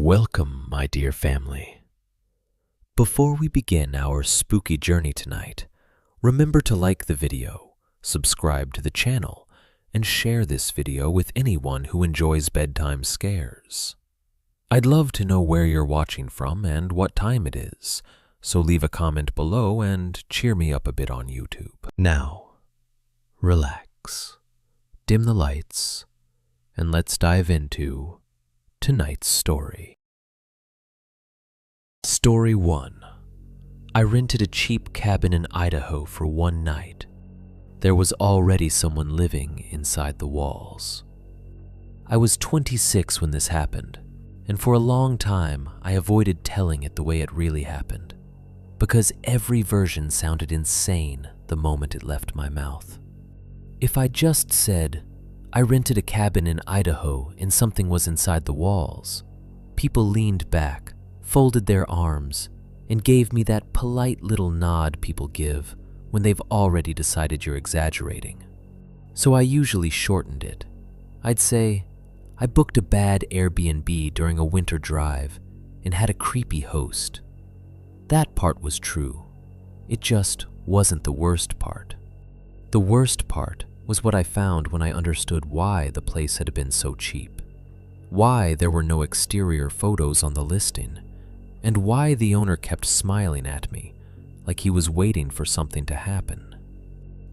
Welcome, my dear family. Before we begin our spooky journey tonight, remember to like the video, subscribe to the channel, and share this video with anyone who enjoys bedtime scares. I'd love to know where you're watching from and what time it is, so leave a comment below and cheer me up a bit on YouTube. Now, relax, dim the lights, and let's dive into tonight's story. Story 1. I rented a cheap cabin in Idaho for one night. There was already someone living inside the walls. I was 26 when this happened, and for a long time I avoided telling it the way it really happened, because every version sounded insane the moment it left my mouth. If I just said, I rented a cabin in Idaho and something was inside the walls, people leaned back, folded their arms, and gave me that polite little nod people give when they've already decided you're exaggerating. So I usually shortened it. I'd say, I booked a bad Airbnb during a winter drive and had a creepy host. That part was true. It just wasn't the worst part. The worst part was what I found when I understood why the place had been so cheap, why there were no exterior photos on the listing, and why the owner kept smiling at me like he was waiting for something to happen.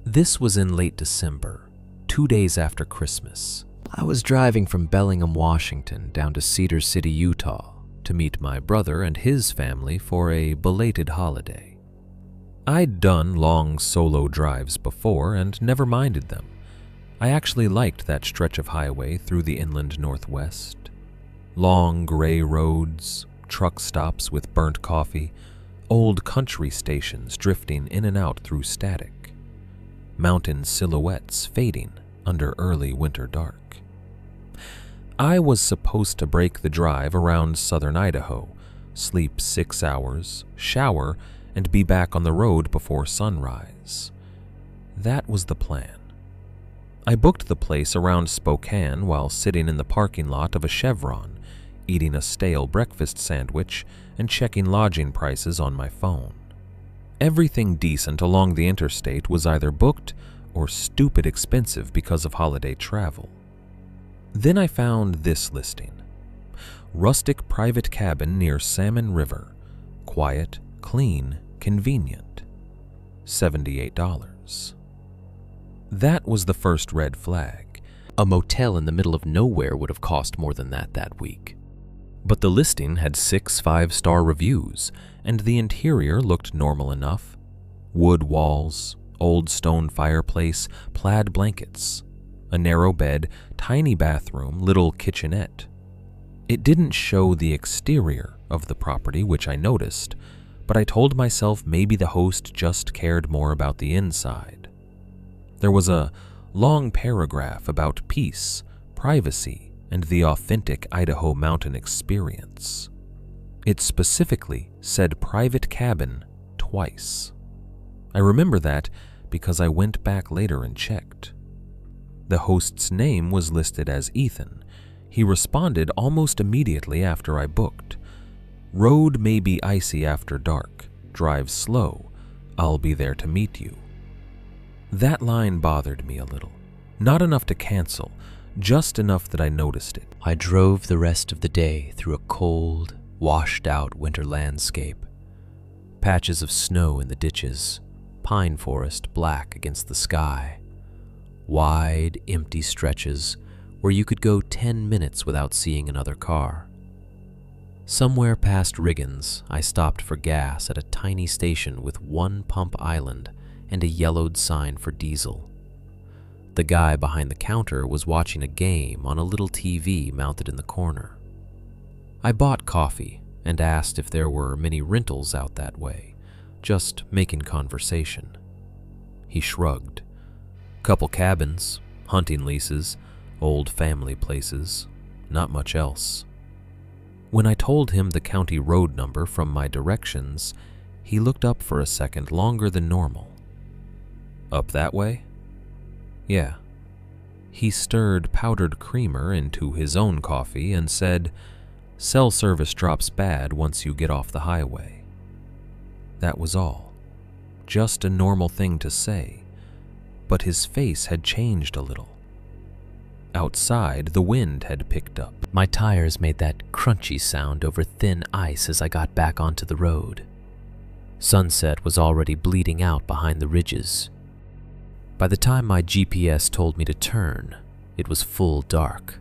This was in late December, 2 days after Christmas. I was driving from Bellingham, Washington down to Cedar City, Utah to meet my brother and his family for a belated holiday. I'd done long solo drives before and never minded them. I actually liked that stretch of highway through the inland Northwest. Long gray roads, truck stops with burnt coffee, old country stations drifting in and out through static, mountain silhouettes fading under early winter dark. I was supposed to break the drive around southern Idaho, sleep 6 hours, shower, and be back on the road before sunrise. That was the plan. I booked the place around Spokane while sitting in the parking lot of a Chevron, eating a stale breakfast sandwich and checking lodging prices on my phone. Everything decent along the interstate was either booked or stupid expensive because of holiday travel. Then I found this listing. Rustic private cabin near Salmon River. Quiet, clean, convenient. $78. That was the first red flag. A motel in the middle of nowhere would have cost more than that week. But the listing had 6 5-star reviews, and the interior looked normal enough. Wood walls, old stone fireplace, plaid blankets, a narrow bed, tiny bathroom, little kitchenette. It didn't show the exterior of the property, which I noticed, but I told myself maybe the host just cared more about the inside. There was a long paragraph about peace, privacy, and the authentic Idaho mountain experience. It specifically said private cabin twice. I remember that because I went back later and checked. The host's name was listed as Ethan. He responded almost immediately after I booked. Road may be icy after dark. Drive slow. I'll be there to meet you. That line bothered me a little. Not enough to cancel, just enough that I noticed it. I drove the rest of the day through a cold, washed-out winter landscape. Patches of snow in the ditches, pine forest black against the sky. Wide, empty stretches where you could go 10 minutes without seeing another car. Somewhere past Riggins, I stopped for gas at a tiny station with one pump island and a yellowed sign for diesel. The guy behind the counter was watching a game on a little TV mounted in the corner. I bought coffee and asked if there were many rentals out that way, just making conversation. He shrugged. Couple cabins, hunting leases, old family places, not much else. When I told him the county road number from my directions, he looked up for a second longer than normal. Up that way? Yeah. He stirred powdered creamer into his own coffee and said, Cell service drops bad once you get off the highway. That was all. Just a normal thing to say, but his face had changed a little. Outside, the wind had picked up. My tires made that crunchy sound over thin ice as I got back onto the road. Sunset was already bleeding out behind the ridges. By the time my GPS told me to turn, it was full dark.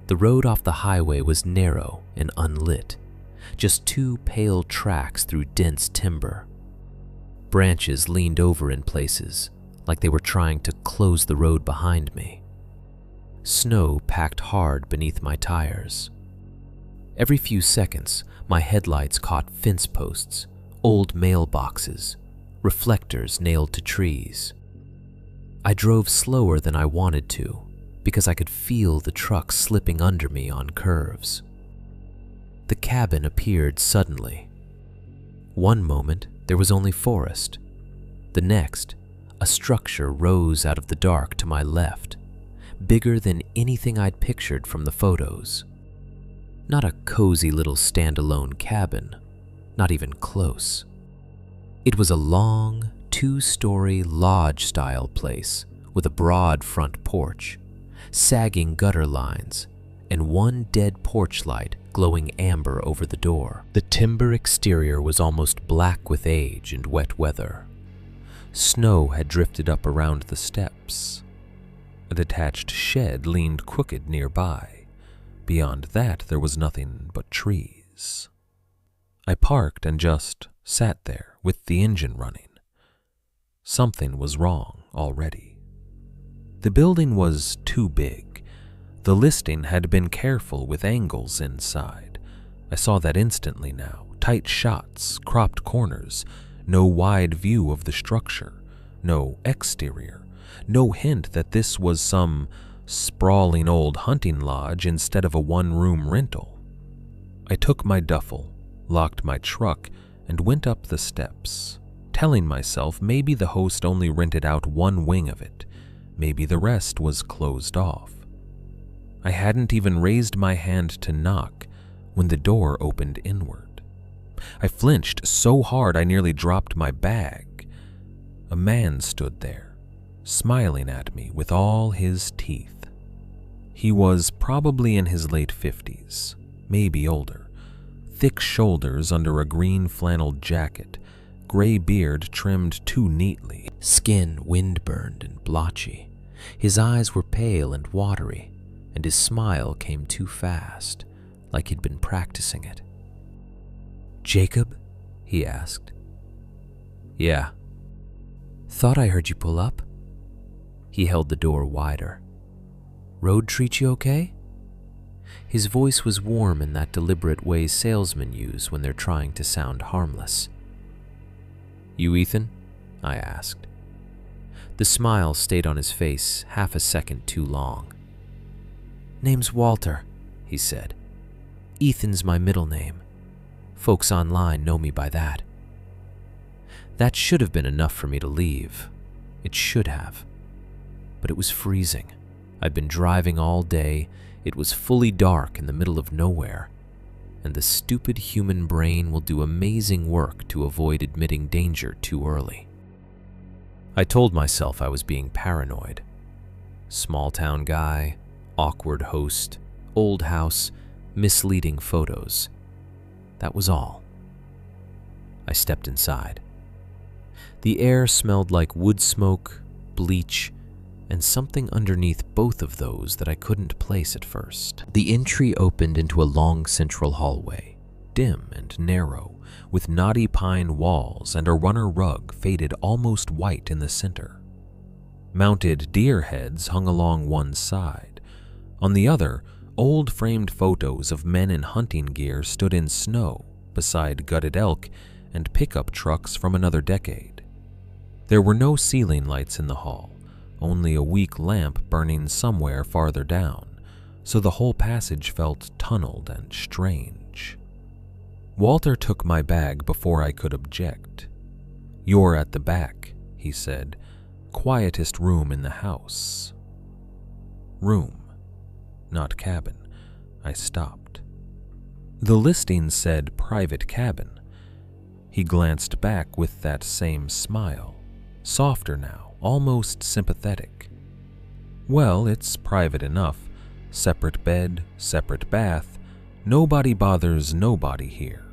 The road off the highway was narrow and unlit, just two pale tracks through dense timber. Branches leaned over in places, like they were trying to close the road behind me. Snow packed hard beneath my tires. Every few seconds, my headlights caught fence posts, old mailboxes, reflectors nailed to trees. I drove slower than I wanted to because I could feel the truck slipping under me on curves. The cabin appeared suddenly. One moment, there was only forest. The next, a structure rose out of the dark to my left, bigger than anything I'd pictured from the photos. Not a cozy little standalone cabin, not even close. It was a long, two-story lodge-style place with a broad front porch, sagging gutter lines, and one dead porch light glowing amber over the door. The timber exterior was almost black with age and wet weather. Snow had drifted up around the steps. A detached shed leaned crooked nearby. Beyond that, there was nothing but trees. I parked and just sat there with the engine running. Something was wrong already. The building was too big. The listing had been careful with angles inside. I saw that instantly now. Tight shots, cropped corners, no wide view of the structure, no exterior, no hint that this was some sprawling old hunting lodge instead of a one-room rental. I took my duffel, locked my truck, and went up the steps, telling myself maybe the host only rented out one wing of it, maybe the rest was closed off. I hadn't even raised my hand to knock when the door opened inward. I flinched so hard I nearly dropped my bag. A man stood there, smiling at me with all his teeth. He was probably in his late 50s, maybe older. Thick shoulders under a green flannel jacket, gray beard trimmed too neatly, skin wind-burned and blotchy. His eyes were pale and watery, and his smile came too fast, like he'd been practicing it. "Jacob?" he asked. "Yeah." "Thought I heard you pull up." He held the door wider. "Road treat you okay?" His voice was warm in that deliberate way salesmen use when they're trying to sound harmless. "You Ethan?" I asked. The smile stayed on his face half a second too long. "Name's Walter," he said. "Ethan's my middle name. Folks online know me by that." That should have been enough for me to leave. It should have. But it was freezing. I'd been driving all day. It was fully dark in the middle of nowhere. And the stupid human brain will do amazing work to avoid admitting danger too early. I told myself I was being paranoid. Small town guy, awkward host, old house, misleading photos. That was all. I stepped inside. The air smelled like wood smoke, bleach, and something underneath both of those that I couldn't place at first. The entry opened into a long central hallway, dim and narrow, with knotty pine walls and a runner rug faded almost white in the center. Mounted deer heads hung along one side. On the other, old framed photos of men in hunting gear stood in snow beside gutted elk and pickup trucks from another decade. There were no ceiling lights in the hall, only a weak lamp burning somewhere farther down, so the whole passage felt tunneled and strange. Walter took my bag before I could object. "You're at the back," he said. "Quietest room in the house." Room, not cabin. I stopped. The listing said private cabin. He glanced back with that same smile, softer now, almost sympathetic. Well, it's private enough. Separate bed, separate bath. Nobody bothers nobody here.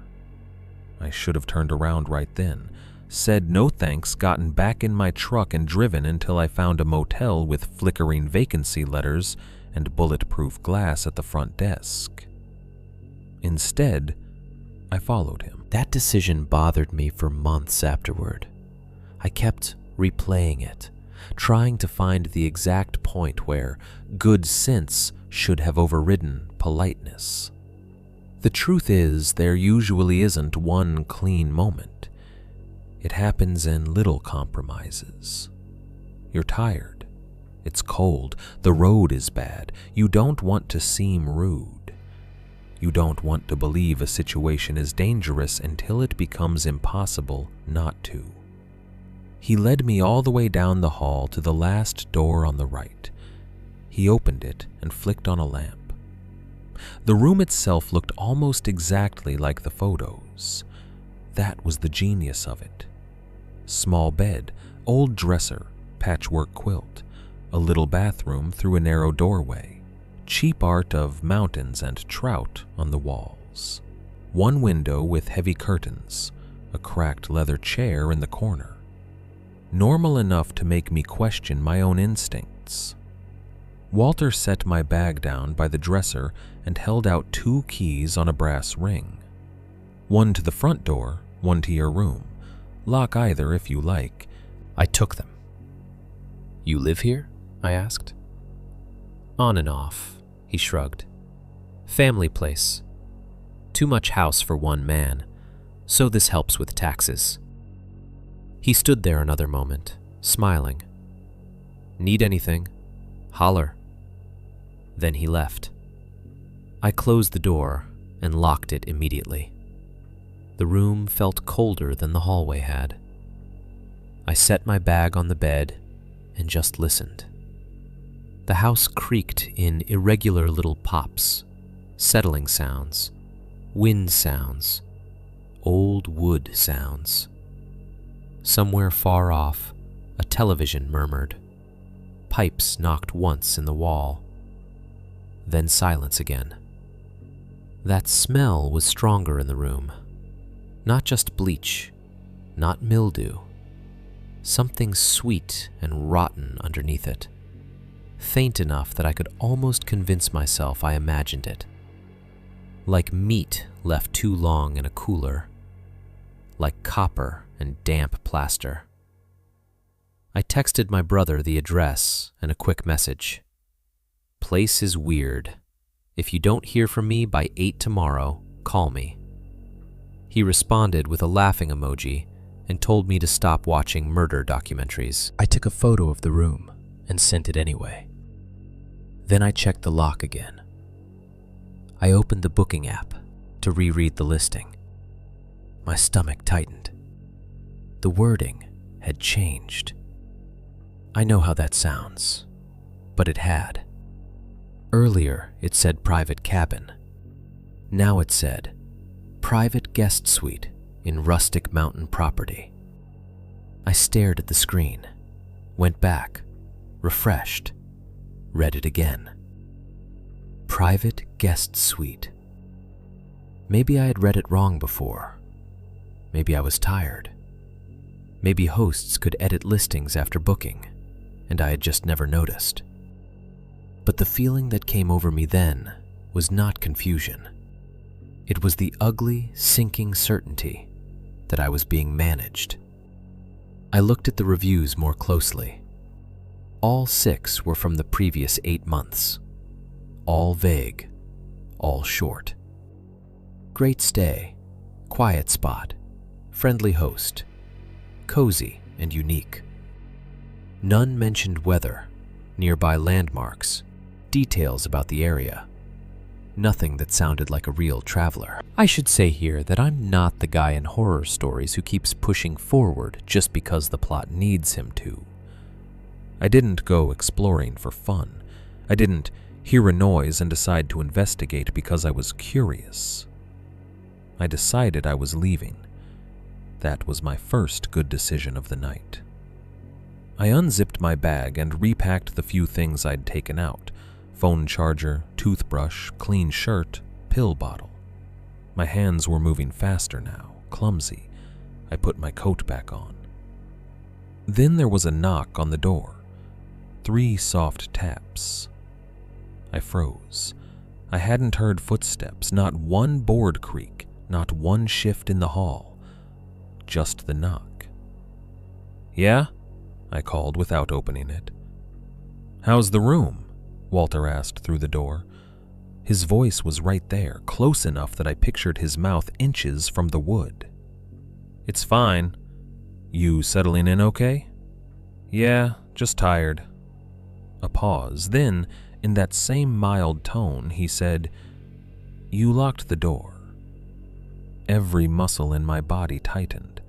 I should have turned around right then, said no thanks, gotten back in my truck and driven until I found a motel with flickering vacancy letters and bulletproof glass at the front desk. Instead, I followed him. That decision bothered me for months afterward. I kept replaying it, trying to find the exact point where good sense should have overridden politeness. The truth is, there usually isn't one clean moment. It happens in little compromises. You're tired. It's cold. The road is bad. You don't want to seem rude. You don't want to believe a situation is dangerous until it becomes impossible not to. He led me all the way down the hall to the last door on the right. He opened it and flicked on a lamp. The room itself looked almost exactly like the photos. That was the genius of it. Small bed, old dresser, patchwork quilt, a little bathroom through a narrow doorway, cheap art of mountains and trout on the walls, one window with heavy curtains, a cracked leather chair in the corner. Normal enough to make me question my own instincts. Walter set my bag down by the dresser and held out 2 keys on a brass ring. One to the front door, one to your room. Lock either if you like. I took them. You live here? I asked. On and off, he shrugged. Family place. Too much house for one man, so this helps with taxes. He stood there another moment, smiling. Need anything? Holler. Then he left. I closed the door and locked it immediately. The room felt colder than the hallway had. I set my bag on the bed and just listened. The house creaked in irregular little pops, settling sounds, wind sounds, old wood sounds. Somewhere far off, a television murmured. Pipes knocked once in the wall. Then silence again. That smell was stronger in the room. Not just bleach, not mildew. Something sweet and rotten underneath it. Faint enough that I could almost convince myself I imagined it. Like meat left too long in a cooler. Like copper and damp plaster. I texted my brother the address and a quick message. Place is weird. If you don't hear from me by 8 tomorrow, call me. He responded with a laughing emoji and told me to stop watching murder documentaries. I took a photo of the room and sent it anyway. Then I checked the lock again. I opened the booking app to reread the listing. My stomach tightened. The wording had changed. I know how that sounds, but it had. Earlier, it said private cabin. Now it said private guest suite in rustic mountain property. I stared at the screen, went back, refreshed, read it again. Private guest suite. Maybe I had read it wrong before. Maybe I was tired. Maybe hosts could edit listings after booking, and I had just never noticed. But the feeling that came over me then was not confusion. It was the ugly, sinking certainty that I was being managed. I looked at the reviews more closely. All 6 were from the previous 8 months. All vague, all short. Great stay, quiet spot, friendly host, cozy and unique. None mentioned weather, nearby landmarks, details about the area. Nothing that sounded like a real traveler. I should say here that I'm not the guy in horror stories who keeps pushing forward just because the plot needs him to. I didn't go exploring for fun. I didn't hear a noise and decide to investigate because I was curious. I decided I was leaving. That was my first good decision of the night. I unzipped my bag and repacked the few things I'd taken out: phone charger, toothbrush, clean shirt, pill bottle. My hands were moving faster now, clumsy. I put my coat back on. Then there was a knock on the door. 3 soft taps. I froze. I hadn't heard footsteps, not one board creak, not one shift in the hall. Just the knock. "Yeah?" I called without opening it. "How's the room?" Walter asked through the door. His voice was right there, close enough that I pictured his mouth inches from the wood. "It's fine. You settling in okay?" "Yeah, just tired." A pause. Then, in that same mild tone, he said, "You locked the door." Every muscle in my body tightened.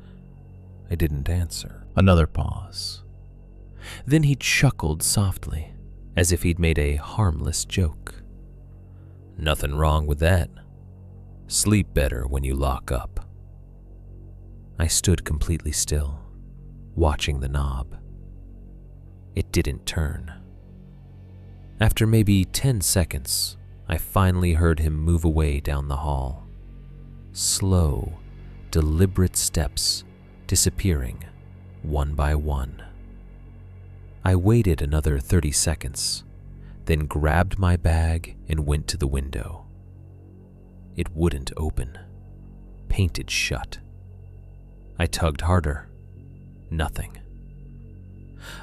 I didn't answer. Another pause. Then he chuckled softly, as if he'd made a harmless joke. "Nothing wrong with that. Sleep better when you lock up." I stood completely still, watching the knob. It didn't turn. After maybe 10 seconds, I finally heard him move away down the hall. Slow, deliberate steps, disappearing one by one. I waited another 30 seconds, then grabbed my bag and went to the window. It wouldn't open, painted shut. I tugged harder. Nothing.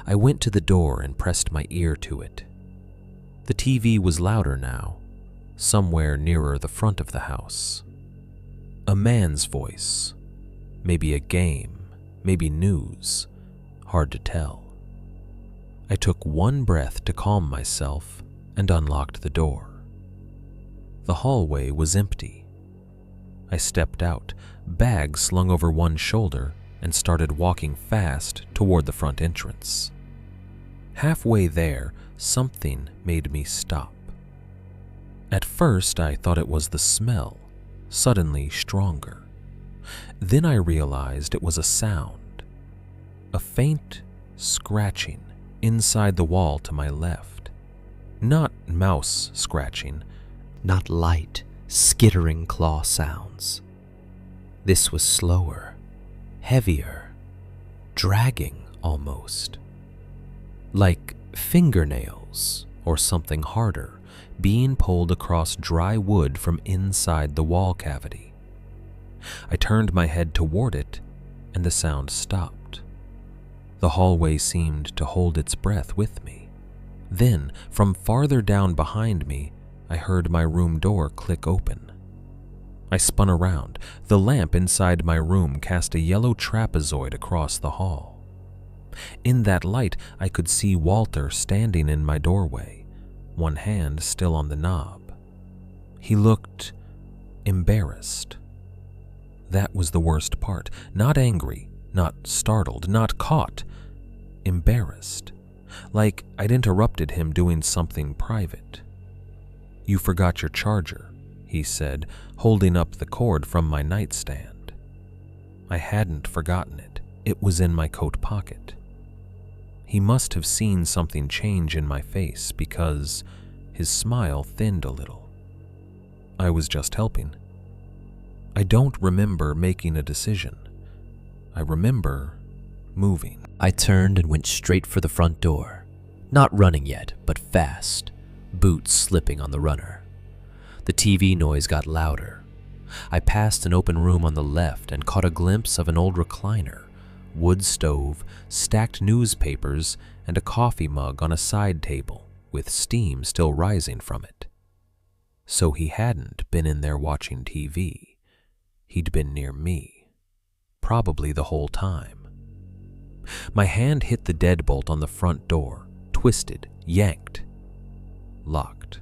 I went to the door and pressed my ear to it. The TV was louder now, somewhere nearer the front of the house. A man's voice, maybe a game, maybe news, hard to tell. I took one breath to calm myself and unlocked the door. The hallway was empty. I stepped out, bag slung over one shoulder, and started walking fast toward the front entrance. Halfway there, something made me stop. At first, I thought it was the smell, suddenly stronger. Then I realized it was a sound, a faint scratching inside the wall to my left. Not mouse scratching, not light, skittering claw sounds. This was slower, heavier, dragging almost. Like fingernails or something harder being pulled across dry wood from inside the wall cavity. I turned my head toward it, and the sound stopped. The hallway seemed to hold its breath with me. Then, from farther down behind me, I heard my room door click open. I spun around. The lamp inside my room cast a yellow trapezoid across the hall. In that light, I could see Walter standing in my doorway, one hand still on the knob. He looked embarrassed. That was the worst part. Not angry, not startled, not caught. Embarrassed. Like I'd interrupted him doing something private. "You forgot your charger," he said, holding up the cord from my nightstand. I hadn't forgotten it. It was in my coat pocket. He must have seen something change in my face because his smile thinned a little. I was just helping. I don't remember making a decision. I remember moving. I turned and went straight for the front door. Not running yet, but fast, boots slipping on the runner. The TV noise got louder. I passed an open room on the left and caught a glimpse of an old recliner, wood stove, stacked newspapers, and a coffee mug on a side table, with steam still rising from it. So he hadn't been in there watching TV. He'd been near me, probably the whole time. My hand hit the deadbolt on the front door, twisted, yanked, locked.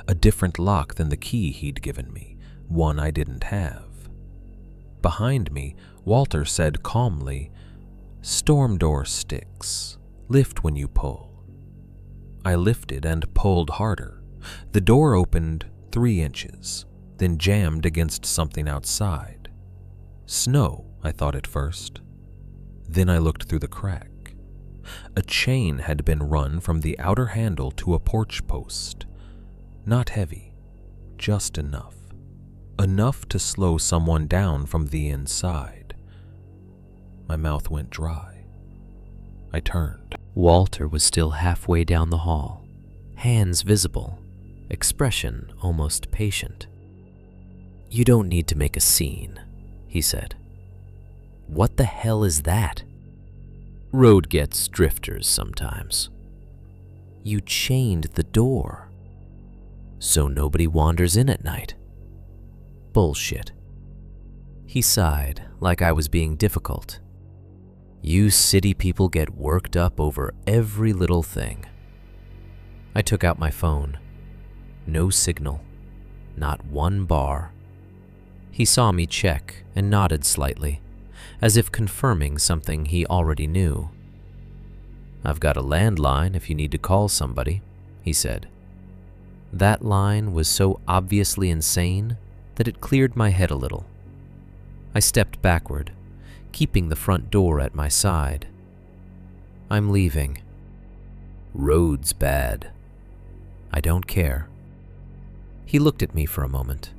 A different lock than the key he'd given me, one I didn't have. Behind me, Walter said calmly, "Storm door sticks. Lift when you pull." I lifted and pulled harder. The door opened 3 inches, then jammed against something outside. Snow, I thought at first. Then I looked through the crack. A chain had been run from the outer handle to a porch post. Not heavy, just enough. Enough to slow someone down from the inside. My mouth went dry. I turned. Walter was still halfway down the hall, hands visible, expression almost patient. "You don't need to make a scene," he said. "What the hell is that?" "Road gets drifters sometimes." "You chained the door, so nobody wanders in at night." "Bullshit." He sighed like I was being difficult. "You city people get worked up over every little thing." I took out my phone. No signal, not one bar. He saw me check and nodded slightly, as if confirming something he already knew. "I've got a landline if you need to call somebody," he said. That line was so obviously insane that it cleared my head a little. I stepped backward, keeping the front door at my side. "I'm leaving." "Road's bad." "I don't care." He looked at me for a moment.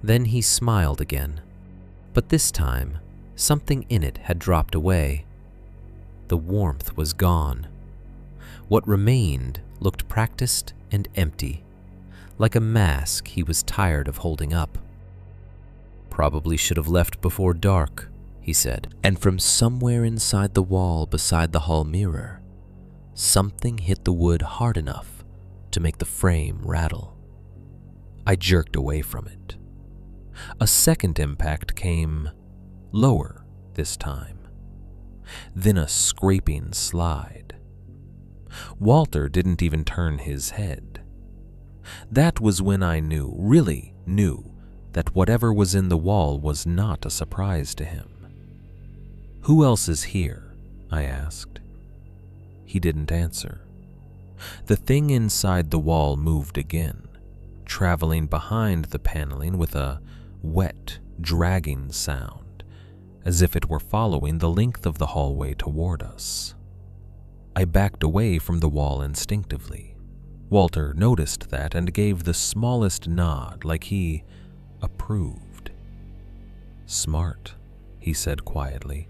Then he smiled again, but this time something in it had dropped away. The warmth was gone. What remained looked practiced and empty, like a mask he was tired of holding up. "Probably should have left before dark," he said, and from somewhere inside the wall beside the hall mirror, something hit the wood hard enough to make the frame rattle. I jerked away from it. A second impact came lower this time. Then a scraping slide. Walter didn't even turn his head. That was when I knew, really knew, that whatever was in the wall was not a surprise to him. "Who else is here?" I asked. He didn't answer. The thing inside the wall moved again, traveling behind the paneling with a wet, dragging sound, as if it were following the length of the hallway toward us. I backed away from the wall instinctively. Walter noticed that and gave the smallest nod, like he approved. "Smart," he said quietly.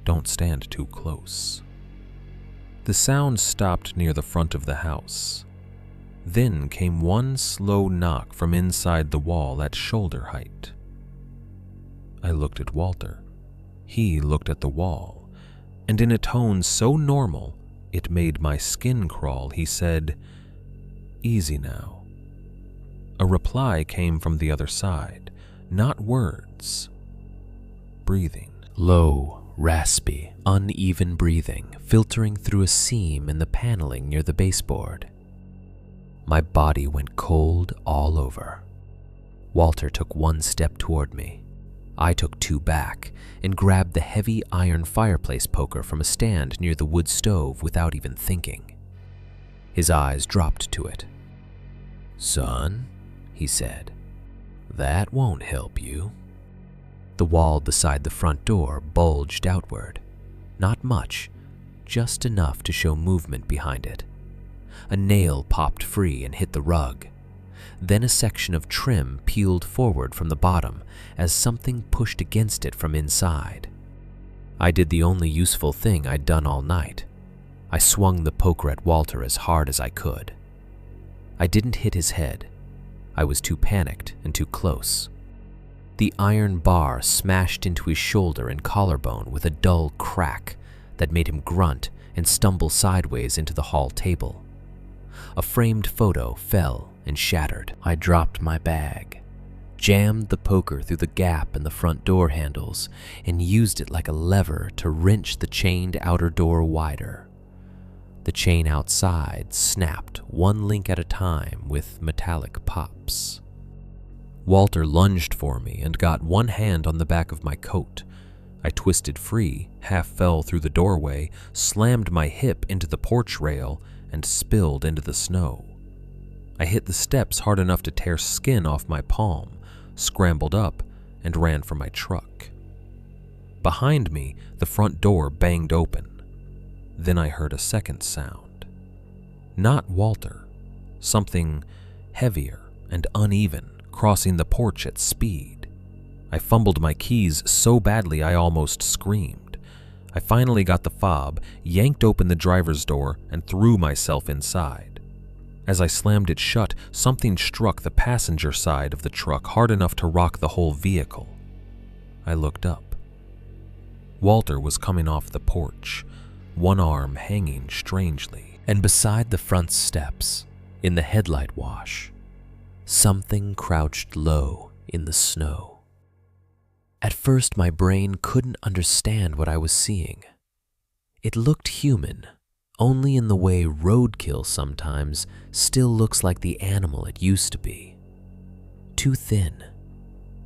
"Don't stand too close." The sound stopped near the front of the house. Then came one slow knock from inside the wall at shoulder height. I looked at Walter. He looked at the wall, and in a tone so normal it made my skin crawl, he said, "Easy now." A reply came from the other side, not words. Breathing. Low, raspy, uneven breathing filtering through a seam in the paneling near the baseboard. My body went cold all over. Walter took one step toward me. I took two back and grabbed the heavy iron fireplace poker from a stand near the wood stove without even thinking. His eyes dropped to it. "Son," he said, "that won't help you." The wall beside the front door bulged outward. Not much, just enough to show movement behind it. A nail popped free and hit the rug. Then a section of trim peeled forward from the bottom as something pushed against it from inside. I did the only useful thing I'd done all night. I swung the poker at Walter as hard as I could. I didn't hit his head. I was too panicked and too close. The iron bar smashed into his shoulder and collarbone with a dull crack that made him grunt and stumble sideways into the hall table. A framed photo fell and shattered. I dropped my bag, jammed the poker through the gap in the front door handles, and used it like a lever to wrench the chained outer door wider. The chain outside snapped one link at a time with metallic pops. Walter lunged for me and got one hand on the back of my coat. I twisted free, half fell through the doorway, slammed my hip into the porch rail, and spilled into the snow. I hit the steps hard enough to tear skin off my palm, scrambled up, and ran for my truck. Behind me, the front door banged open. Then I heard a second sound. Not Walter. Something heavier and uneven crossing the porch at speed. I fumbled my keys so badly I almost screamed. I finally got the fob, yanked open the driver's door, and threw myself inside. As I slammed it shut, something struck the passenger side of the truck hard enough to rock the whole vehicle. I looked up. Walter was coming off the porch, one arm hanging strangely. And beside the front steps, in the headlight wash, something crouched low in the snow. At first, my brain couldn't understand what I was seeing. It looked human, only in the way roadkill sometimes still looks like the animal it used to be. Too thin,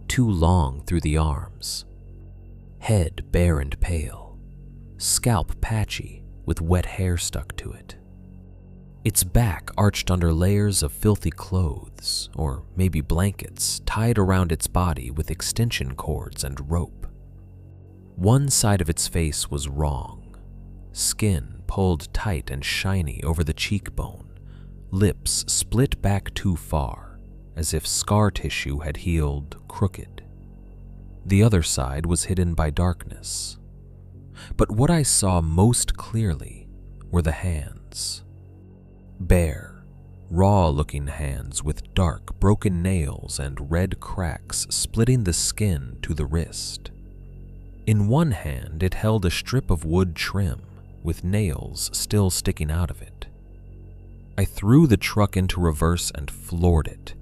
too long through the arms, head bare and pale, scalp patchy with wet hair stuck to it. Its back arched under layers of filthy clothes, or maybe blankets, tied around its body with extension cords and rope. One side of its face was wrong, skin pulled tight and shiny over the cheekbone, lips split back too far, as if scar tissue had healed crooked. The other side was hidden by darkness. But what I saw most clearly were the hands. Bare, raw-looking hands with dark, broken nails and red cracks splitting the skin to the wrist. In one hand, it held a strip of wood trim, with nails still sticking out of it. I threw the truck into reverse and floored it.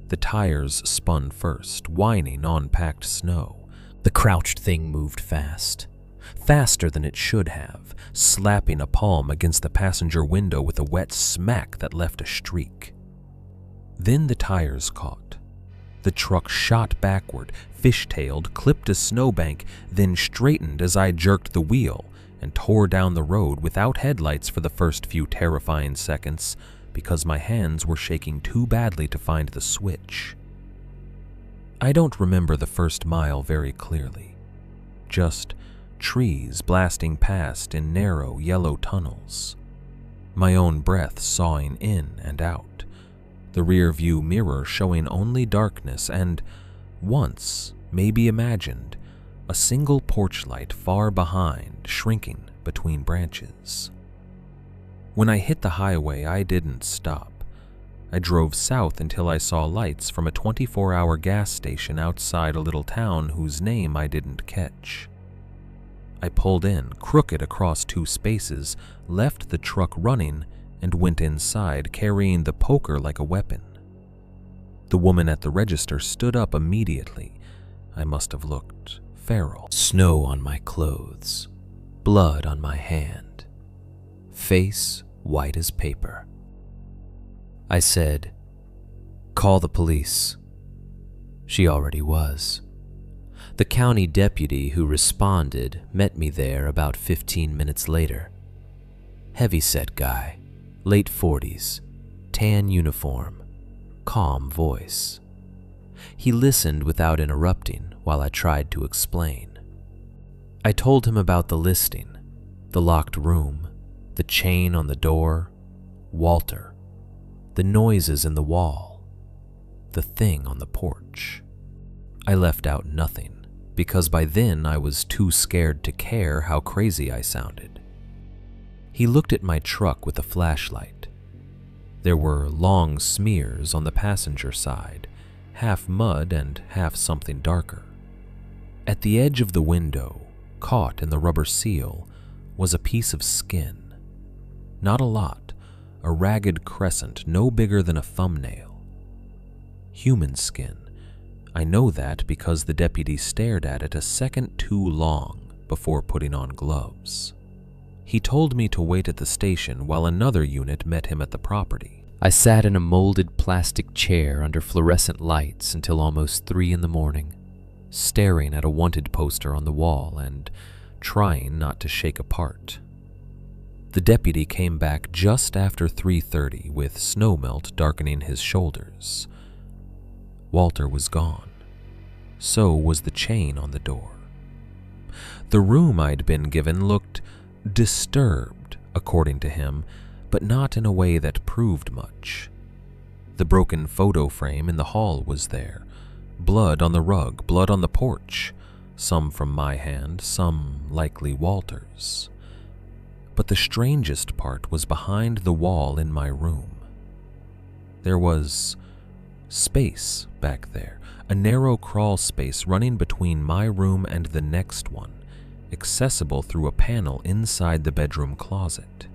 The tires spun first, whining on packed snow. The crouched thing moved fast. Faster than it should have, slapping a palm against the passenger window with a wet smack that left a streak. Then the tires caught. The truck shot backward, fishtailed, clipped a snowbank, then straightened as I jerked the wheel and tore down the road without headlights for the first few terrifying seconds because my hands were shaking too badly to find the switch. I don't remember the first mile very clearly. Just trees blasting past in narrow yellow tunnels. My own breath sawing in and out. The rear view mirror showing only darkness and, once, maybe imagined, a single porch light far behind, shrinking between branches. When I hit the highway, I didn't stop. I drove south until I saw lights from a 24-hour gas station outside a little town whose name I didn't catch. I pulled in, crooked across two spaces, left the truck running, and went inside, carrying the poker like a weapon. The woman at the register stood up immediately. I must have looked feral. Snow on my clothes, blood on my hand, face white as paper. I said, "Call the police." She already was. The county deputy who responded met me there about 15 minutes later. Heavy-set guy, late 40s, tan uniform, calm voice. He listened without interrupting while I tried to explain. I told him about the listing, the locked room, the chain on the door, Walter, the noises in the wall, the thing on the porch. I left out nothing, because by then I was too scared to care how crazy I sounded. He looked at my truck with a flashlight. There were long smears on the passenger side, half mud and half something darker. At the edge of the window, caught in the rubber seal, was a piece of skin. Not a lot, a ragged crescent no bigger than a thumbnail. Human skin. I know that because the deputy stared at it a second too long before putting on gloves. He told me to wait at the station while another unit met him at the property. I sat in a molded plastic chair under fluorescent lights until almost 3 in the morning, staring at a wanted poster on the wall and trying not to shake apart. The deputy came back just after 3:30 with snowmelt darkening his shoulders. Walter was gone. So was the chain on the door. The room I'd been given looked disturbed, according to him, but not in a way that proved much. The broken photo frame in the hall was there, blood on the rug, blood on the porch, some from my hand, some likely Walter's. But the strangest part was behind the wall in my room. There was space back there, a narrow crawl space running between my room and the next one, accessible through a panel inside the bedroom closet.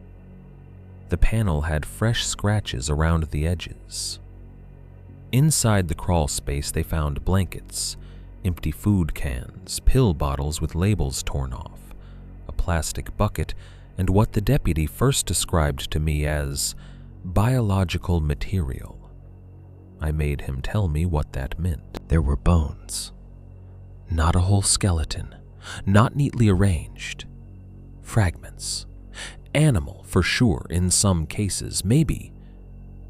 The panel had fresh scratches around the edges. Inside the crawl space they found blankets, empty food cans, pill bottles with labels torn off, a plastic bucket, and what the deputy first described to me as biological material. I made him tell me what that meant. There were bones. Not a whole skeleton, not neatly arranged. Fragments. Animal, for sure, in some cases, maybe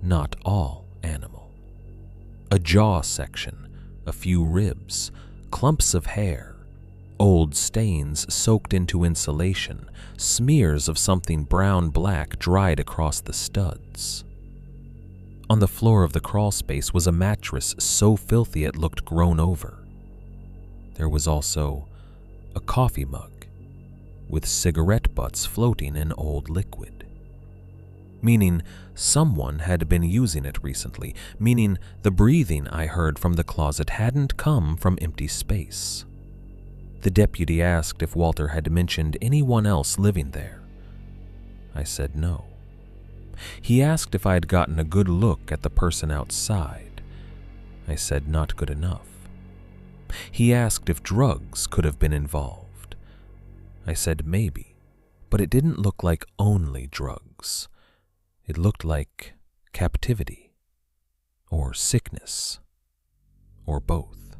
not all animal. A jaw section, a few ribs, clumps of hair, old stains soaked into insulation, smears of something brown-black dried across the studs. On the floor of the crawl space was a mattress so filthy it looked grown over. There was also a coffee mug with cigarette butts floating in old liquid. Meaning someone had been using it recently, meaning the breathing I heard from the closet hadn't come from empty space. The deputy asked if Walter had mentioned anyone else living there. I said no. He asked if I had gotten a good look at the person outside. I said not good enough. He asked if drugs could have been involved. I said maybe, but it didn't look like only drugs. It looked like captivity, or sickness, or both.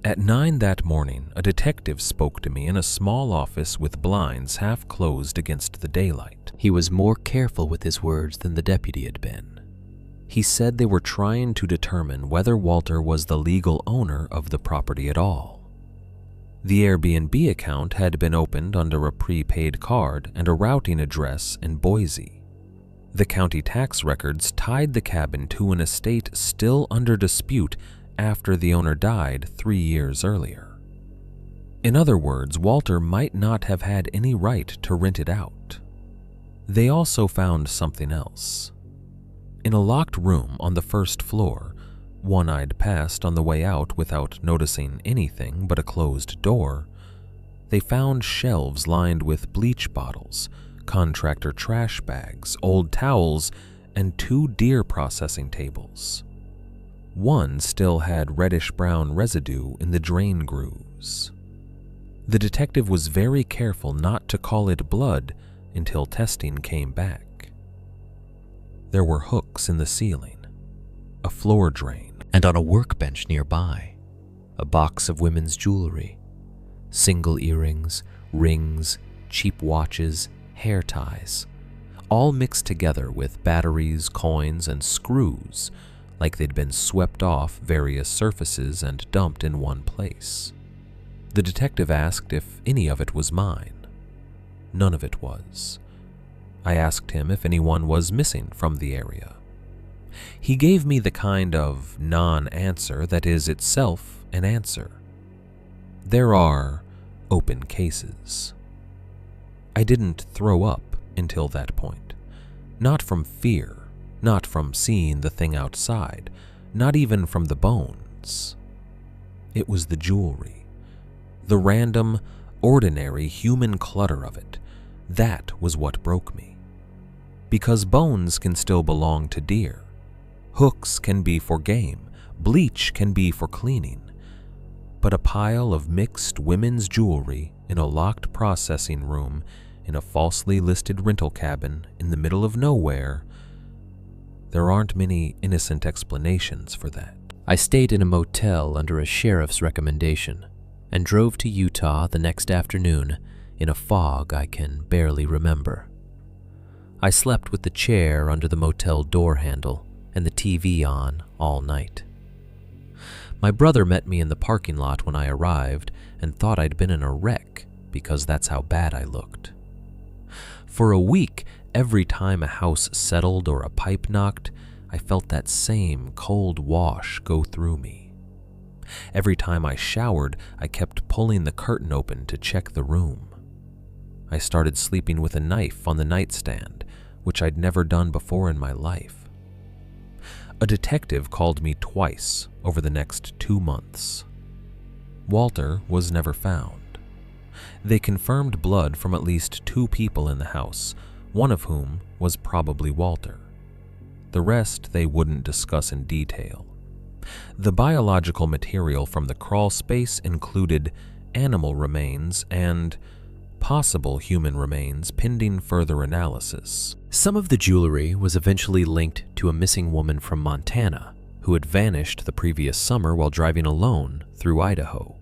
At 9 that morning, a detective spoke to me in a small office with blinds half closed against the daylight. He was more careful with his words than the deputy had been. He said they were trying to determine whether Walter was the legal owner of the property at all. The Airbnb account had been opened under a prepaid card and a routing address in Boise. The county tax records tied the cabin to an estate still under dispute after the owner died 3 years earlier. In other words, Walter might not have had any right to rent it out. They also found something else. In a locked room on the first floor, one I'd passed on the way out without noticing anything but a closed door, they found shelves lined with bleach bottles, contractor trash bags, old towels, and 2 deer processing tables. One still had reddish-brown residue in the drain grooves. The detective was very careful not to call it blood until testing came back. There were hooks in the ceiling, a floor drain, and on a workbench nearby, a box of women's jewelry, single earrings, rings, cheap watches, hair ties, all mixed together with batteries, coins, and screws like they'd been swept off various surfaces and dumped in one place. The detective asked if any of it was mine. None of it was. I asked him if anyone was missing from the area. He gave me the kind of non-answer that is itself an answer. There are open cases. I didn't throw up until that point. Not from fear, not from seeing the thing outside, not even from the bones. It was the jewelry. The random, ordinary human clutter of it. That was what broke me. Because bones can still belong to deer. Hooks can be for game, bleach can be for cleaning, but a pile of mixed women's jewelry in a locked processing room in a falsely listed rental cabin in the middle of nowhere, there aren't many innocent explanations for that. I stayed in a motel under a sheriff's recommendation and drove to Utah the next afternoon in a fog I can barely remember. I slept with the chair under the motel door handle and the TV on all night. My brother met me in the parking lot when I arrived and thought I'd been in a wreck because that's how bad I looked. For a week, every time a house settled or a pipe knocked, I felt that same cold wash go through me. Every time I showered, I kept pulling the curtain open to check the room. I started sleeping with a knife on the nightstand, which I'd never done before in my life. A detective called me twice over the next 2 months. Walter was never found. They confirmed blood from at least 2 people in the house, one of whom was probably Walter. The rest they wouldn't discuss in detail. The biological material from the crawl space included animal remains and possible human remains pending further analysis. Some of the jewelry was eventually linked to a missing woman from Montana who had vanished the previous summer while driving alone through Idaho.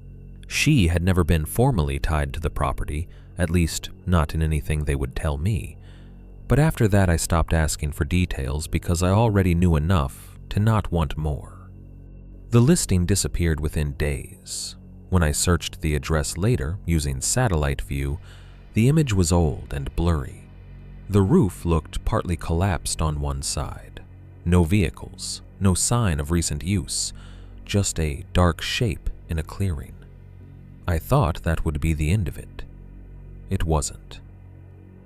She had never been formally tied to the property, at least not in anything they would tell me. But after that I stopped asking for details because I already knew enough to not want more. The listing disappeared within days. When I searched the address later using satellite view, the image was old and blurry. The roof looked partly collapsed on one side. No vehicles, no sign of recent use, just a dark shape in a clearing. I thought that would be the end of it. It wasn't.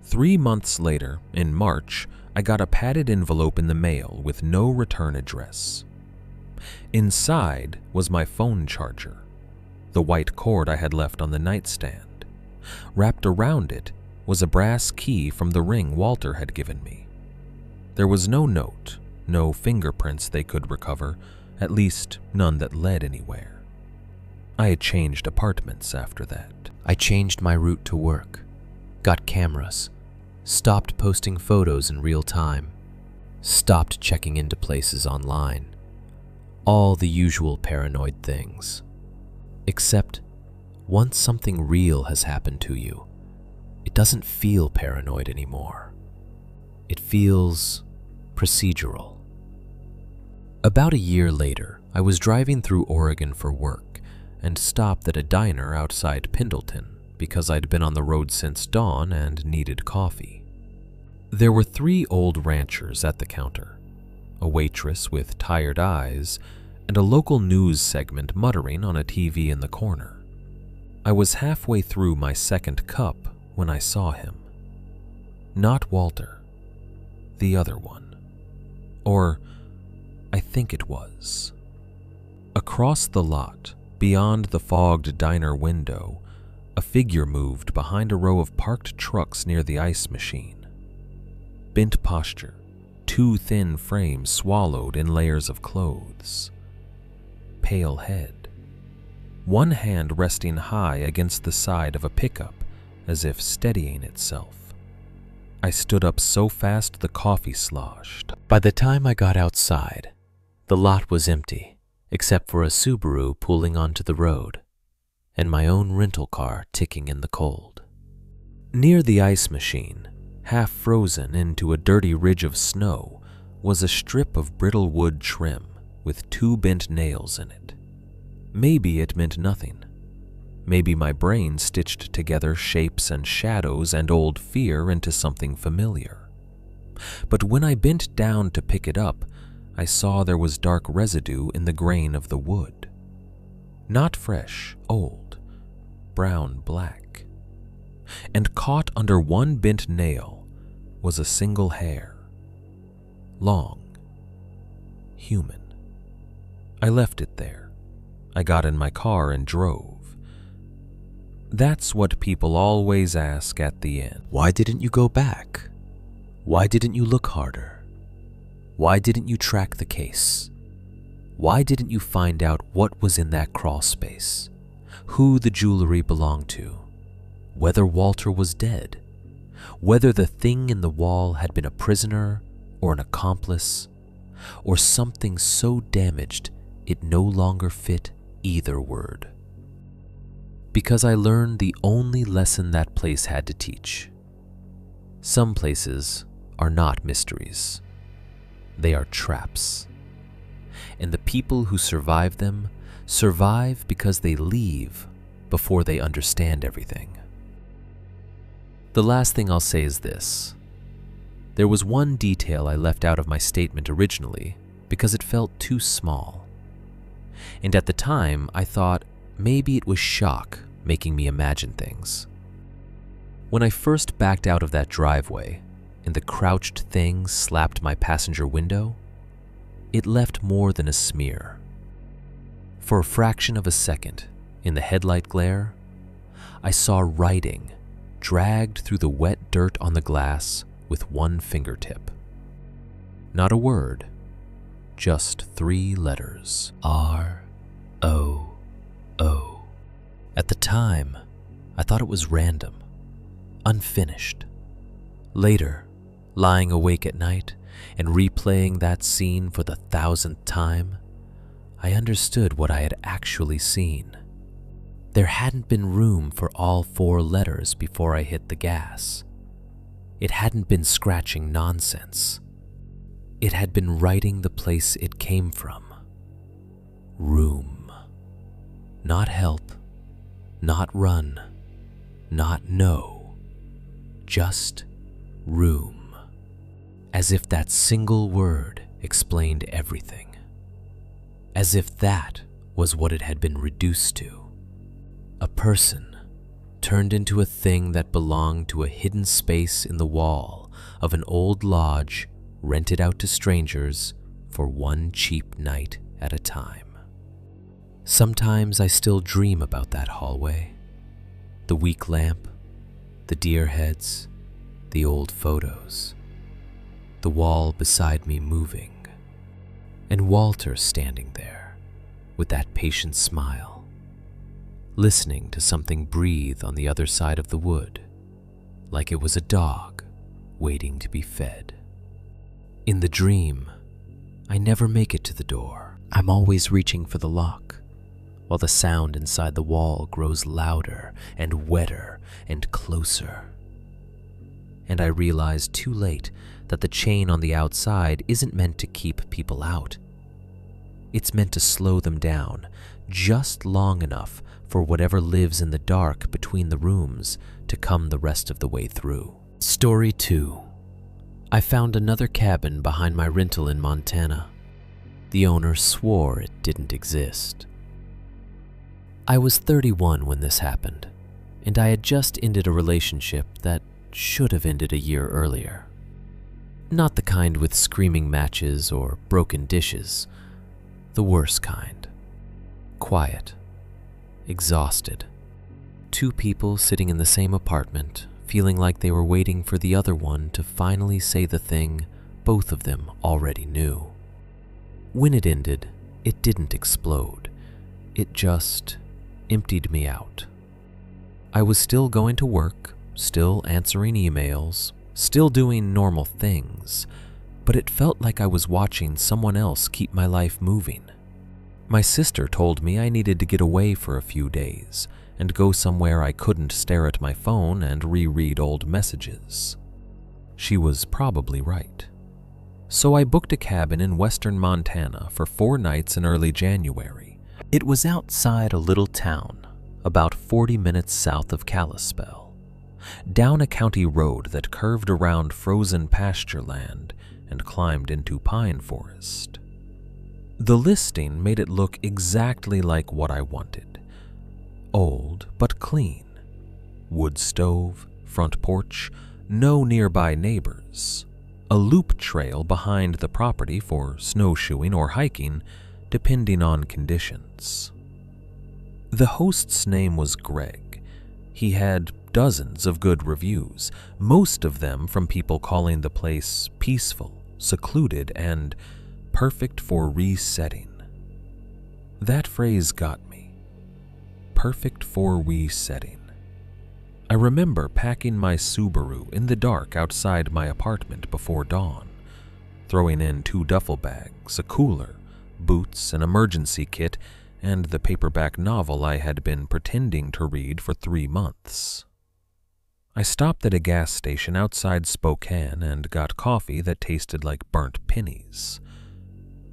3 months later, in March, I got a padded envelope in the mail with no return address. Inside was my phone charger, the white cord I had left on the nightstand. Wrapped around it was a brass key from the ring Walter had given me. There was no note, no fingerprints they could recover, at least none that led anywhere. I had changed apartments after that. I changed my route to work, got cameras, stopped posting photos in real time, stopped checking into places online. All the usual paranoid things. Except, once something real has happened to you, it doesn't feel paranoid anymore. It feels procedural. About a year later, I was driving through Oregon for work and stopped at a diner outside Pendleton because I'd been on the road since dawn and needed coffee. There were 3 old ranchers at the counter, a waitress with tired eyes, and a local news segment muttering on a TV in the corner. I was halfway through my second cup when I saw him. Not Walter, the other one. Or I think it was. Across the lot, beyond the fogged diner window, a figure moved behind a row of parked trucks near the ice machine. Bent posture, 2 thin frames swallowed in layers of clothes. Pale head. One hand resting high against the side of a pickup, as if steadying itself. I stood up so fast the coffee sloshed. By the time I got outside, the lot was empty, except for a Subaru pulling onto the road, and my own rental car ticking in the cold. Near the ice machine, half frozen into a dirty ridge of snow, was a strip of brittle wood trim with 2 bent nails in it. Maybe it meant nothing. Maybe my brain stitched together shapes and shadows and old fear into something familiar. But when I bent down to pick it up, I saw there was dark residue in the grain of the wood. Not fresh, old, brown-black. And caught under one bent nail was a single hair. Long. Human. I left it there. I got in my car and drove. That's what people always ask at the end. Why didn't you go back? Why didn't you look harder? Why didn't you track the case? Why didn't you find out what was in that crawl space? Who the jewelry belonged to? Whether Walter was dead? Whether the thing in the wall had been a prisoner or an accomplice? Or something so damaged it no longer fit either word? Because I learned the only lesson that place had to teach. Some places are not mysteries. They are traps. And the people who survive them survive because they leave before they understand everything. The last thing I'll say is this. There was one detail I left out of my statement originally because it felt too small. And at the time, I thought maybe it was shock making me imagine things. When I first backed out of that driveway and the crouched thing slapped my passenger window, it left more than a smear. For a fraction of a second, in the headlight glare, I saw writing dragged through the wet dirt on the glass with one fingertip. Not a word, just 3 letters. R-O-O. At the time, I thought it was random, unfinished. Later, lying awake at night and replaying that scene for the 1,000th time, I understood what I had actually seen. There hadn't been room for all 4 letters before I hit the gas. It hadn't been scratching nonsense. It had been writing the place it came from. Room. Not help, not run, not no. Just room. As if that single word explained everything. As if that was what it had been reduced to. A person turned into a thing that belonged to a hidden space in the wall of an old lodge rented out to strangers for one cheap night at a time. Sometimes I still dream about that hallway, the weak lamp, the deer heads, the old photos, the wall beside me moving, and Walter standing there with that patient smile, listening to something breathe on the other side of the wood, like it was a dog waiting to be fed. In the dream, I never make it to the door. I'm always reaching for the lock, while the sound inside the wall grows louder and wetter and closer. And I realize too late that the chain on the outside isn't meant to keep people out. It's meant to slow them down just long enough for whatever lives in the dark between the rooms to come the rest of the way through. Story 2. I found another cabin behind my rental in Montana. The owner swore it didn't exist. I was 31 when this happened, and I had just ended a relationship that should have ended a year earlier. Not the kind with screaming matches or broken dishes, the worst kind. Quiet. Exhausted. 2 people sitting in the same apartment, feeling like they were waiting for the other one to finally say the thing both of them already knew. When it ended, it didn't explode. It just emptied me out. I was still going to work, still answering emails, still doing normal things, but it felt like I was watching someone else keep my life moving. My sister told me I needed to get away for a few days and go somewhere I couldn't stare at my phone and reread old messages. She was probably right. So I booked a cabin in western Montana for 4 nights in early January. It was outside a little town, about 40 minutes south of Kalispell, down a county road that curved around frozen pasture land and climbed into pine forest. The listing made it look exactly like what I wanted. Old but clean. Wood stove, front porch, no nearby neighbors. A loop trail behind the property for snowshoeing or hiking, depending on conditions. The host's name was Greg. He had dozens of good reviews, most of them from people calling the place peaceful, secluded, and perfect for resetting. That phrase got me. Perfect for resetting. I remember packing my Subaru in the dark outside my apartment before dawn, throwing in 2 duffel bags, a cooler, boots, an emergency kit, and the paperback novel I had been pretending to read for 3 months. I stopped at a gas station outside Spokane and got coffee that tasted like burnt pennies.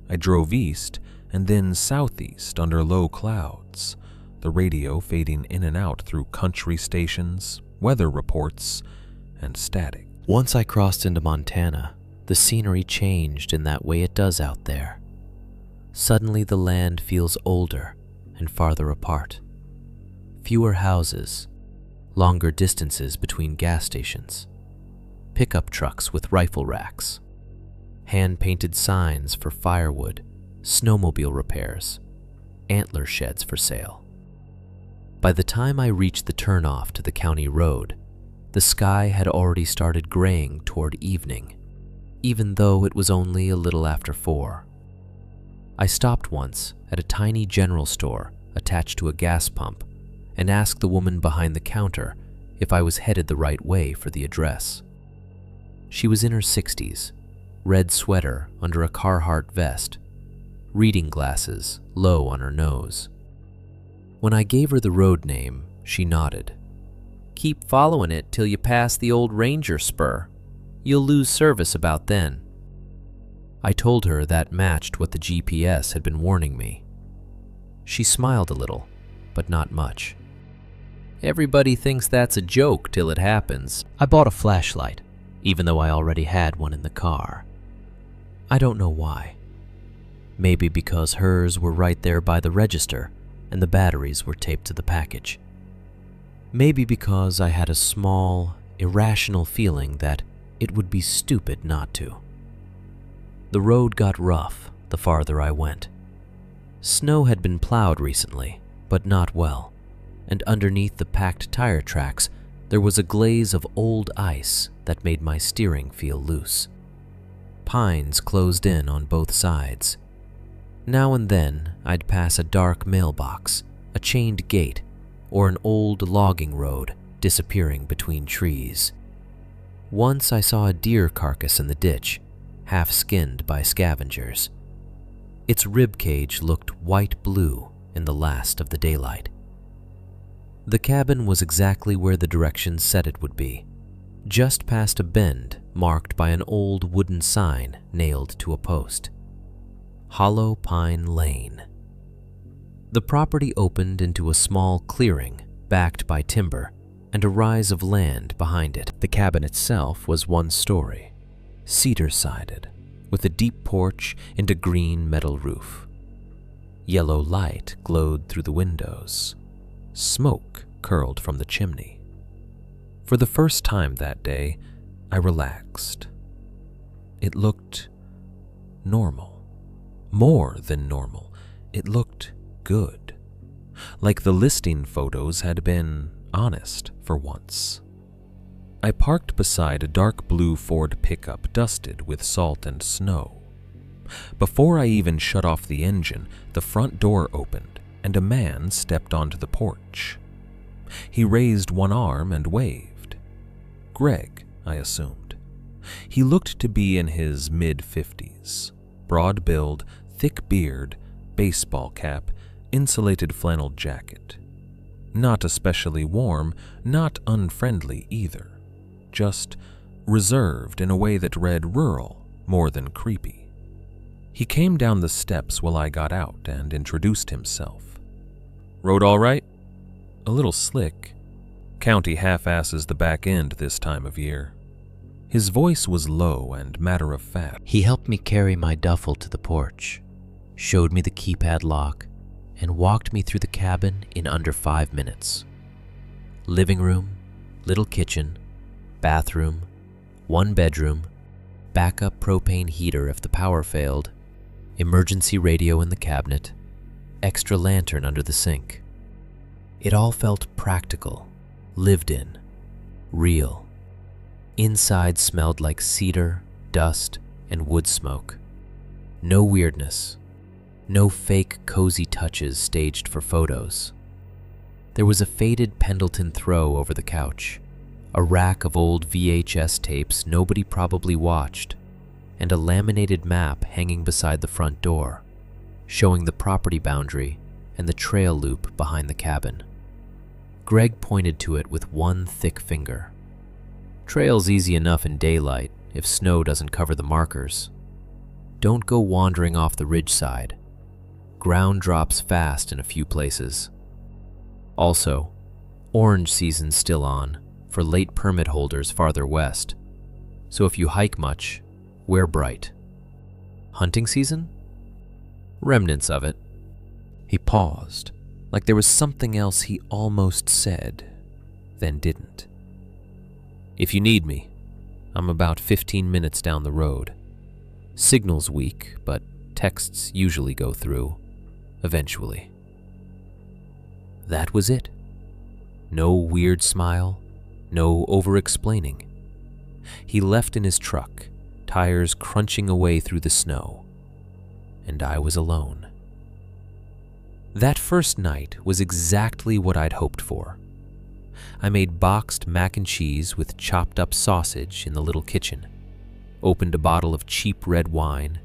I drove east and then southeast under low clouds, the radio fading in and out through country stations, weather reports, and static. Once I crossed into Montana, the scenery changed in that way it does out there. Suddenly the land feels older and farther apart. Fewer houses, longer distances between gas stations, pickup trucks with rifle racks, hand-painted signs for firewood, snowmobile repairs, antler sheds for sale. By the time I reached the turnoff to the county road, the sky had already started graying toward evening, even though it was only a little after 4. I stopped once at a tiny general store attached to a gas pump and asked the woman behind the counter if I was headed the right way for the address. She was in her 60s, red sweater under a Carhartt vest, reading glasses low on her nose. When I gave her the road name, she nodded. "Keep following it till you pass the old Ranger spur. You'll lose service about then." I told her that matched what the GPS had been warning me. She smiled a little, but not much. "Everybody thinks that's a joke till it happens." I bought a flashlight, even though I already had one in the car. I don't know why. Maybe because hers were right there by the register and the batteries were taped to the package. Maybe because I had a small, irrational feeling that it would be stupid not to. The road got rough the farther I went. Snow had been plowed recently, but not well, and underneath the packed tire tracks there was a glaze of old ice that made my steering feel loose. Pines closed in on both sides. Now and then I'd pass a dark mailbox, a chained gate, or an old logging road disappearing between trees. Once I saw a deer carcass in the ditch, half-skinned by scavengers. Its rib cage looked white-blue in the last of the daylight. The cabin was exactly where the directions said it would be, just past a bend marked by an old wooden sign nailed to a post. Hollow Pine Lane. The property opened into a small clearing backed by timber and a rise of land behind it. The cabin itself was one story, cedar-sided, with a deep porch and a green metal roof. Yellow light glowed through the windows. Smoke curled from the chimney. For the first time that day, I relaxed. It looked normal. More than normal. It looked good. Like the listing photos had been honest for once. I parked beside a dark blue Ford pickup dusted with salt and snow. Before I even shut off the engine, the front door opened and a man stepped onto the porch. He raised one arm and waved. Greg, I assumed. He looked to be in his mid-50s, broad build, thick beard, baseball cap, insulated flannel jacket. Not especially warm, not unfriendly either. Just reserved in a way that read rural more than creepy. He came down the steps while I got out and introduced himself. "Road all right?" "A little slick. County half-asses the back end this time of year." His voice was low and matter-of-fact. He helped me carry my duffel to the porch, showed me the keypad lock, and walked me through the cabin in under 5 minutes. Living room, little kitchen, bathroom, 1 bedroom, backup propane heater if the power failed, emergency radio in the cabinet, extra lantern under the sink. It all felt practical, lived in, real. Inside smelled like cedar, dust, and wood smoke. No weirdness. No fake cozy touches staged for photos. There was a faded Pendleton throw over the couch, a rack of old VHS tapes nobody probably watched, and a laminated map hanging beside the front door, showing the property boundary and the trail loop behind the cabin. Greg pointed to it with one thick finger. Trail's easy enough in daylight if snow doesn't cover the markers. Don't go wandering off the ridge side. Ground drops fast in a few places. Also, orange season's still on for late permit holders farther west, so if you hike much, wear bright. Hunting season? Remnants of it. He paused, like there was something else he almost said, then didn't. If you need me, I'm about 15 minutes down the road. Signal's weak, but texts usually go through, eventually. That was it. No weird smile, no over-explaining. He left in his truck, tires crunching away through the snow, and I was alone. That first night was exactly what I'd hoped for. I made boxed mac and cheese with chopped up sausage in the little kitchen, opened a bottle of cheap red wine,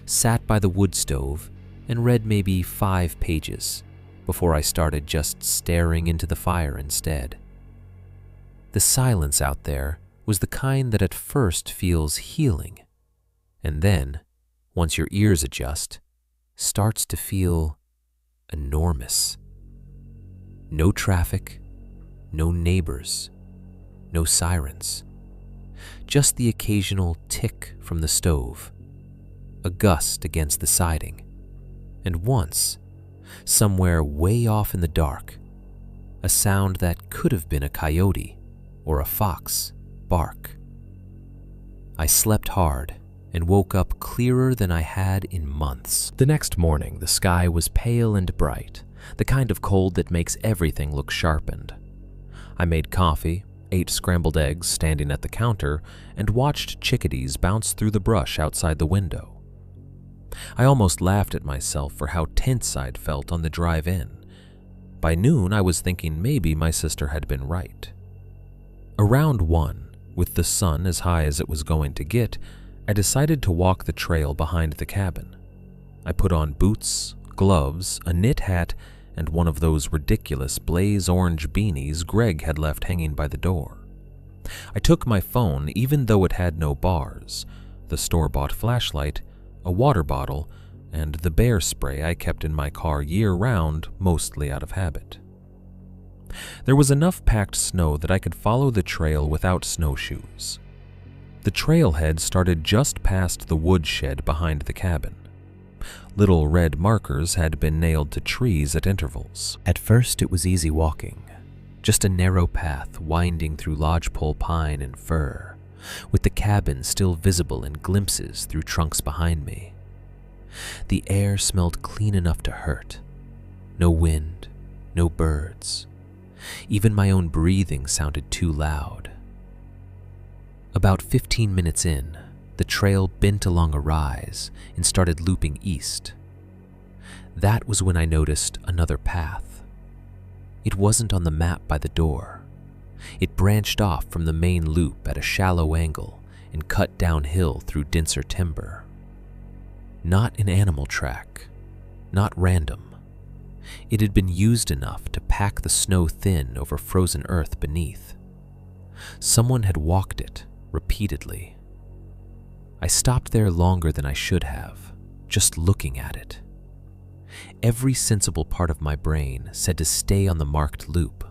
sat by the wood stove, and read maybe 5 pages before I started just staring into the fire instead. The silence out there was the kind that at first feels healing, and then, once your ears adjust, starts to feel enormous. No traffic, no neighbors, no sirens, just the occasional tick from the stove, a gust against the siding, and once, somewhere way off in the dark, a sound that could have been a coyote or a fox bark. I slept hard and woke up clearer than I had in months. The next morning, the sky was pale and bright, the kind of cold that makes everything look sharpened. I made coffee, ate scrambled eggs standing at the counter, and watched chickadees bounce through the brush outside the window. I almost laughed at myself for how tense I'd felt on the drive in. By noon, I was thinking maybe my sister had been right. Around 1, with the sun as high as it was going to get, I decided to walk the trail behind the cabin. I put on boots, gloves, a knit hat, and one of those ridiculous blaze orange beanies Greg had left hanging by the door. I took my phone even though it had no bars, the store-bought flashlight, a water bottle, and the bear spray I kept in my car year-round, mostly out of habit. There was enough packed snow that I could follow the trail without snowshoes. The trailhead started just past the woodshed behind the cabin. Little red markers had been nailed to trees at intervals. At first it was easy walking, just a narrow path winding through lodgepole pine and fir, with the cabin still visible in glimpses through trunks behind me. The air smelled clean enough to hurt. No wind, no birds. Even my own breathing sounded too loud. About 15 minutes in, the trail bent along a rise and started looping east. That was when I noticed another path. It wasn't on the map by the door. It branched off from the main loop at a shallow angle and cut downhill through denser timber. Not an animal track, not random. It had been used enough to pack the snow thin over frozen earth beneath. Someone had walked it repeatedly. I stopped there longer than I should have, just looking at it. Every sensible part of my brain said to stay on the marked loop,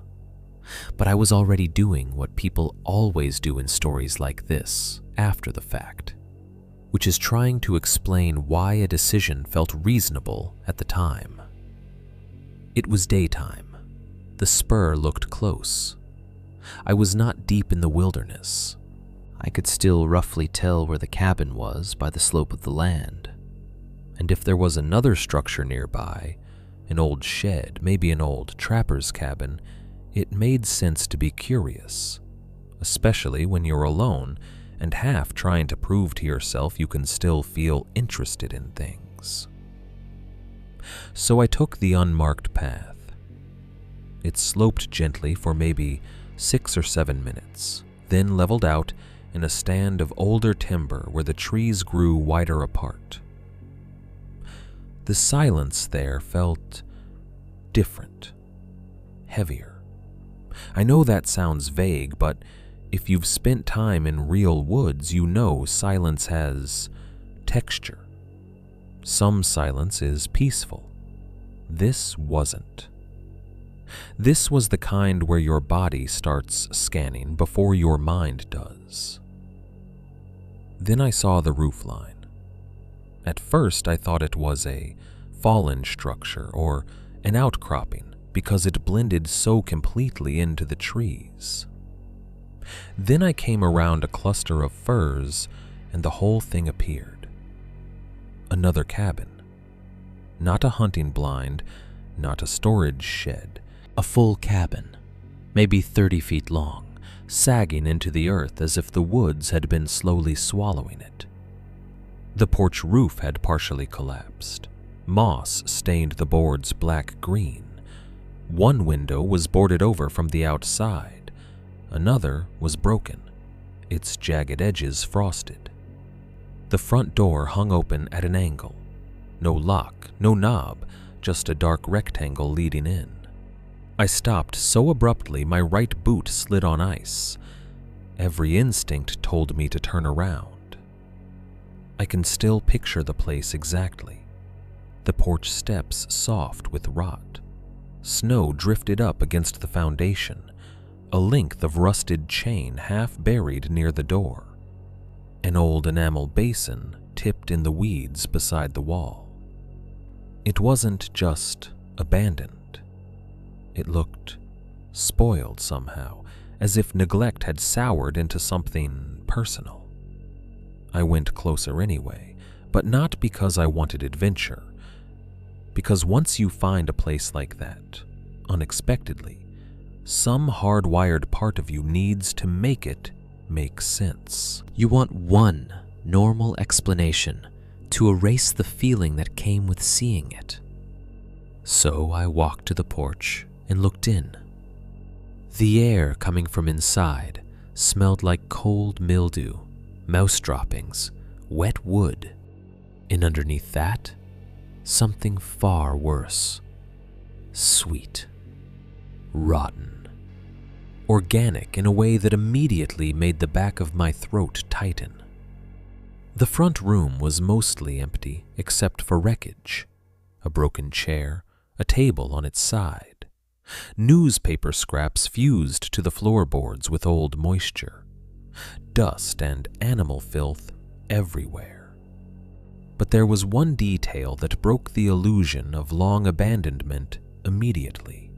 but I was already doing what people always do in stories like this after the fact, which is trying to explain why a decision felt reasonable at the time. It was daytime. The spur looked close. I was not deep in the wilderness. I could still roughly tell where the cabin was by the slope of the land. And if there was another structure nearby, an old shed, maybe an old trapper's cabin, it made sense to be curious, especially when you're alone and half trying to prove to yourself you can still feel interested in things. So I took the unmarked path. It sloped gently for maybe 6 or 7 minutes, then leveled out in a stand of older timber where the trees grew wider apart. The silence there felt different, heavier. I know that sounds vague, but If you've spent time in real woods, you know silence has texture. Some silence is peaceful. This wasn't. This was the kind where your body starts scanning before your mind does. Then I saw the roofline. At first, I thought it was a fallen structure or an outcropping because it blended so completely into the trees. Then I came around a cluster of firs and the whole thing appeared. Another cabin. Not a hunting blind, not a storage shed. A full cabin, maybe 30 feet long, sagging into the earth as if the woods had been slowly swallowing it. The porch roof had partially collapsed. Moss stained the boards black-green. One window was boarded over from the outside. Another was broken, its jagged edges frosted. The front door hung open at an angle. No lock, no knob, just a dark rectangle leading in. I stopped so abruptly my right boot slid on ice. Every instinct told me to turn around. I can still picture the place exactly. The porch steps soft with rot. Snow drifted up against the foundation, a length of rusted chain half buried near the door. An old enamel basin tipped in the weeds beside the wall. It wasn't just abandoned. It looked spoiled somehow, as if neglect had soured into something personal. I went closer anyway, but not because I wanted adventure. Because once you find a place like that, unexpectedly, some hardwired part of you needs to make it make sense. You want one normal explanation to erase the feeling that came with seeing it. So I walked to the porch and looked in. The air coming from inside smelled like cold mildew, mouse droppings, wet wood, and underneath that, something far worse. Sweet, rotten, organic in a way that immediately made the back of my throat tighten. The front room was mostly empty except for wreckage, a broken chair, a table on its side. Newspaper scraps fused to the floorboards with old moisture. Dust and animal filth everywhere. But there was one detail that broke the illusion of long abandonment immediately.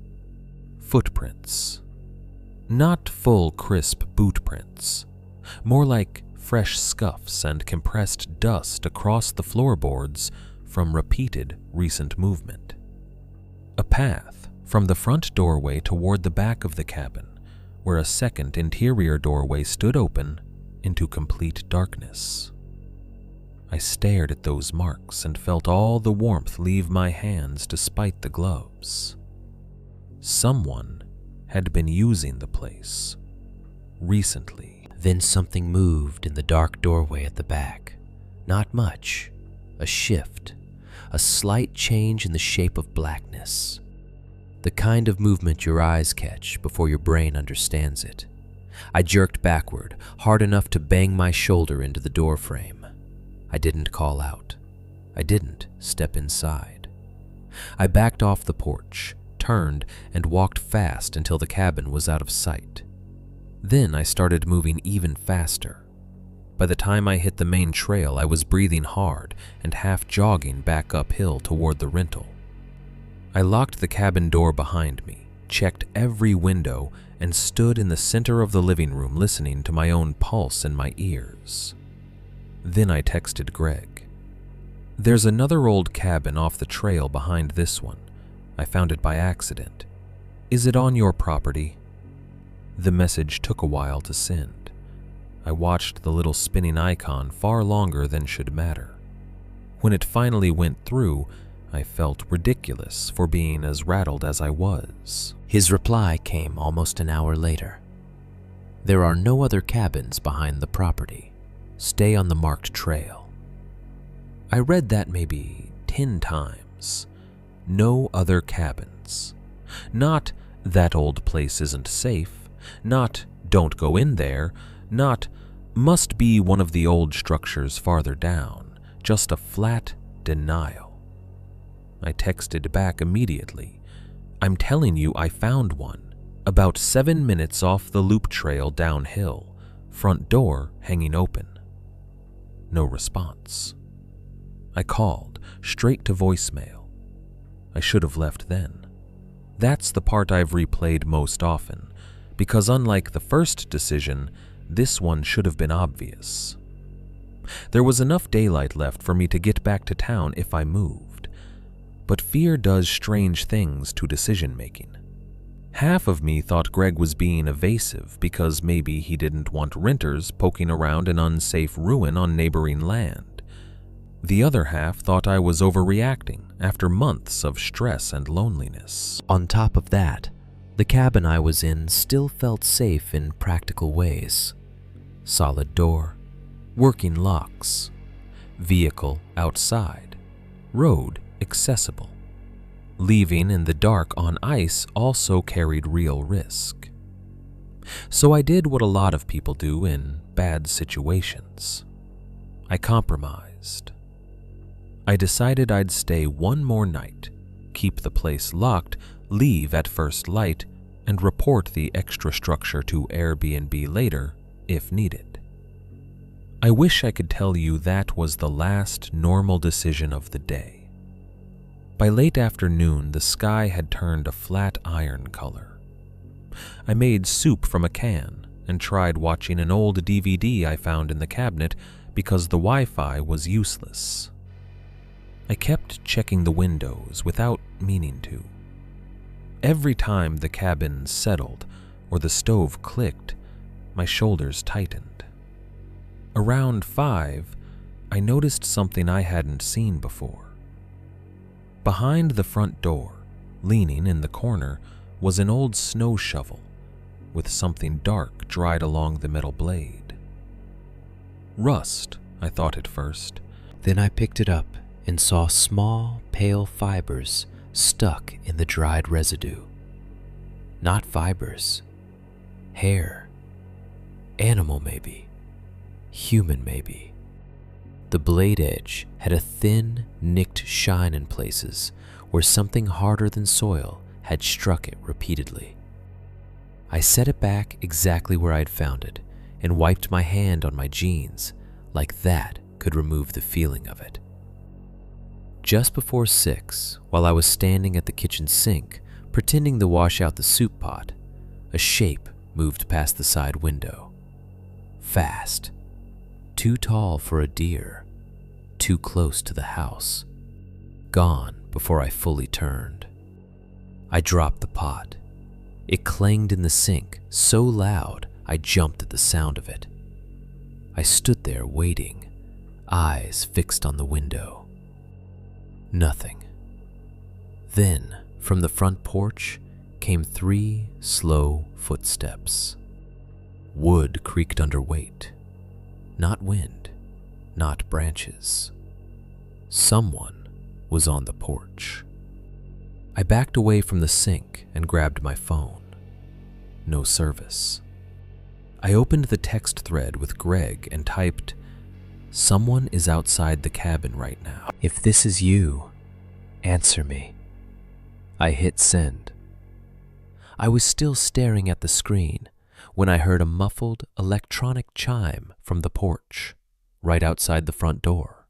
Footprints. Not full crisp boot prints. More like fresh scuffs and compressed dust across the floorboards from repeated recent movement. A path from the front doorway toward the back of the cabin, where a second interior doorway stood open into complete darkness. I stared at those marks and felt all the warmth leave my hands despite the gloves. Someone had been using the place recently. Then something moved in the dark doorway at the back. Not much. A shift. A slight change in the shape of blackness. The kind of movement your eyes catch before your brain understands it. I jerked backward, hard enough to bang my shoulder into the doorframe. I didn't call out. I didn't step inside. I backed off the porch, turned, and walked fast until the cabin was out of sight. Then I started moving even faster. By the time I hit the main trail, I was breathing hard and half jogging back uphill toward the rental. I locked the cabin door behind me, checked every window, and stood in the center of the living room listening to my own pulse in my ears. Then I texted Greg. There's another old cabin off the trail behind this one. I found it by accident. Is it on your property? The message took a while to send. I watched the little spinning icon far longer than should matter. When it finally went through, I felt ridiculous for being as rattled as I was. His reply came almost an hour later. There are no other cabins behind the property. Stay on the marked trail. I read that maybe 10 times. No other cabins. Not that old place isn't safe. Not don't go in there, not must be one of the old structures farther down, just a flat denial. I texted back immediately. I'm telling you, I found one. About 7 minutes off the loop trail downhill, front door hanging open. No response. I called, straight to voicemail. I should have left then. That's the part I've replayed most often, because unlike the first decision, this one should have been obvious. There was enough daylight left for me to get back to town if I moved, but fear does strange things to decision-making. Half of me thought Greg was being evasive because maybe he didn't want renters poking around an unsafe ruin on neighboring land. The other half thought I was overreacting after months of stress and loneliness. On top of that, the cabin I was in still felt safe in practical ways. Solid door, working locks, vehicle outside, road accessible. Leaving in the dark on ice also carried real risk. So I did what a lot of people do in bad situations. I compromised. I decided I'd stay one more night, keep the place locked, leave at first light, and report the extra structure to Airbnb later if needed. I wish I could tell you that was the last normal decision of the day. By late afternoon, the sky had turned a flat iron color. I made soup from a can and tried watching an old DVD I found in the cabinet because the Wi-Fi was useless. I kept checking the windows without meaning to. Every time the cabin settled or the stove clicked, my shoulders tightened. Around 5, I noticed something I hadn't seen before. Behind the front door, leaning in the corner, was an old snow shovel with something dark dried along the metal blade. Rust, I thought at first. Then I picked it up and saw small, pale fibers stuck in the dried residue. Not fibers. Hair. Animal maybe. Human maybe. The blade edge had a thin, nicked shine in places where something harder than soil had struck it repeatedly. I set it back exactly where I'd found it and wiped my hand on my jeans, like that could remove the feeling of it. Just before 6, while I was standing at the kitchen sink, pretending to wash out the soup pot, a shape moved past the side window. Fast. Too tall for a deer. Too close to the house. Gone before I fully turned. I dropped the pot. It clanged in the sink so loud I jumped at the sound of it. I stood there waiting, eyes fixed on the window. Nothing. Then, from the front porch, came 3 slow footsteps. Wood creaked under weight. Not wind, not branches. Someone was on the porch. I backed away from the sink and grabbed my phone. No service. I opened the text thread with Greg and typed, "Someone is outside the cabin right now. If this is you, answer me." I hit send. I was still staring at the screen when I heard a muffled electronic chime from the porch, right outside the front door.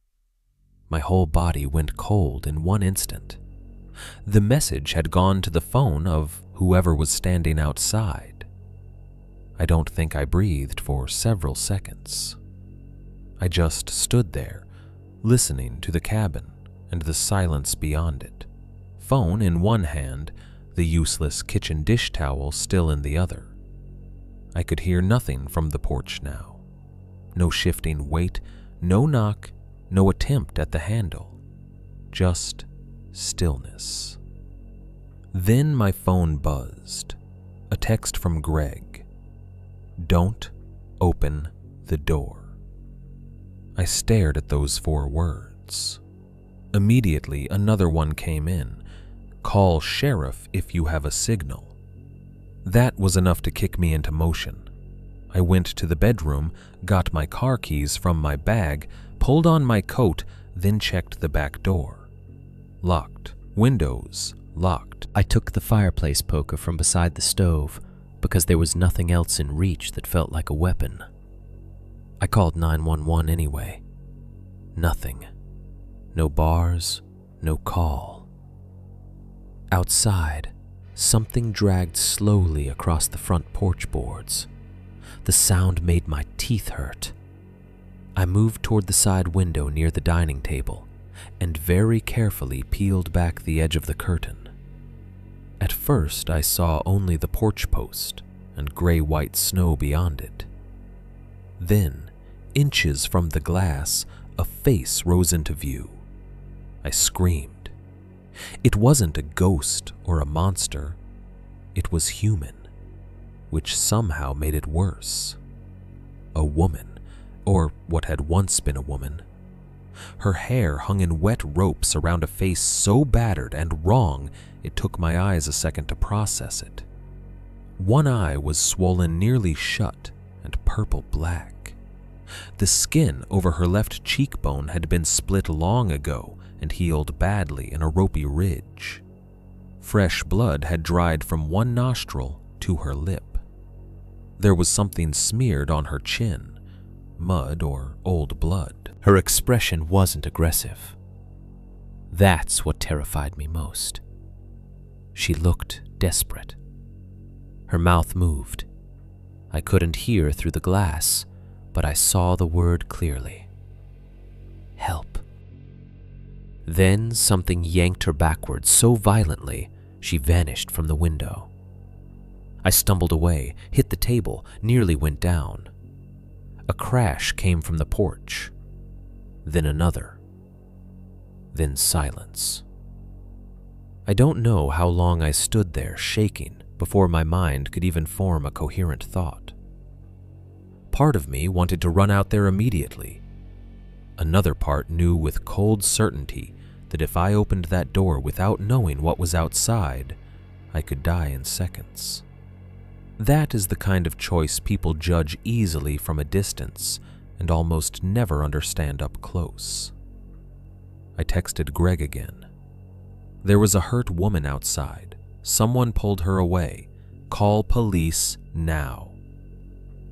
My whole body went cold in one instant. The message had gone to the phone of whoever was standing outside. I don't think I breathed for several seconds. I just stood there, listening to the cabin and the silence beyond it. Phone in one hand, the useless kitchen dish towel still in the other. I could hear nothing from the porch now. No shifting weight, no knock, no attempt at the handle. Just stillness. Then my phone buzzed. A text from Greg. "Don't open the door." I stared at those 4 words. Immediately, another one came in. "Call sheriff if you have a signal." That was enough to kick me into motion. I went to the bedroom, got my car keys from my bag, pulled on my coat, then checked the back door. Locked. Windows locked. I took the fireplace poker from beside the stove because there was nothing else in reach that felt like a weapon. I called 911 anyway. Nothing. No bars, no call. Outside, something dragged slowly across the front porch boards. The sound made my teeth hurt. I moved toward the side window near the dining table and very carefully peeled back the edge of the curtain. At first, I saw only the porch post and gray-white snow beyond it. Then, inches from the glass, a face rose into view. I screamed. It wasn't a ghost or a monster. It was human, which somehow made it worse. A woman, or what had once been a woman. Her hair hung in wet ropes around a face so battered and wrong it took my eyes a second to process it. One eye was swollen nearly shut and purple-black. The skin over her left cheekbone had been split long ago and healed badly in a ropey ridge. Fresh blood had dried from one nostril to her lip. There was something smeared on her chin, mud or old blood. Her expression wasn't aggressive. That's what terrified me most. She looked desperate. Her mouth moved. I couldn't hear through the glass, but I saw the word clearly. Help. Then something yanked her backwards so violently she vanished from the window. I stumbled away, hit the table, nearly went down. A crash came from the porch. Then another. Then silence. I don't know how long I stood there shaking before my mind could even form a coherent thought. Part of me wanted to run out there immediately. Another part knew with cold certainty that if I opened that door without knowing what was outside, I could die in seconds. That is the kind of choice people judge easily from a distance and almost never understand up close. I texted Greg again. There was a hurt woman outside. Someone pulled her away. Call police now.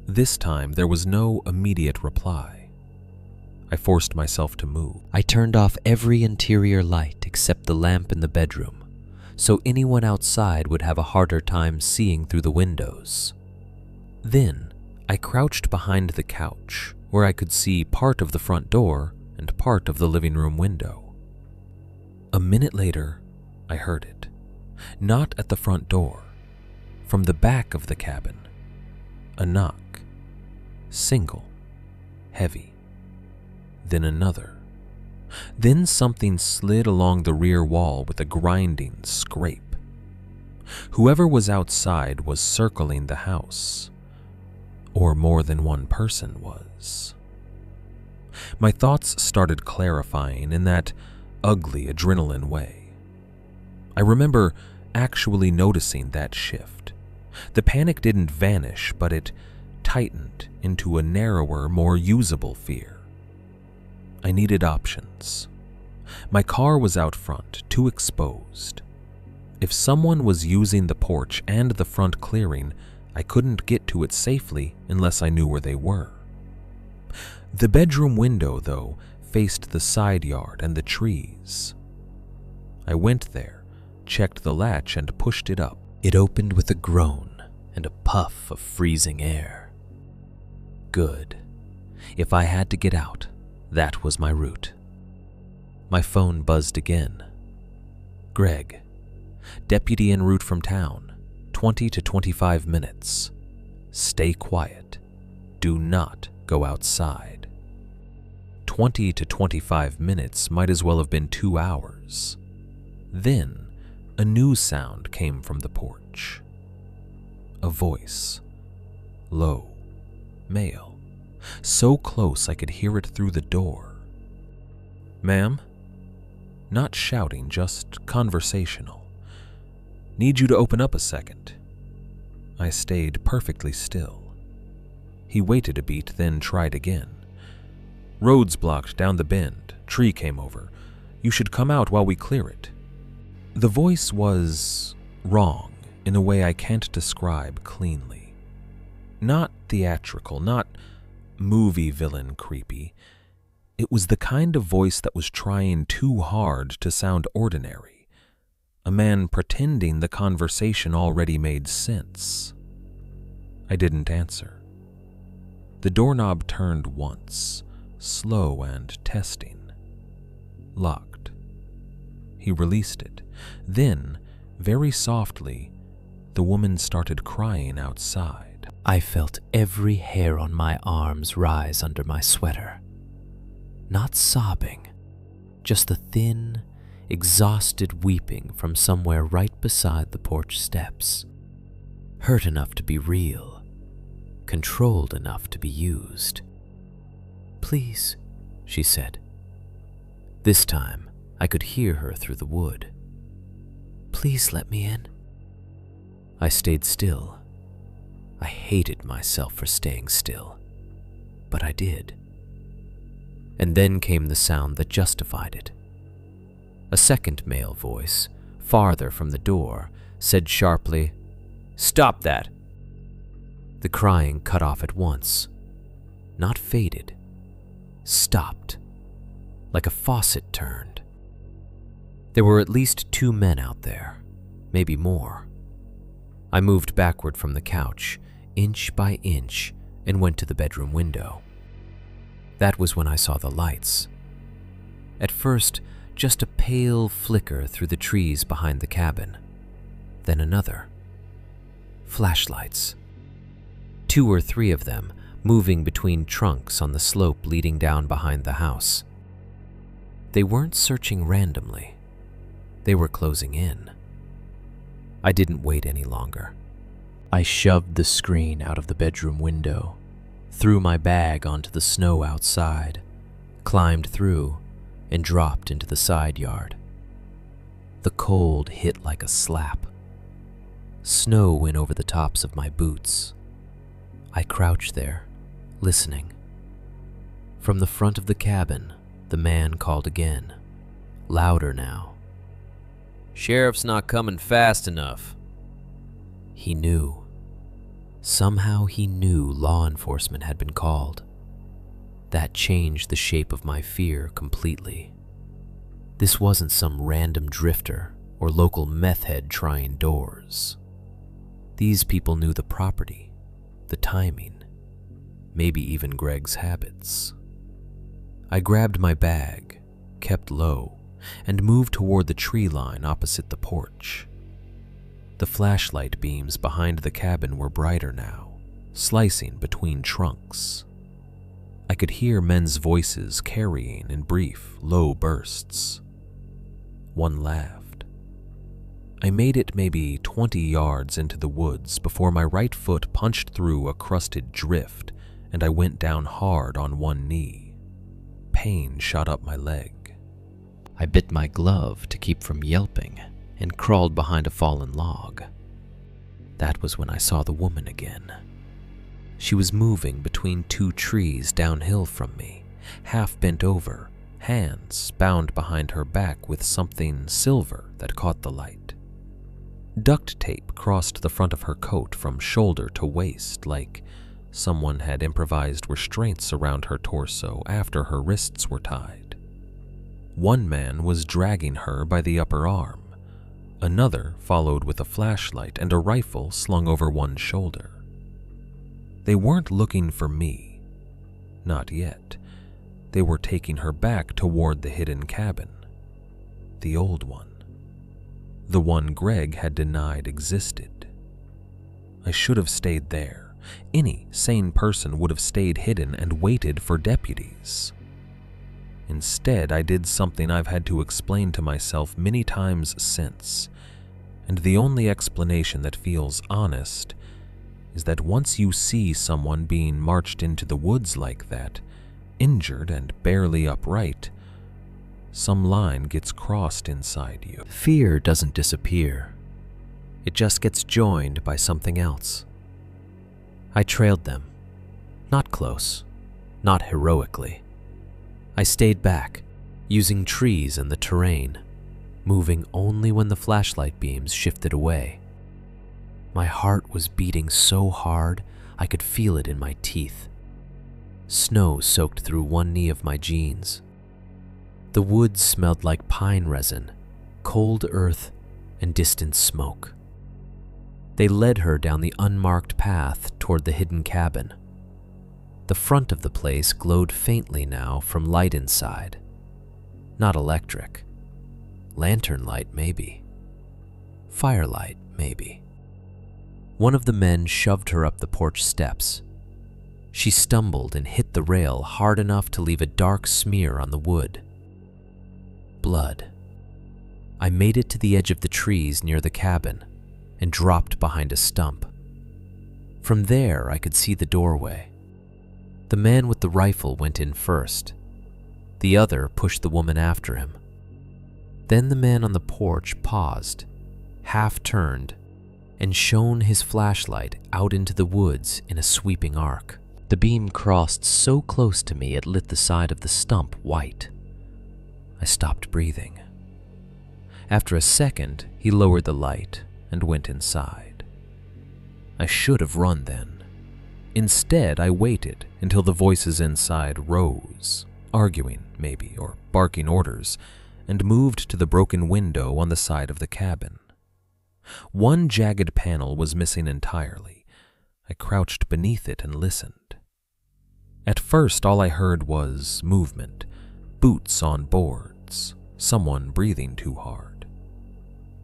This time there was no immediate reply. I forced myself to move. I turned off every interior light except the lamp in the bedroom, so anyone outside would have a harder time seeing through the windows. Then I crouched behind the couch, where I could see part of the front door and part of the living room window. A minute later, I heard it. Not at the front door. From the back of the cabin. A knock. Single. Heavy. Then another. Then something slid along the rear wall with a grinding scrape. Whoever was outside was circling the house. Or more than one person was. My thoughts started clarifying in that ugly adrenaline way. I remember actually noticing that shift. The panic didn't vanish, but it tightened into a narrower, more usable fear. I needed options. My car was out front, too exposed. If someone was using the porch and the front clearing, I couldn't get to it safely unless I knew where they were. The bedroom window, though, faced the side yard and the trees. I went there, checked the latch, and pushed it up. It opened with a groan and a puff of freezing air. Good. If I had to get out, that was my route. My phone buzzed again. Greg, deputy en route from town, 20 to 25 minutes. Stay quiet. Do not go outside. 20 to 25 minutes might as well have been 2 hours. Then, a new sound came from the porch. A voice. Low. Male. So close I could hear it through the door. Ma'am? Not shouting, just conversational. Need you to open up a second. I stayed perfectly still. He waited a beat, then tried again. "Road's blocked down the bend. Tree came over. You should come out while we clear it." The voice was wrong in a way I can't describe cleanly. Not theatrical, not movie villain creepy. It was the kind of voice that was trying too hard to sound ordinary. A man pretending the conversation already made sense. I didn't answer. The doorknob turned once, slow and testing. Locked. He released it. Then, very softly, the woman started crying outside. I felt every hair on my arms rise under my sweater. Not sobbing, just the thin, exhausted weeping from somewhere right beside the porch steps. Hurt enough to be real, controlled enough to be used. "Please," she said. This time, I could hear her through the wood. "Please let me in." I stayed still. I hated myself for staying still, but I did. And then came the sound that justified it. A second male voice, farther from the door, said sharply, "Stop that!" The crying cut off at once. Not faded. Stopped. Like a faucet turned. There were at least 2 men out there, maybe more. I moved backward from the couch, inch by inch, and went to the bedroom window. That was when I saw the lights. At first, just a pale flicker through the trees behind the cabin. Then another. Flashlights. 2 or 3 of them, moving between trunks on the slope leading down behind the house. They weren't searching randomly. They were closing in. I didn't wait any longer. I shoved the screen out of the bedroom window, threw my bag onto the snow outside, climbed through, and dropped into the side yard. The cold hit like a slap. Snow went over the tops of my boots. I crouched there, listening. From the front of the cabin, the man called again, louder now. "Sheriff's not coming fast enough." He knew. Somehow he knew law enforcement had been called. That changed the shape of my fear completely. This wasn't some random drifter or local meth head trying doors. These people knew the property, the timing, maybe even Greg's habits. I grabbed my bag, kept low, and moved toward the tree line opposite the porch. The flashlight beams behind the cabin were brighter now, slicing between trunks. I could hear men's voices carrying in brief, low bursts. One laughed. I made it maybe 20 yards into the woods before my right foot punched through a crusted drift and I went down hard on one knee. Pain shot up my leg. I bit my glove to keep from yelping and crawled behind a fallen log. That was when I saw the woman again. She was moving between 2 trees downhill from me, half bent over, hands bound behind her back with something silver that caught the light. Duct tape crossed the front of her coat from shoulder to waist, like someone had improvised restraints around her torso after her wrists were tied. One man was dragging her by the upper arm. Another followed with a flashlight and a rifle slung over one shoulder. They weren't looking for me. Not yet. They were taking her back toward the hidden cabin. The old one. The one Greg had denied existed. I should have stayed there. Any sane person would have stayed hidden and waited for deputies. Instead, I did something I've had to explain to myself many times since, and the only explanation that feels honest is that once you see someone being marched into the woods like that, injured and barely upright, some line gets crossed inside you. Fear doesn't disappear. It just gets joined by something else. I trailed them, Not close, not heroically. I stayed back, using trees and the terrain, moving only when the flashlight beams shifted away. My heart was beating so hard I could feel it in my teeth. Snow soaked through one knee of my jeans. The woods smelled like pine resin, cold earth, and distant smoke. They led her down the unmarked path toward the hidden cabin. The front of the place glowed faintly now from light inside. Not electric. Lantern light, maybe. Firelight, maybe. One of the men shoved her up the porch steps. She stumbled and hit the rail hard enough to leave a dark smear on the wood. Blood. I made it to the edge of the trees near the cabin and dropped behind a stump. From there, I could see the doorway. The man with the rifle went in first. The other pushed the woman after him. Then the man on the porch paused, half-turned, and shone his flashlight out into the woods in a sweeping arc. The beam crossed so close to me it lit the side of the stump white. I stopped breathing. After a second, he lowered the light and went inside. I should have run then. Instead, I waited until the voices inside rose, arguing maybe, or barking orders, and moved to the broken window on the side of the cabin. One jagged panel was missing entirely. I crouched beneath it and listened. At first, all I heard was movement, boots on boards, someone breathing too hard.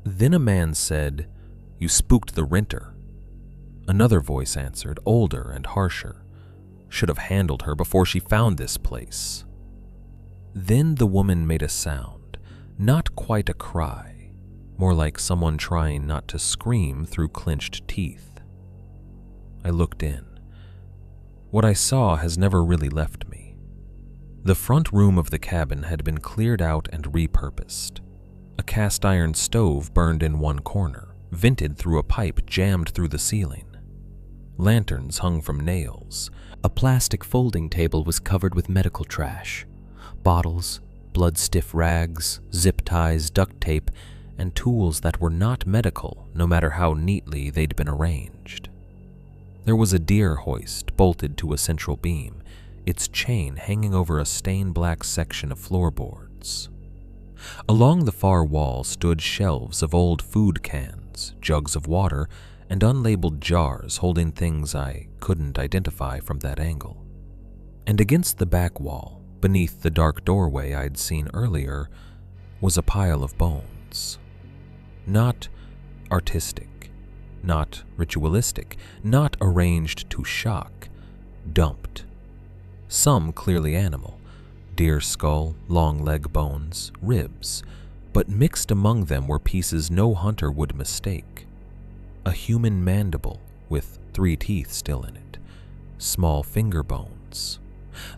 Then a man said, "You spooked the renter." Another voice answered, older and harsher. "Should have handled her before she found this place." Then the woman made a sound, not quite a cry, more like someone trying not to scream through clenched teeth. I looked in. What I saw has never really left me. The front room of the cabin had been cleared out and repurposed. A cast iron stove burned in one corner, vented through a pipe jammed through the ceiling. Lanterns hung from nails. A plastic folding table was covered with medical trash. Bottles, blood-stiff rags, zip ties, duct tape, and tools that were not medical, no matter how neatly they'd been arranged. There was a deer hoist bolted to a central beam, its chain hanging over a stained-black section of floorboards. Along the far wall stood shelves of old food cans, jugs of water, and unlabeled jars holding things I couldn't identify from that angle. And against the back wall, beneath the dark doorway I'd seen earlier, was a pile of bones. Not artistic, not ritualistic, not arranged to shock, dumped. Some clearly animal, deer skull, long leg bones, ribs, but mixed among them were pieces no hunter would mistake. A human mandible with 3 teeth still in it, small finger bones,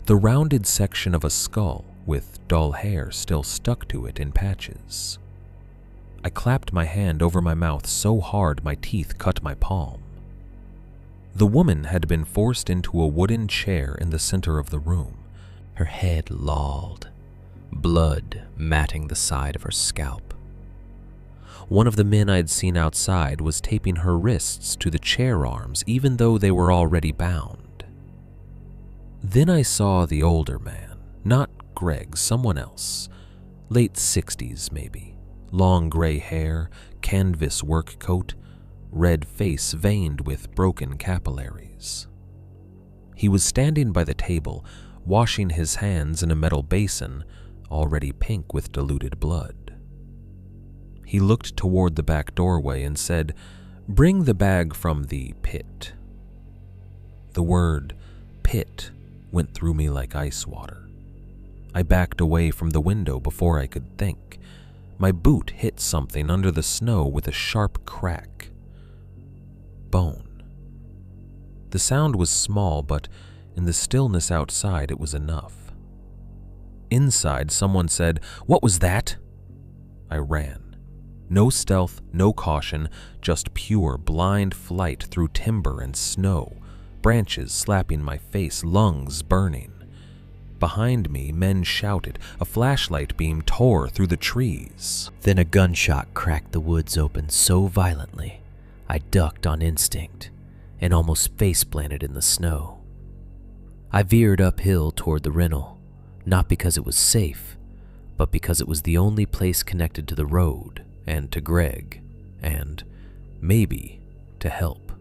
the rounded section of a skull with dull hair still stuck to it in patches. I clapped my hand over my mouth so hard my teeth cut my palm. The woman had been forced into a wooden chair in the center of the room. Her head lolled, blood matting the side of her scalp. One of the men I'd seen outside was taping her wrists to the chair arms even though they were already bound. Then I saw the older man, not Greg, someone else, late 60s maybe, long gray hair, canvas work coat, red face veined with broken capillaries. He was standing by the table, washing his hands in a metal basin, already pink with diluted blood. He looked toward the back doorway and said, "Bring the bag from the pit." The word pit went through me like ice water. I backed away from the window before I could think. My boot hit something under the snow with a sharp crack. Bone. The sound was small, but in the stillness outside it was enough. Inside, someone said, "What was that?" I ran. No stealth, no caution, just pure blind flight through timber and snow, branches slapping my face, lungs burning. Behind me, men shouted. A flashlight beam tore through the trees. Then a gunshot cracked the woods open so violently, I ducked on instinct and almost face-planted in the snow. I veered uphill toward the rental, not because it was safe, but because it was the only place connected to the road and to Greg, and maybe to help.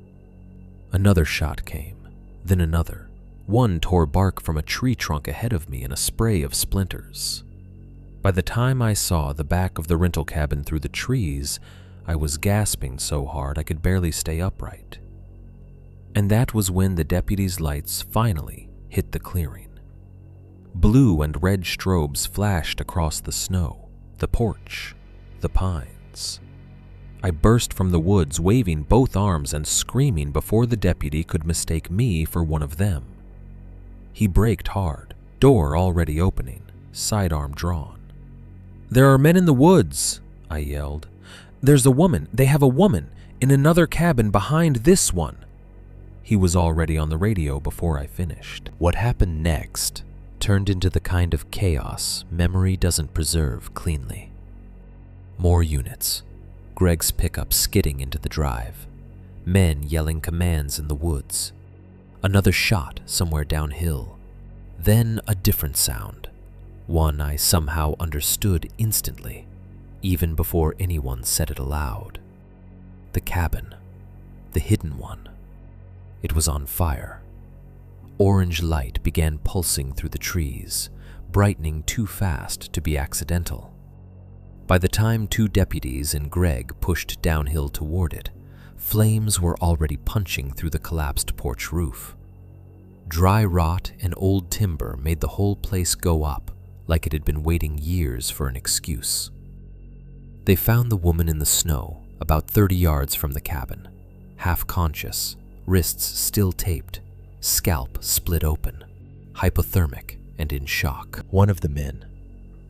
Another shot came, then another. One tore bark from a tree trunk ahead of me in a spray of splinters. By the time I saw the back of the rental cabin through the trees, I was gasping so hard I could barely stay upright. And that was when the deputy's lights finally hit the clearing. Blue and red strobes flashed across the snow, the porch, the pines. I burst from the woods, waving both arms and screaming before the deputy could mistake me for one of them. He braked hard, door already opening, sidearm drawn. "There are men in the woods," I yelled. "There's a woman, they have a woman, in another cabin behind this one." He was already on the radio before I finished. What happened next turned into the kind of chaos memory doesn't preserve cleanly. More units, Greg's pickup skidding into the drive, men yelling commands in the woods, another shot somewhere downhill, then a different sound, one I somehow understood instantly, even before anyone said it aloud. The cabin, the hidden one. It was on fire. Orange light began pulsing through the trees, brightening too fast to be accidental. By the time two deputies and Greg pushed downhill toward it, flames were already punching through the collapsed porch roof. Dry rot and old timber made the whole place go up like it had been waiting years for an excuse. They found the woman in the snow about 30 yards from the cabin, half conscious, wrists still taped, scalp split open, hypothermic and in shock. One of the men,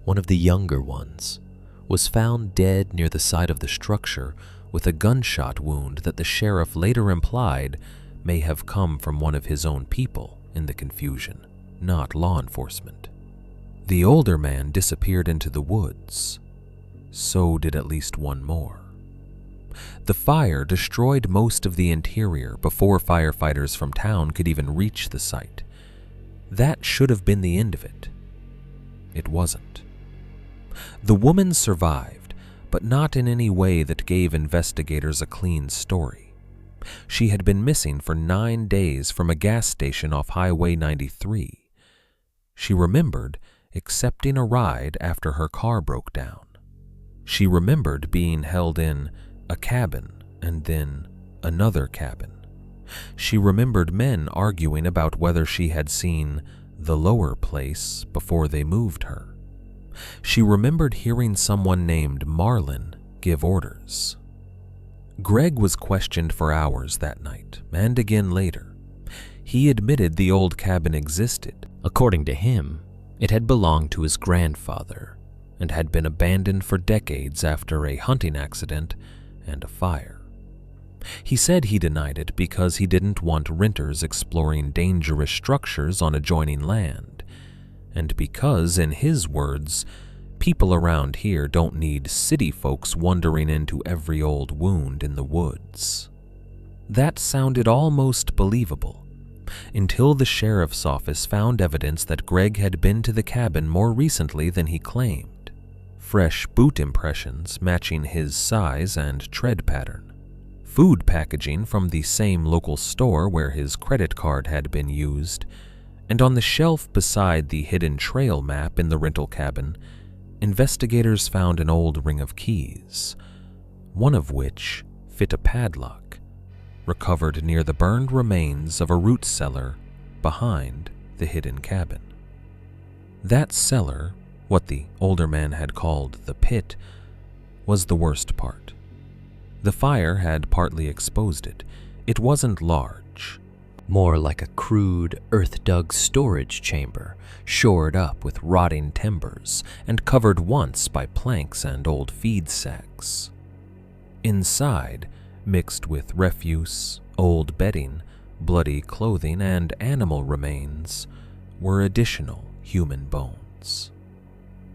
one of the younger ones, was found dead near the side of the structure with a gunshot wound that the sheriff later implied may have come from one of his own people in the confusion, not law enforcement. The older man disappeared into the woods. So did at least one more. The fire destroyed most of the interior before firefighters from town could even reach the site. That should have been the end of it. It wasn't. The woman survived, but not in any way that gave investigators a clean story. She had been missing for 9 days from a gas station off Highway 93. She remembered accepting a ride after her car broke down. She remembered being held in a cabin and then another cabin. She remembered men arguing about whether she had seen the lower place before they moved her. She remembered hearing someone named Marlin give orders. Greg was questioned for hours that night, and again later. He admitted the old cabin existed. According to him, it had belonged to his grandfather and had been abandoned for decades after a hunting accident and a fire. He said he denied it because he didn't want renters exploring dangerous structures on adjoining land, and because, in his words, people around here don't need city folks wandering into every old wound in the woods. That sounded almost believable, until the sheriff's office found evidence that Greg had been to the cabin more recently than he claimed. Fresh boot impressions matching his size and tread pattern. Food packaging from the same local store where his credit card had been used, and on the shelf beside the hidden trail map in the rental cabin, investigators found an old ring of keys, one of which fit a padlock, recovered near the burned remains of a root cellar behind the hidden cabin. That cellar, what the older man had called the pit, was the worst part. The fire had partly exposed it. It wasn't large, more like a crude, earth-dug storage chamber, shored up with rotting timbers and covered once by planks and old feed sacks. Inside, mixed with refuse, old bedding, bloody clothing, and animal remains were additional human bones.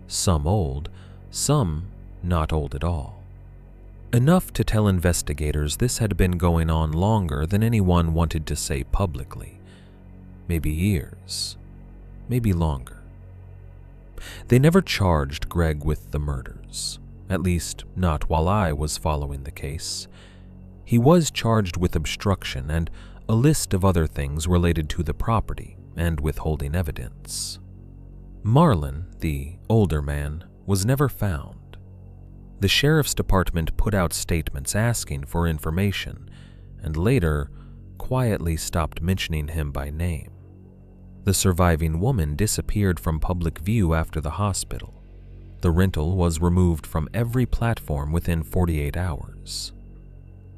Some old, some not old at all. Enough to tell investigators this had been going on longer than anyone wanted to say publicly. Maybe years, maybe longer. They never charged Greg with the murders, at least not while I was following the case. He was charged with obstruction and a list of other things related to the property and withholding evidence. Marlin, the older man, was never found. The sheriff's department put out statements asking for information and later quietly stopped mentioning him by name. The surviving woman disappeared from public view after the hospital. The rental was removed from every platform within 48 hours.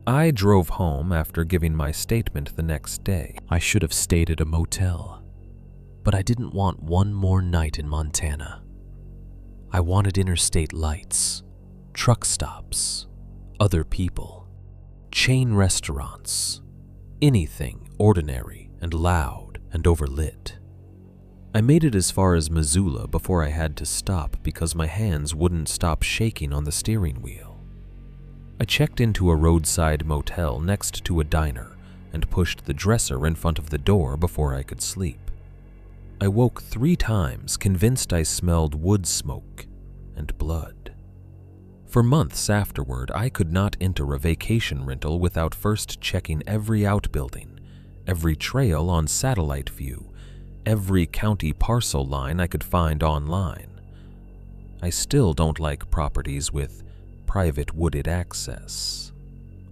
I drove home after giving my statement the next day. I should have stayed at a motel, but I didn't want one more night in Montana. I wanted interstate lights, truck stops, other people, chain restaurants, anything ordinary and loud and overlit. I made it as far as Missoula before I had to stop because my hands wouldn't stop shaking on the steering wheel. I checked into a roadside motel next to a diner and pushed the dresser in front of the door before I could sleep. I woke 3 times convinced I smelled wood smoke and blood. For months afterward, I could not enter a vacation rental without first checking every outbuilding, every trail on satellite view, every county parcel line I could find online. I still don't like properties with private wooded access.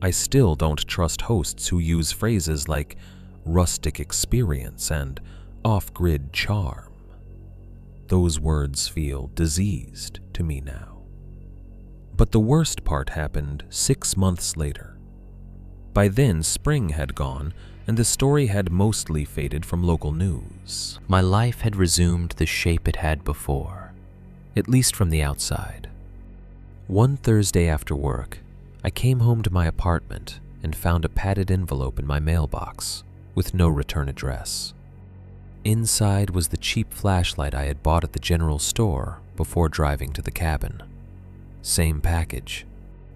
I still don't trust hosts who use phrases like rustic experience and off-grid charm. Those words feel diseased to me now. But the worst part happened 6 months later. By then, spring had gone, and the story had mostly faded from local news. My life had resumed the shape it had before, at least from the outside. One Thursday after work, I came home to my apartment and found a padded envelope in my mailbox with no return address. Inside was the cheap flashlight I had bought at the general store before driving to the cabin. Same package,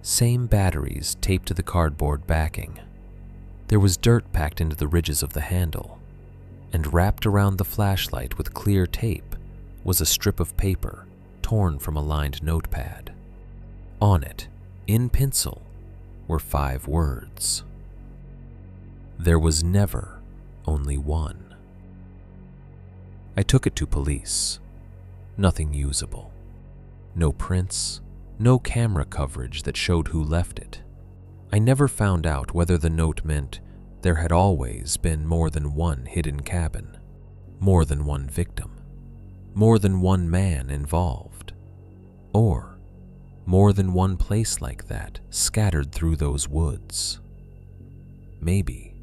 same batteries taped to the cardboard backing. There was dirt packed into the ridges of the handle, and wrapped around the flashlight with clear tape was a strip of paper torn from a lined notepad. On it, in pencil, were 5 words. There was never only one. I took it to police. Nothing usable. No prints, no camera coverage that showed who left it. I never found out whether the note meant there had always been more than one hidden cabin, more than one victim, more than one man involved, or more than one place like that scattered through those woods. Maybe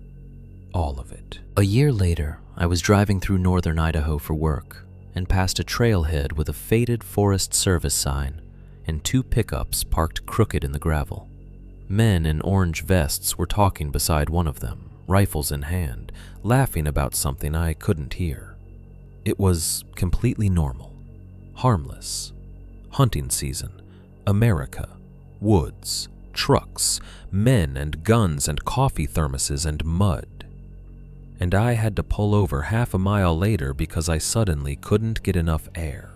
all of it. A year later, I was driving through northern Idaho for work and passed a trailhead with a faded Forest Service sign and 2 pickups parked crooked in the gravel. Men in orange vests were talking beside one of them, rifles in hand, laughing about something I couldn't hear. It was completely normal, harmless. Hunting season, America, woods, trucks, men and guns and coffee thermoses and mud. And I had to pull over half a mile later because I suddenly couldn't get enough air.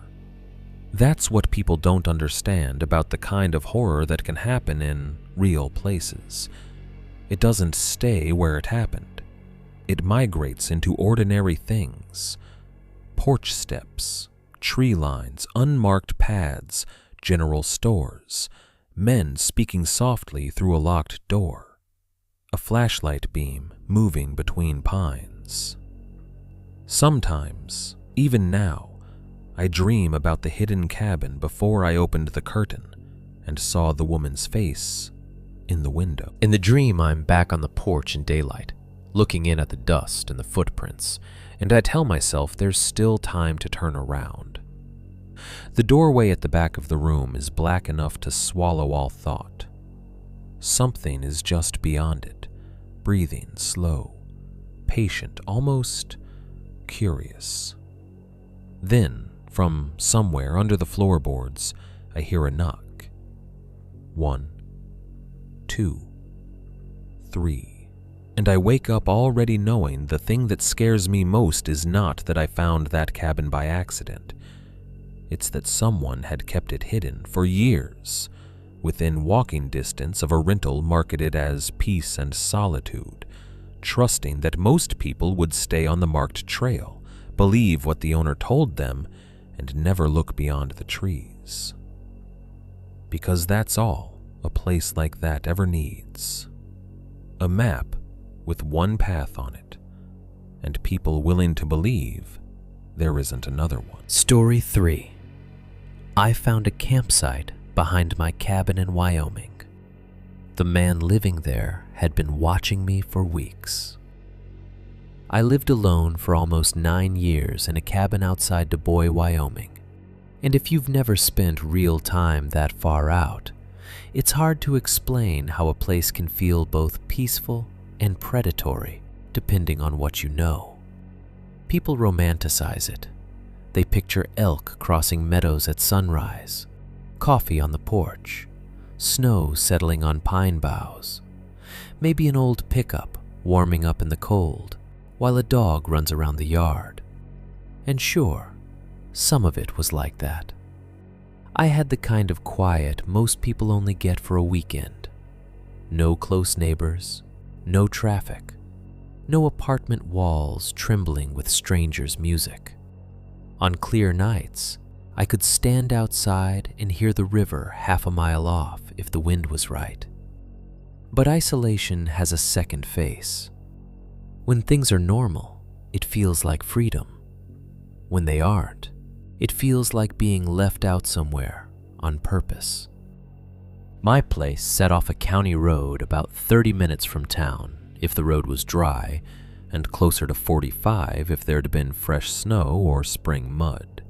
That's what people don't understand about the kind of horror that can happen in real places. It doesn't stay where it happened. It migrates into ordinary things. Porch steps, tree lines, unmarked paths, general stores, men speaking softly through a locked door, a flashlight beam moving between pines. Sometimes, even now, I dream about the hidden cabin before I opened the curtain and saw the woman's face in the window. In the dream, I'm back on the porch in daylight, looking in at the dust and the footprints, and I tell myself there's still time to turn around. The doorway at the back of the room is black enough to swallow all thought. Something is just beyond it, breathing slow, patient, almost curious. Then, from somewhere under the floorboards, I hear a knock. 1, 2, 3, and I wake up already knowing the thing that scares me most is not that I found that cabin by accident. It's that someone had kept it hidden for years, within walking distance of a rental marketed as peace and solitude, trusting that most people would stay on the marked trail, believe what the owner told them, and never look beyond the trees. Because that's all a place like that ever needs. A map with one path on it, and people willing to believe there isn't another one. Story 3. I found a campsite behind my cabin in Wyoming. The man living there had been watching me for weeks. I lived alone for almost 9 years in a cabin outside Du Bois, Wyoming. And if you've never spent real time that far out, it's hard to explain how a place can feel both peaceful and predatory, depending on what you know. People romanticize it. They picture elk crossing meadows at sunrise, coffee on the porch, snow settling on pine boughs, maybe an old pickup warming up in the cold while a dog runs around the yard. And sure, some of it was like that. I had the kind of quiet most people only get for a weekend. No close neighbors, no traffic, no apartment walls trembling with strangers' music. On clear nights, I could stand outside and hear the river half a mile off if the wind was right. But isolation has a second face. When things are normal, it feels like freedom. When they aren't, it feels like being left out somewhere on purpose. My place set off a county road about 30 minutes from town if the road was dry, and closer to 45 if there'd been fresh snow or spring mud.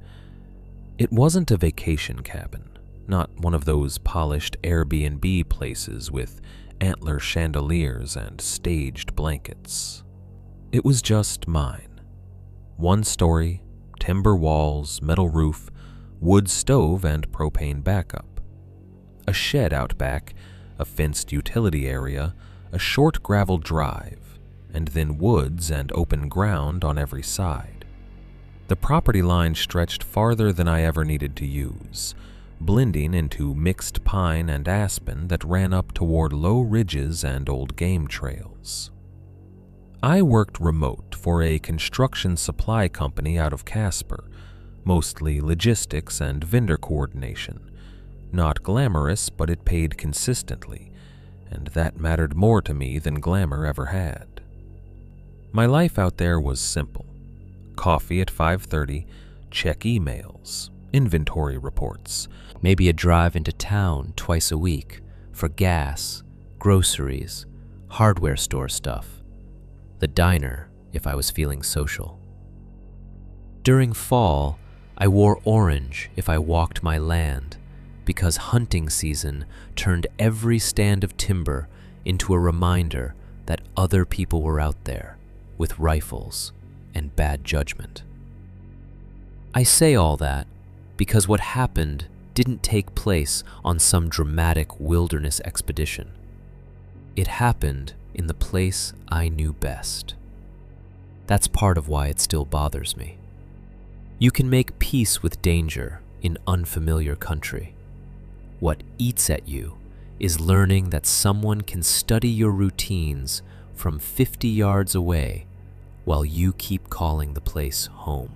It wasn't a vacation cabin, not one of those polished Airbnb places with antler chandeliers and staged blankets. It was just mine. 1 story, timber walls, metal roof, wood stove, and propane backup. A shed out back, a fenced utility area, a short gravel drive, and then woods and open ground on every side. The property line stretched farther than I ever needed to use, blending into mixed pine and aspen that ran up toward low ridges and old game trails. I worked remote for a construction supply company out of Casper, mostly logistics and vendor coordination. Not glamorous, but it paid consistently, and that mattered more to me than glamour ever had. My life out there was simple. Coffee at 5:30, check emails, inventory reports, Maybe a drive into town twice a week for gas, groceries, hardware store stuff. The diner if I was feeling social. During fall, I wore orange if I walked my land, because hunting season turned every stand of timber into a reminder that other people were out there with rifles and bad judgment. I say all that because what happened didn't take place on some dramatic wilderness expedition. It happened in the place I knew best. That's part of why it still bothers me. You can make peace with danger in unfamiliar country. What eats at you is learning that someone can study your routines from 50 yards away while you keep calling the place home.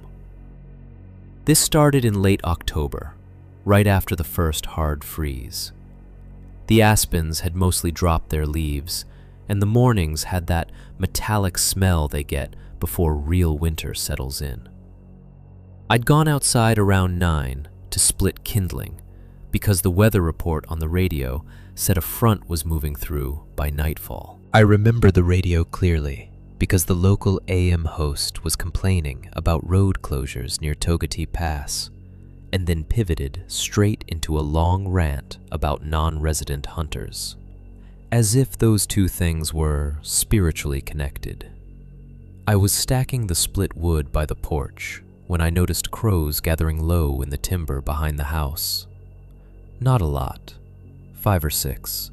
This started in late October, right after the first hard freeze. The aspens had mostly dropped their leaves, and the mornings had that metallic smell they get before real winter settles in. I'd gone outside around 9 to split kindling because the weather report on the radio said a front was moving through by nightfall. I remember the radio clearly because the local AM host was complaining about road closures near Togatee Pass, and then pivoted straight into a long rant about non-resident hunters, as if those two things were spiritually connected. I was stacking the split wood by the porch when I noticed crows gathering low in the timber behind the house. Not a lot, 5 or 6.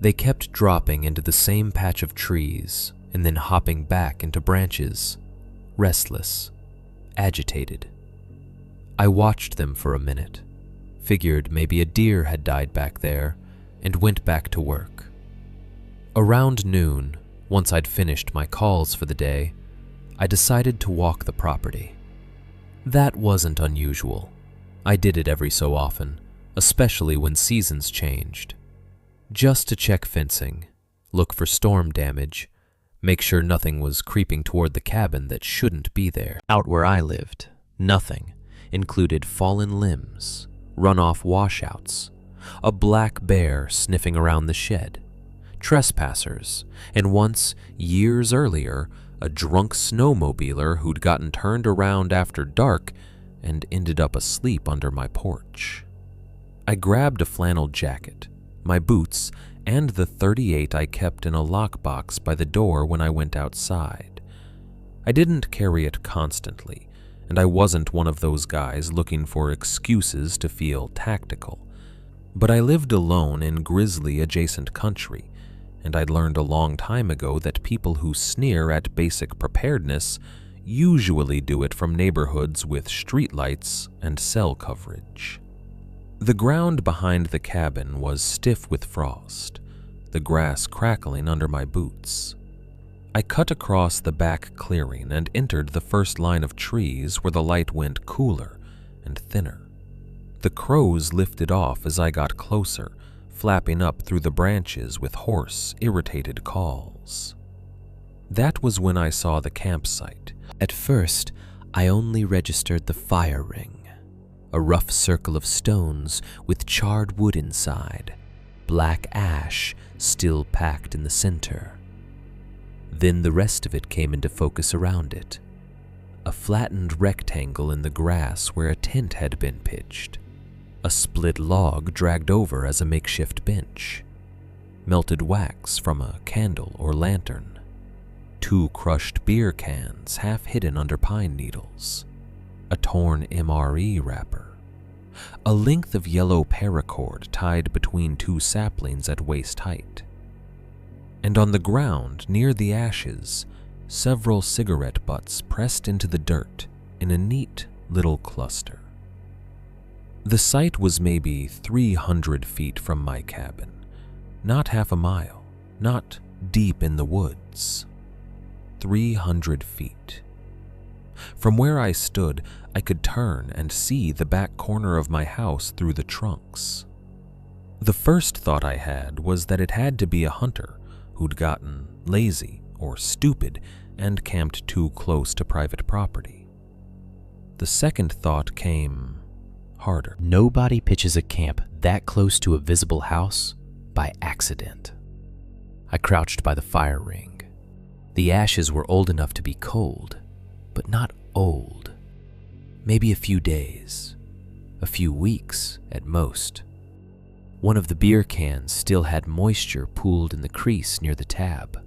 They kept dropping into the same patch of trees and then hopping back into branches, restless, agitated. I watched them for a minute, figured maybe a deer had died back there, and went back to work. Around noon, once I'd finished my calls for the day, I decided to walk the property. That wasn't unusual. I did it every so often, especially when seasons changed. Just to check fencing, look for storm damage, make sure nothing was creeping toward the cabin that shouldn't be there. Out where I lived, nothing included fallen limbs, runoff washouts, a black bear sniffing around the shed, trespassers, and once, years earlier, a drunk snowmobiler who'd gotten turned around after dark and ended up asleep under my porch. I grabbed a flannel jacket, my boots, and the .38 I kept in a lockbox by the door when I went outside. I didn't carry it constantly, and I wasn't one of those guys looking for excuses to feel tactical. But I lived alone in grizzly adjacent country, and I'd learned a long time ago that people who sneer at basic preparedness usually do it from neighborhoods with streetlights and cell coverage. The ground behind the cabin was stiff with frost, the grass crackling under my boots. I cut across the back clearing and entered the first line of trees where the light went cooler and thinner. The crows lifted off as I got closer, flapping up through the branches with hoarse, irritated calls. That was when I saw the campsite. At first, I only registered the fire ring, a rough circle of stones with charred wood inside, black ash still packed in the center. Then the rest of it came into focus around it, a flattened rectangle in the grass where a tent had been pitched, a split log dragged over as a makeshift bench, melted wax from a candle or lantern, 2 crushed beer cans half hidden under pine needles, a torn MRE wrapper, a length of yellow paracord tied between 2 saplings at waist height, and on the ground near the ashes, several cigarette butts pressed into the dirt in a neat little cluster. The site was maybe 300 feet from my cabin, not half a mile, not deep in the woods. 300 feet. From where I stood, I could turn and see the back corner of my house through the trunks. The first thought I had was that it had to be a hunter who'd gotten lazy or stupid and camped too close to private property. The second thought came harder. Nobody pitches a camp that close to a visible house by accident. I crouched by the fire ring. The ashes were old enough to be cold, but not old. Maybe a few days, a few weeks at most. One of the beer cans still had moisture pooled in the crease near the tab.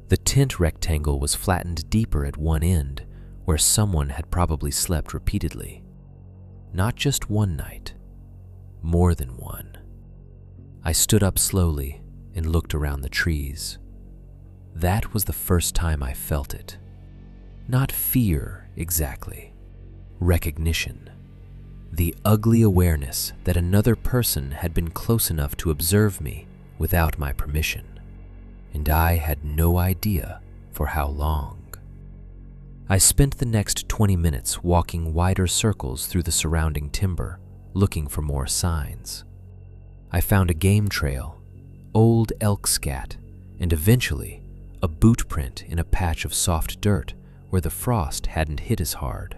The tent rectangle was flattened deeper at one end, where someone had probably slept repeatedly. Not just one night, more than one. I stood up slowly and looked around the trees. That was the first time I felt it. Not fear exactly, recognition. The ugly awareness that another person had been close enough to observe me without my permission, and I had no idea for how long. I spent the next 20 minutes walking wider circles through the surrounding timber, looking for more signs. I found a game trail, old elk scat, and eventually a boot print in a patch of soft dirt where the frost hadn't hit as hard.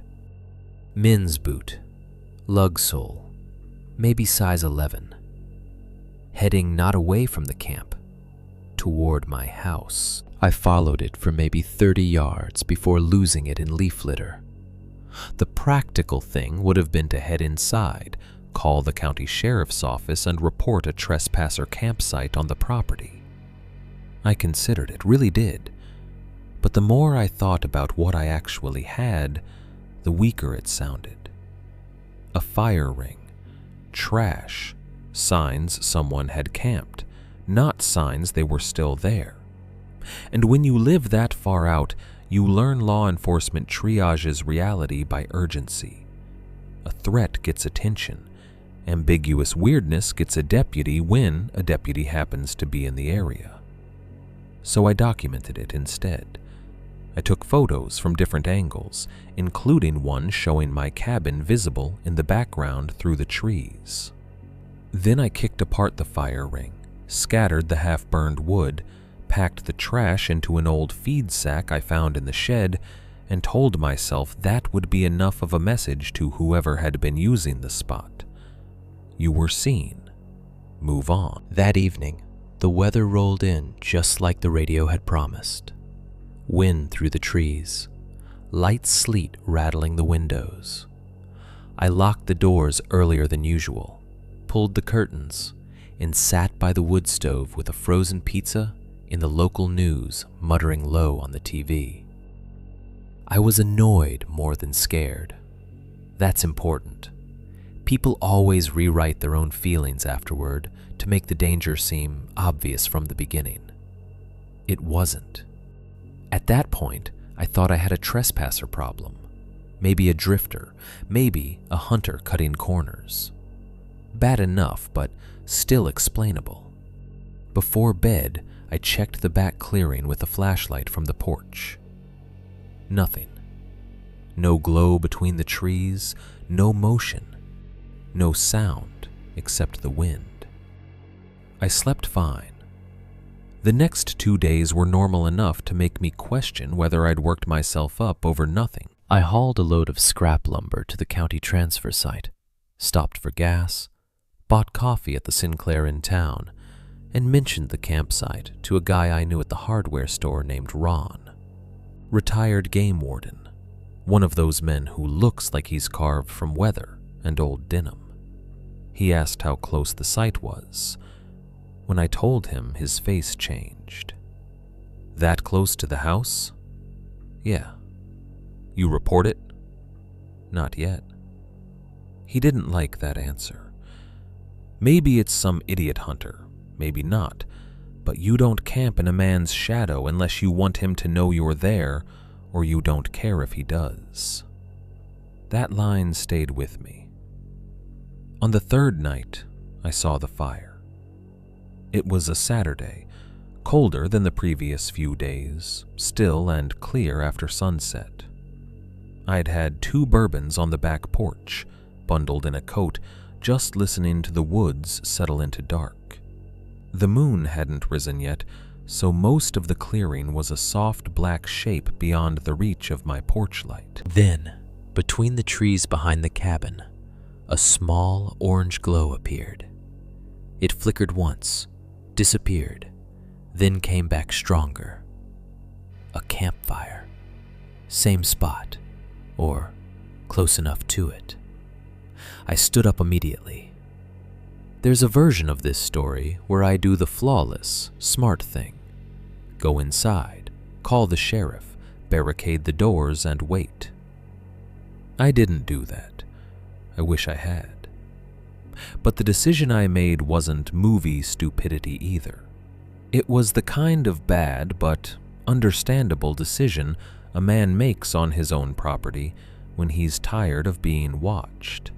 Men's boot, lug sole, maybe size 11. Heading not away from the camp, toward my house. I followed it for maybe 30 yards before losing it in leaf litter. The practical thing would have been to head inside, call the county sheriff's office, and report a trespasser campsite on the property. I considered it, really did. But the more I thought about what I actually had, the weaker it sounded. A fire ring, trash, signs someone had camped, not signs they were still there. And when you live that far out, you learn law enforcement triages reality by urgency. A threat gets attention. Ambiguous weirdness gets a deputy when a deputy happens to be in the area. So I documented it instead. I took photos from different angles, including one showing my cabin visible in the background through the trees. Then I kicked apart the fire ring, scattered the half-burned wood, packed the trash into an old feed sack I found in the shed, and told myself that would be enough of a message to whoever had been using the spot. You were seen. Move on. That evening, the weather rolled in just like the radio had promised. Wind through the trees, light sleet rattling the windows. I locked the doors earlier than usual, pulled the curtains, and sat by the wood stove with a frozen pizza in the local news muttering low on the TV. I was annoyed more than scared. That's important. People always rewrite their own feelings afterward to make the danger seem obvious from the beginning. It wasn't. At that point, I thought I had a trespasser problem. Maybe a drifter, maybe a hunter cutting corners. Bad enough, but still explainable. Before bed, I checked the back clearing with a flashlight from the porch. Nothing. No glow between the trees, no motion, no sound except the wind. I slept fine. The next 2 days were normal enough to make me question whether I'd worked myself up over nothing. I hauled a load of scrap lumber to the county transfer site, stopped for gas, bought coffee at the Sinclair in town, and mentioned the campsite to a guy I knew at the hardware store named Ron. Retired game warden, one of those men who looks like he's carved from weather and old denim. He asked how close the site was. When I told him, his face changed. That close to the house? Yeah. You report it? Not yet. He didn't like that answer. Maybe it's some idiot hunter, maybe not, but you don't camp in a man's shadow unless you want him to know you're there, or you don't care if he does. That line stayed with me. On the third night, I saw the fire. It was a Saturday, colder than the previous few days, still and clear after sunset. I'd had 2 bourbons on the back porch, bundled in a coat, just listening to the woods settle into dark. The moon hadn't risen yet, so most of the clearing was a soft black shape beyond the reach of my porch light. Then, between the trees behind the cabin, a small orange glow appeared. It flickered once, disappeared, then came back stronger. A campfire. Same spot, or close enough to it. I stood up immediately. There's a version of this story where I do the flawless, smart thing. Go inside, call the sheriff, barricade the doors, and wait. I didn't do that. I wish I had. But the decision I made wasn't movie stupidity either. It was the kind of bad but understandable decision a man makes on his own property when he's tired of being watched.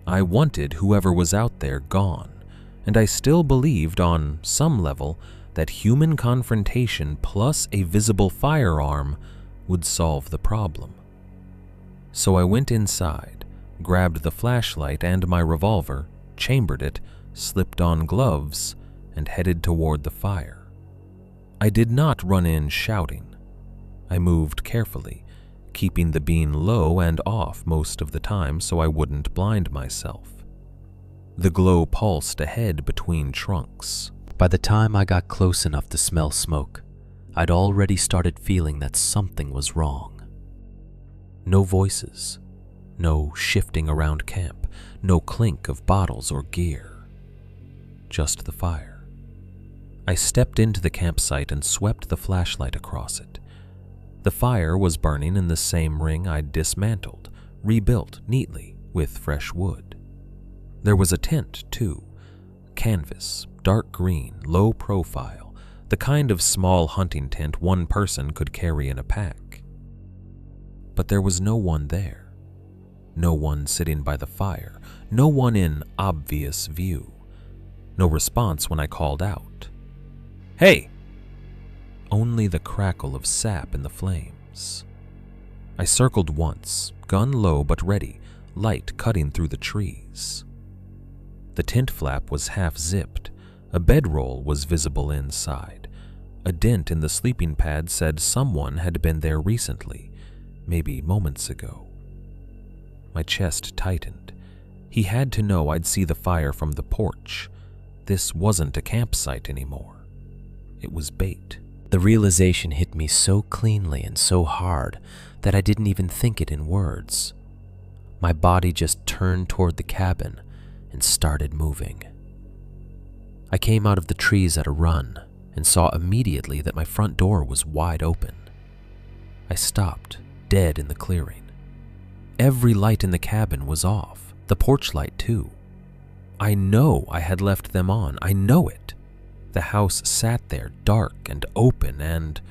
I wanted whoever was out there gone, and I still believed on some level that human confrontation plus a visible firearm would solve the problem. So I went inside, grabbed the flashlight and my revolver, chambered it, slipped on gloves, and headed toward the fire. I did not run in shouting. I moved carefully, keeping the beam low and off most of the time so I wouldn't blind myself. The glow pulsed ahead between trunks. By the time I got close enough to smell smoke, I'd already started feeling that something was wrong. No voices, no shifting around camp, no clink of bottles or gear. Just the fire. I stepped into the campsite and swept the flashlight across it, The fire was burning in the same ring I'd dismantled, rebuilt neatly with fresh wood. There was a tent, too. Canvas, dark green, low profile, the kind of small hunting tent one person could carry in a pack. But there was no one there. No one sitting by the fire, no one in obvious view. No response when I called out. "Hey!" Only the crackle of sap in the flames. I circled once, gun low but ready, light cutting through the trees. The tent flap was half zipped. A bedroll was visible inside. A dent in the sleeping pad said someone had been there recently, maybe moments ago. My chest tightened. He had to know I'd see the fire from the porch. This wasn't a campsite anymore. It was bait. The realization hit me so cleanly and so hard that I didn't even think it in words. My body just turned toward the cabin and started moving. I came out of the trees at a run and saw immediately that my front door was wide open. I stopped, dead in the clearing. Every light in the cabin was off, the porch light too. I know I had left them on, I know it. The house sat there, dark and open and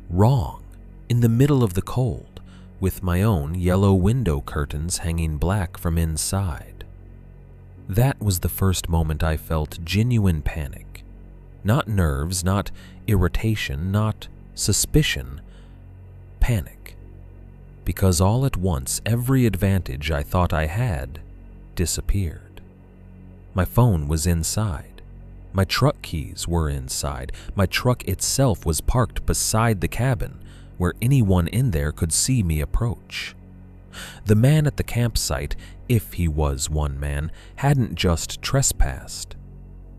wrong, in the middle of the cold, with my own yellow window curtains hanging black from inside. That was the first moment I felt genuine panic. Not nerves, not irritation, not suspicion. Panic. Because all at once, every advantage I thought I had disappeared. My phone was inside. My truck keys were inside. My truck itself was parked beside the cabin, where anyone in there could see me approach. The man at the campsite, if he was one man, hadn't just trespassed.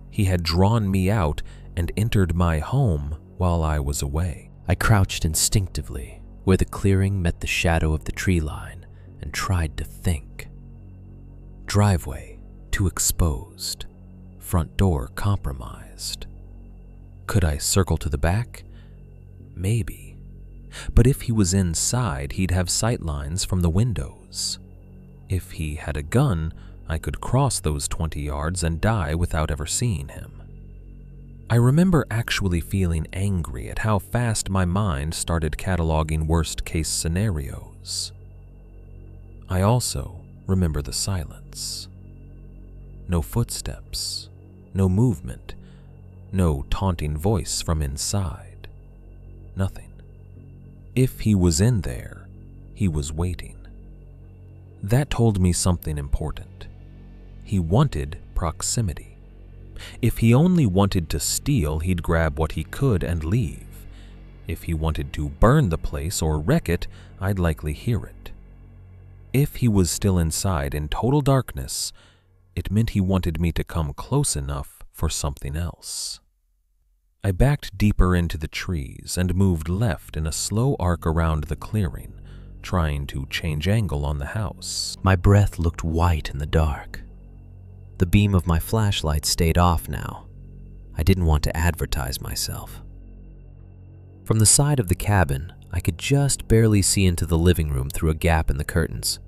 He had drawn me out and entered my home while I was away. I crouched instinctively where the clearing met the shadow of the tree line and tried to think. Driveway too exposed. Front door compromised. Could I circle to the back? Maybe. But if he was inside, he'd have sight lines from the windows. If he had a gun, I could cross those 20 yards and die without ever seeing him. I remember actually feeling angry at how fast my mind started cataloging worst-case scenarios. I also remember the silence. No footsteps, no movement, no taunting voice from inside. Nothing. If he was in there, he was waiting. That told me something important. He wanted proximity. If he only wanted to steal, he'd grab what he could and leave. If he wanted to burn the place or wreck it, I'd likely hear it. If he was still inside in total darkness, it meant he wanted me to come close enough for something else. I backed deeper into the trees and moved left in a slow arc around the clearing, trying to change angle on the house. My breath looked white in the dark. The beam of my flashlight stayed off now. I didn't want to advertise myself. From the side of the cabin, I could just barely see into the living room through a gap in the curtains.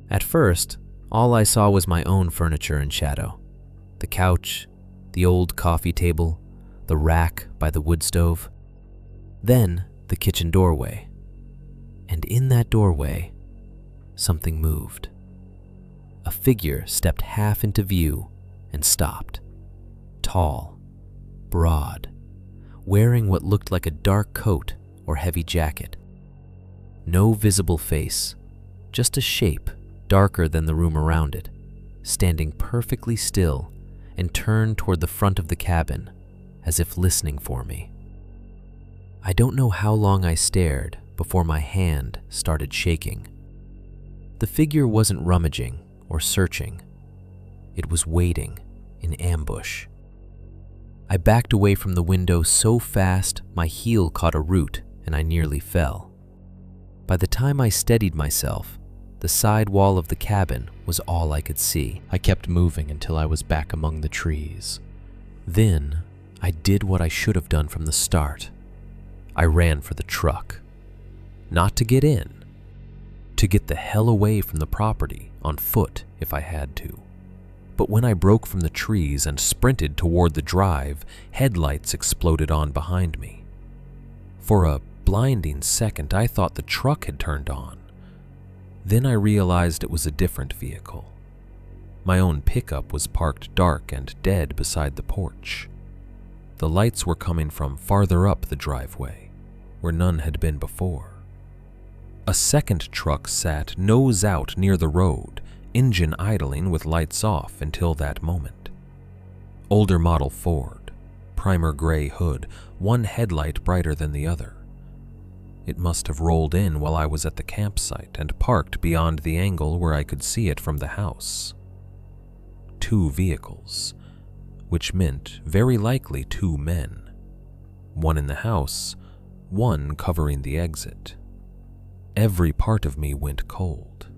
At first, all I saw was my own furniture in shadow. The couch, the old coffee table, the rack by the wood stove. Then the kitchen doorway. And in that doorway, something moved. A figure stepped half into view and stopped. Tall, broad, wearing what looked like a dark coat or heavy jacket. No visible face, just a shape darker than the room around it, standing perfectly still and turned toward the front of the cabin, as if listening for me. I don't know how long I stared before my hand started shaking. The figure wasn't rummaging or searching. It was waiting in ambush. I backed away from the window so fast my heel caught a root and I nearly fell. By the time I steadied myself, the side wall of the cabin was all I could see. I kept moving until I was back among the trees. Then I did what I should have done from the start. I ran for the truck. not to get in, to get the hell away from the property on foot if I had to. But when I broke from the trees and sprinted toward the drive, headlights exploded on behind me. For a blinding second, I thought the truck had turned on. Then I realized it was a different vehicle. My own pickup was parked dark and dead beside the porch. The lights were coming from farther up the driveway, where none had been before. A second truck sat nose out near the road, engine idling with lights off until that moment. Older model Ford, primer gray hood, one headlight brighter than the other. It must have rolled in while I was at the campsite and parked beyond the angle where I could see it from the house. 2 vehicles, which meant very likely 2 men. One in the house, one covering the exit. Every part of me went cold.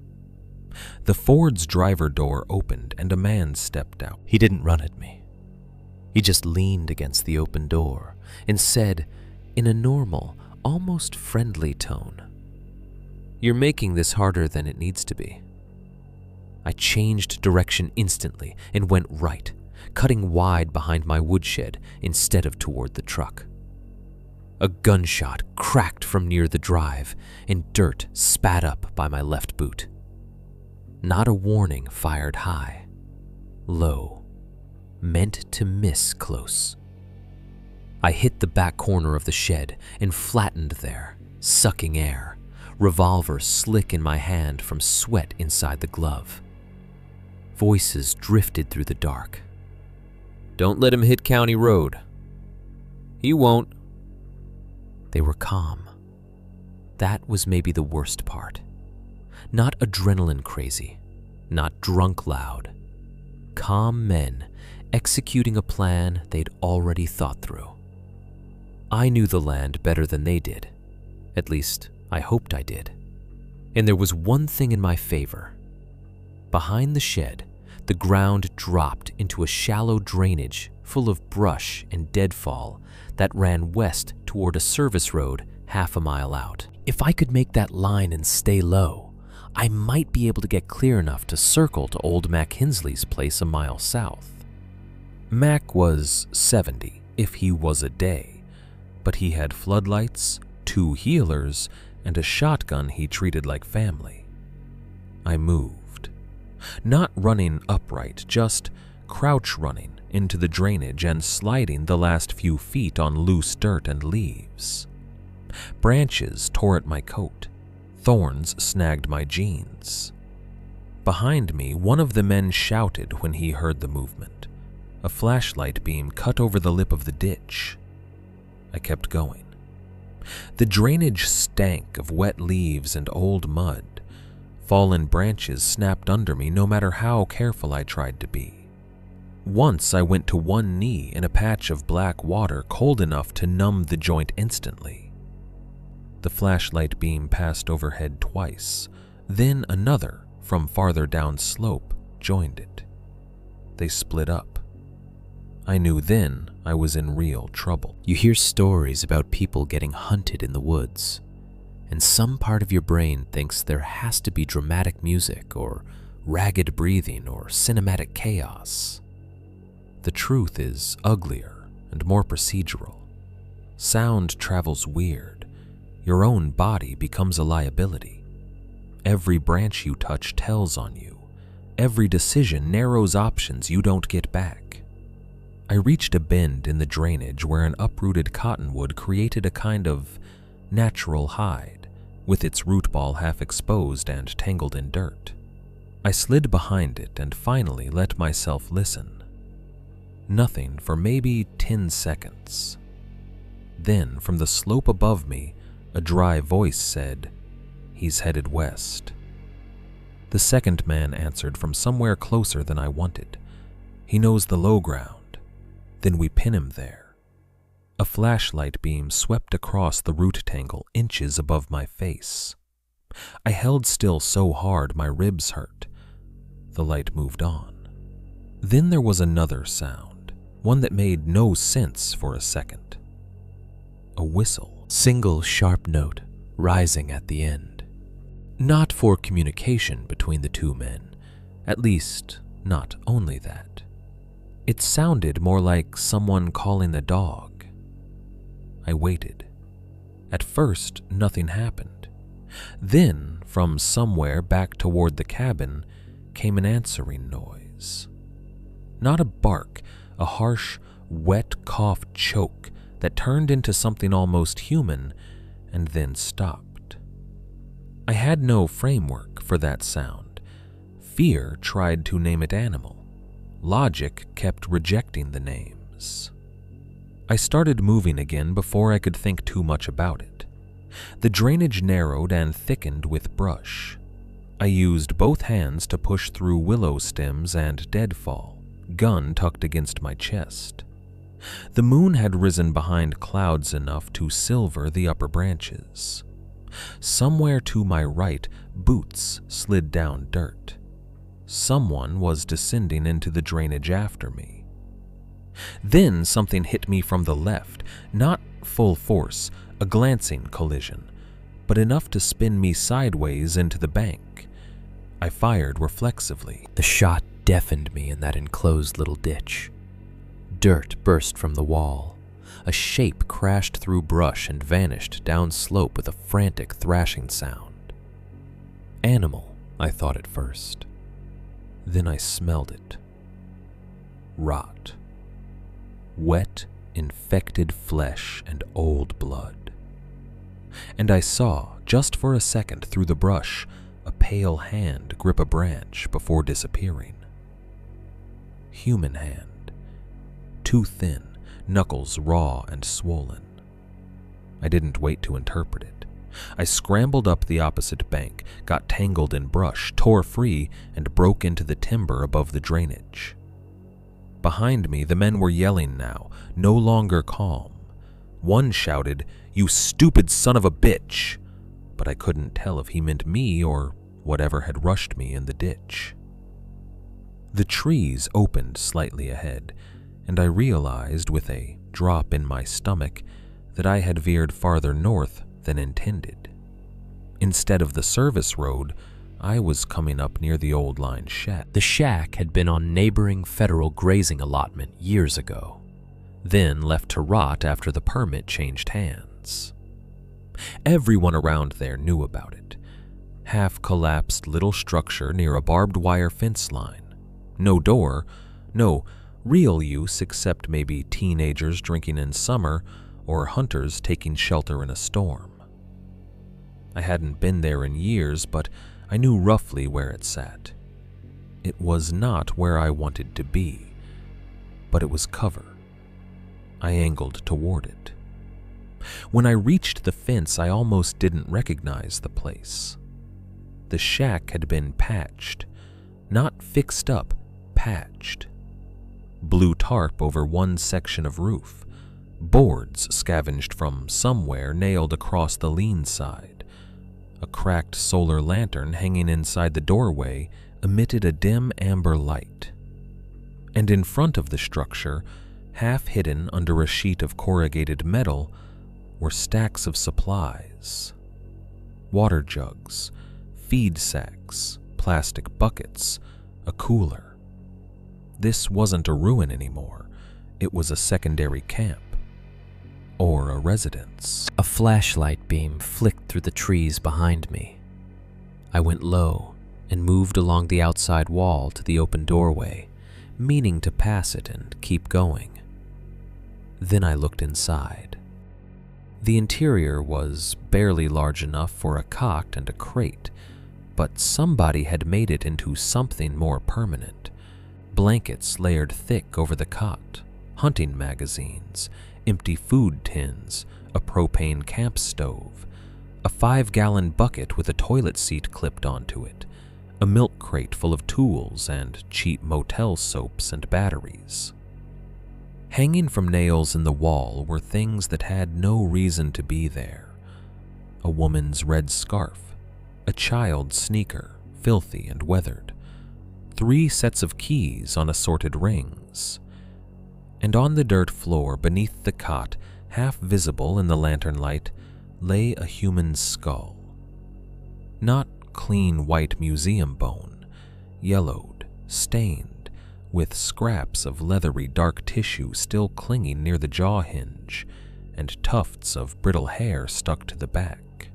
The Ford's driver door opened and a man stepped out. He didn't run at me. He just leaned against the open door and said, in a normal, almost friendly tone, "You're making this harder than it needs to be." I changed direction instantly and went right, cutting wide behind my woodshed instead of toward the truck. A gunshot cracked from near the drive and dirt spat up by my left boot. Not a warning fired high, low, meant to miss close. I hit the back corner of the shed and flattened there, sucking air, revolver slick in my hand from sweat inside the glove. Voices drifted through the dark. "Don't let him hit County Road." "He won't." They were calm. That was maybe the worst part. Not adrenaline crazy, not drunk loud. Calm men executing a plan they'd already thought through. I knew the land better than they did. At least, I hoped I did. And there was one thing in my favor. Behind the shed, the ground dropped into a shallow drainage full of brush and deadfall that ran west toward a service road half a mile out. If I could make that line and stay low, I might be able to get clear enough to circle to old Mac Hensley's place a mile south. Mac was 70, if he was a day, but he had floodlights, 2 healers, and a shotgun he treated like family. I moved. Not running upright, just crouch running into the drainage and sliding the last few feet on loose dirt and leaves. Branches tore at my coat. Thorns snagged my jeans. Behind me, one of the men shouted when he heard the movement. A flashlight beam cut over the lip of the ditch. I kept going. The drainage stank of wet leaves and old mud. Fallen branches snapped under me no matter how careful I tried to be. Once I went to one knee in a patch of black water cold enough to numb the joint instantly. The flashlight beam passed overhead twice, then another from farther down slope joined it. They split up. I knew then I was in real trouble. You hear stories about people getting hunted in the woods, and some part of your brain thinks there has to be dramatic music or ragged breathing or cinematic chaos. The truth is uglier and more procedural. Sound travels weird. Your own body becomes a liability. Every branch you touch tells on you. Every decision narrows options you don't get back. I reached a bend in the drainage where an uprooted cottonwood created a kind of natural hide, with its root ball half exposed and tangled in dirt. I slid behind it and finally let myself listen. Nothing for maybe 10 seconds. Then, from the slope above me, a dry voice said, "He's headed west." The second man answered from somewhere closer than I wanted. "He knows the low ground. Then we pin him there." A flashlight beam swept across the root tangle inches above my face. I held still so hard my ribs hurt. The light moved on. Then there was another sound, one that made no sense for a second. A whistle. Single sharp note, rising at the end. Not for communication between the two men, at least not only that. It sounded more like someone calling the dog. I waited. At first, nothing happened. Then, from somewhere back toward the cabin, came an answering noise. Not a bark, a harsh, wet cough choke that turned into something almost human and then stopped. I had no framework for that sound. Fear tried to name it animal. Logic kept rejecting the names. I started moving again before I could think too much about it. The drainage narrowed and thickened with brush. I used both hands to push through willow stems and deadfall, gun tucked against my chest. The moon had risen behind clouds enough to silver the upper branches. Somewhere to my right, boots slid down dirt. Someone was descending into the drainage after me. Then something hit me from the left, not full force, a glancing collision, but enough to spin me sideways into the bank. I fired reflexively. The shot deafened me in that enclosed little ditch. Dirt burst from the wall. A shape crashed through brush and vanished downslope with a frantic thrashing sound. Animal, I thought at first. Then I smelled it. Rot. Wet, infected flesh and old blood. And I saw, just for a second through the brush, a pale hand grip a branch before disappearing. Human hand. Too thin, knuckles raw and swollen. I didn't wait to interpret it. I scrambled up the opposite bank, got tangled in brush, tore free, and broke into the timber above the drainage. Behind me, the men were yelling now, no longer calm. One shouted, "You stupid son of a bitch!" But I couldn't tell if he meant me or whatever had rushed me in the ditch. The trees opened slightly ahead, and I realized with a drop in my stomach that I had veered farther north than intended. Instead of the service road, I was coming up near the old line shack. The shack had been on neighboring federal grazing allotment years ago, then left to rot after the permit changed hands. Everyone around there knew about it. Half-collapsed little structure near a barbed wire fence line. No door, no real use except maybe teenagers drinking in summer or hunters taking shelter in a storm. I hadn't been there in years, but I knew roughly where it sat. It was not where I wanted to be, but it was cover. I angled toward it. When I reached the fence, I almost didn't recognize the place. The shack had been patched, not fixed up, patched. Blue tarp over one section of roof, boards scavenged from somewhere nailed across the lean side. A cracked solar lantern hanging inside the doorway emitted a dim amber light. And in front of the structure, half hidden under a sheet of corrugated metal, were stacks of supplies. Water jugs, feed sacks, plastic buckets, a cooler. This wasn't a ruin anymore. It was a secondary camp. Or a residence. A flashlight beam flicked through the trees behind me. I went low and moved along the outside wall to the open doorway, meaning to pass it and keep going. Then I looked inside. The interior was barely large enough for a cot and a crate, but somebody had made it into something more permanent. Blankets layered thick over the cot, hunting magazines, empty food tins, a propane camp stove, a 5-gallon bucket with a toilet seat clipped onto it, a milk crate full of tools and cheap motel soaps and batteries. Hanging from nails in the wall were things that had no reason to be there. A woman's red scarf, a child's sneaker, filthy and weathered, 3 sets of keys on assorted rings. And on the dirt floor beneath the cot, half visible in the lantern light, lay a human skull. Not clean white museum bone, yellowed, stained, with scraps of leathery dark tissue still clinging near the jaw hinge and tufts of brittle hair stuck to the back.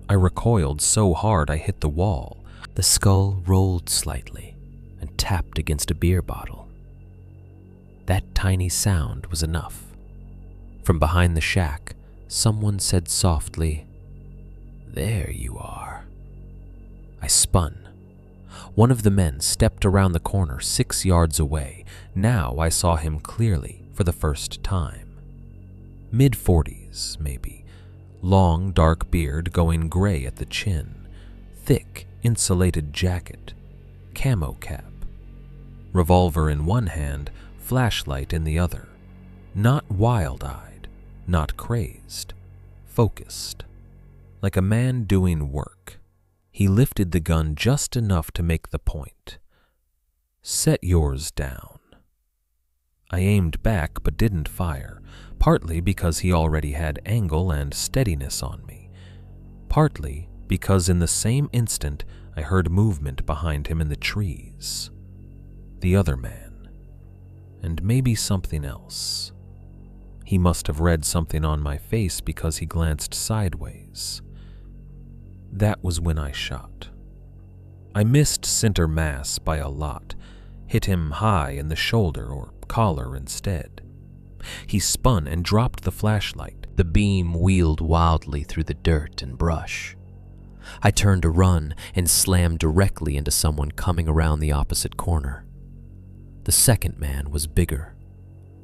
I recoiled so hard I hit the wall. The skull rolled slightly and tapped against a beer bottle. That tiny sound was enough. From behind the shack, someone said softly, "There you are." I spun. One of the men stepped around the corner 6 yards away. Now I saw him clearly for the first time. Mid-40s, maybe. Long, dark beard going gray at the chin. Thick, insulated jacket. Camo cap. Revolver in one hand, flashlight in the other. Not wild-eyed, not crazed. Focused. Like a man doing work. He lifted the gun just enough to make the point. "Set yours down." I aimed back but didn't fire, partly because he already had angle and steadiness on me, partly because in the same instant I heard movement behind him in the trees. The other man. And maybe something else. He must have read something on my face because he glanced sideways. That was when I shot. I missed center mass by a lot, hit him high in the shoulder or collar instead. He spun and dropped the flashlight. The beam wheeled wildly through the dirt and brush. I turned to run and slammed directly into someone coming around the opposite corner. The second man was bigger.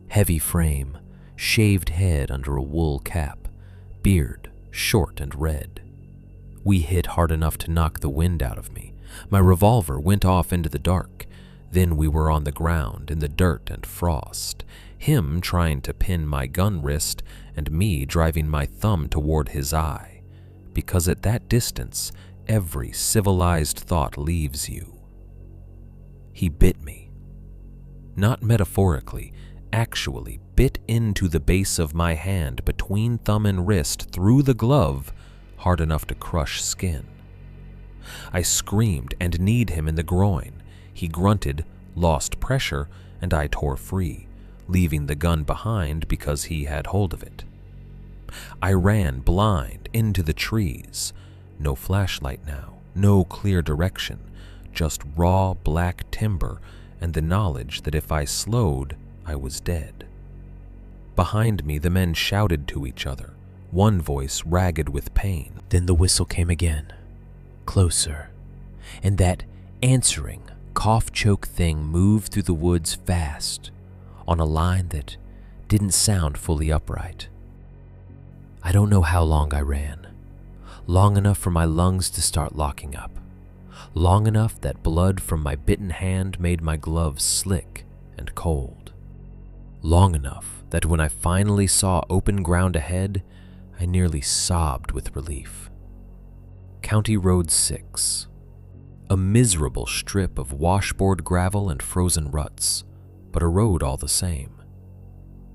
Heavy frame, shaved head under a wool cap, beard short and red. We hit hard enough to knock the wind out of me. My revolver went off into the dark. Then we were on the ground in the dirt and frost, him trying to pin my gun wrist and me driving my thumb toward his eye, because at that distance, every civilized thought leaves you. He bit me. Not metaphorically, actually bit into the base of my hand between thumb and wrist through the glove, hard enough to crush skin. I screamed and kneed him in the groin. He grunted, lost pressure, and I tore free, leaving the gun behind because he had hold of it. I ran blind into the trees. No flashlight now, no clear direction, just raw black timber and the knowledge that if I slowed, I was dead. Behind me, the men shouted to each other, one voice ragged with pain. Then the whistle came again, closer, and that answering cough-choke thing moved through the woods fast, on a line that didn't sound fully upright. I don't know how long I ran. Long enough for my lungs to start locking up. Long enough that blood from my bitten hand made my gloves slick and cold. Long enough that when I finally saw open ground ahead, I nearly sobbed with relief. County Road 6. A miserable strip of washboard gravel and frozen ruts, but a road all the same.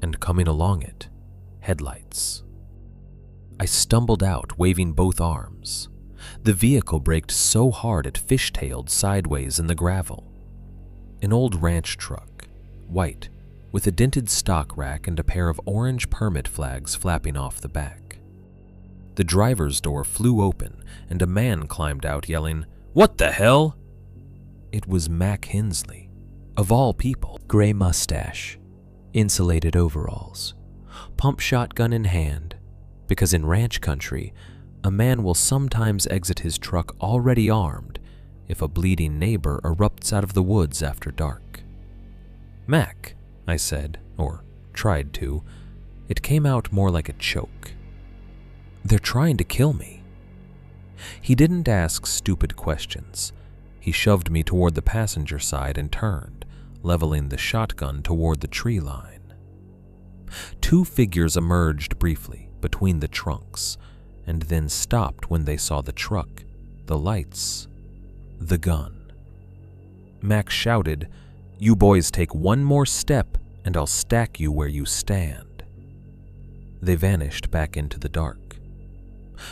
And coming along it, headlights. I stumbled out, waving both arms. The vehicle braked so hard it fishtailed sideways in the gravel. An old ranch truck, white, with a dented stock rack and a pair of orange permit flags flapping off the back. The driver's door flew open, and a man climbed out yelling, "What the hell?" It was Mac Hensley, of all people. Gray mustache, insulated overalls, pump shotgun in hand, because in ranch country, a man will sometimes exit his truck already armed if a bleeding neighbor erupts out of the woods after dark. "Mac," I said, or tried to. It came out more like a choke. "They're trying to kill me." He didn't ask stupid questions. He shoved me toward the passenger side and turned, leveling the shotgun toward the tree line. Two figures emerged briefly between the trunks, and then stopped when they saw the truck, the lights, the gun. Mac shouted, "You boys take one more step and I'll stack you where you stand." They vanished back into the dark.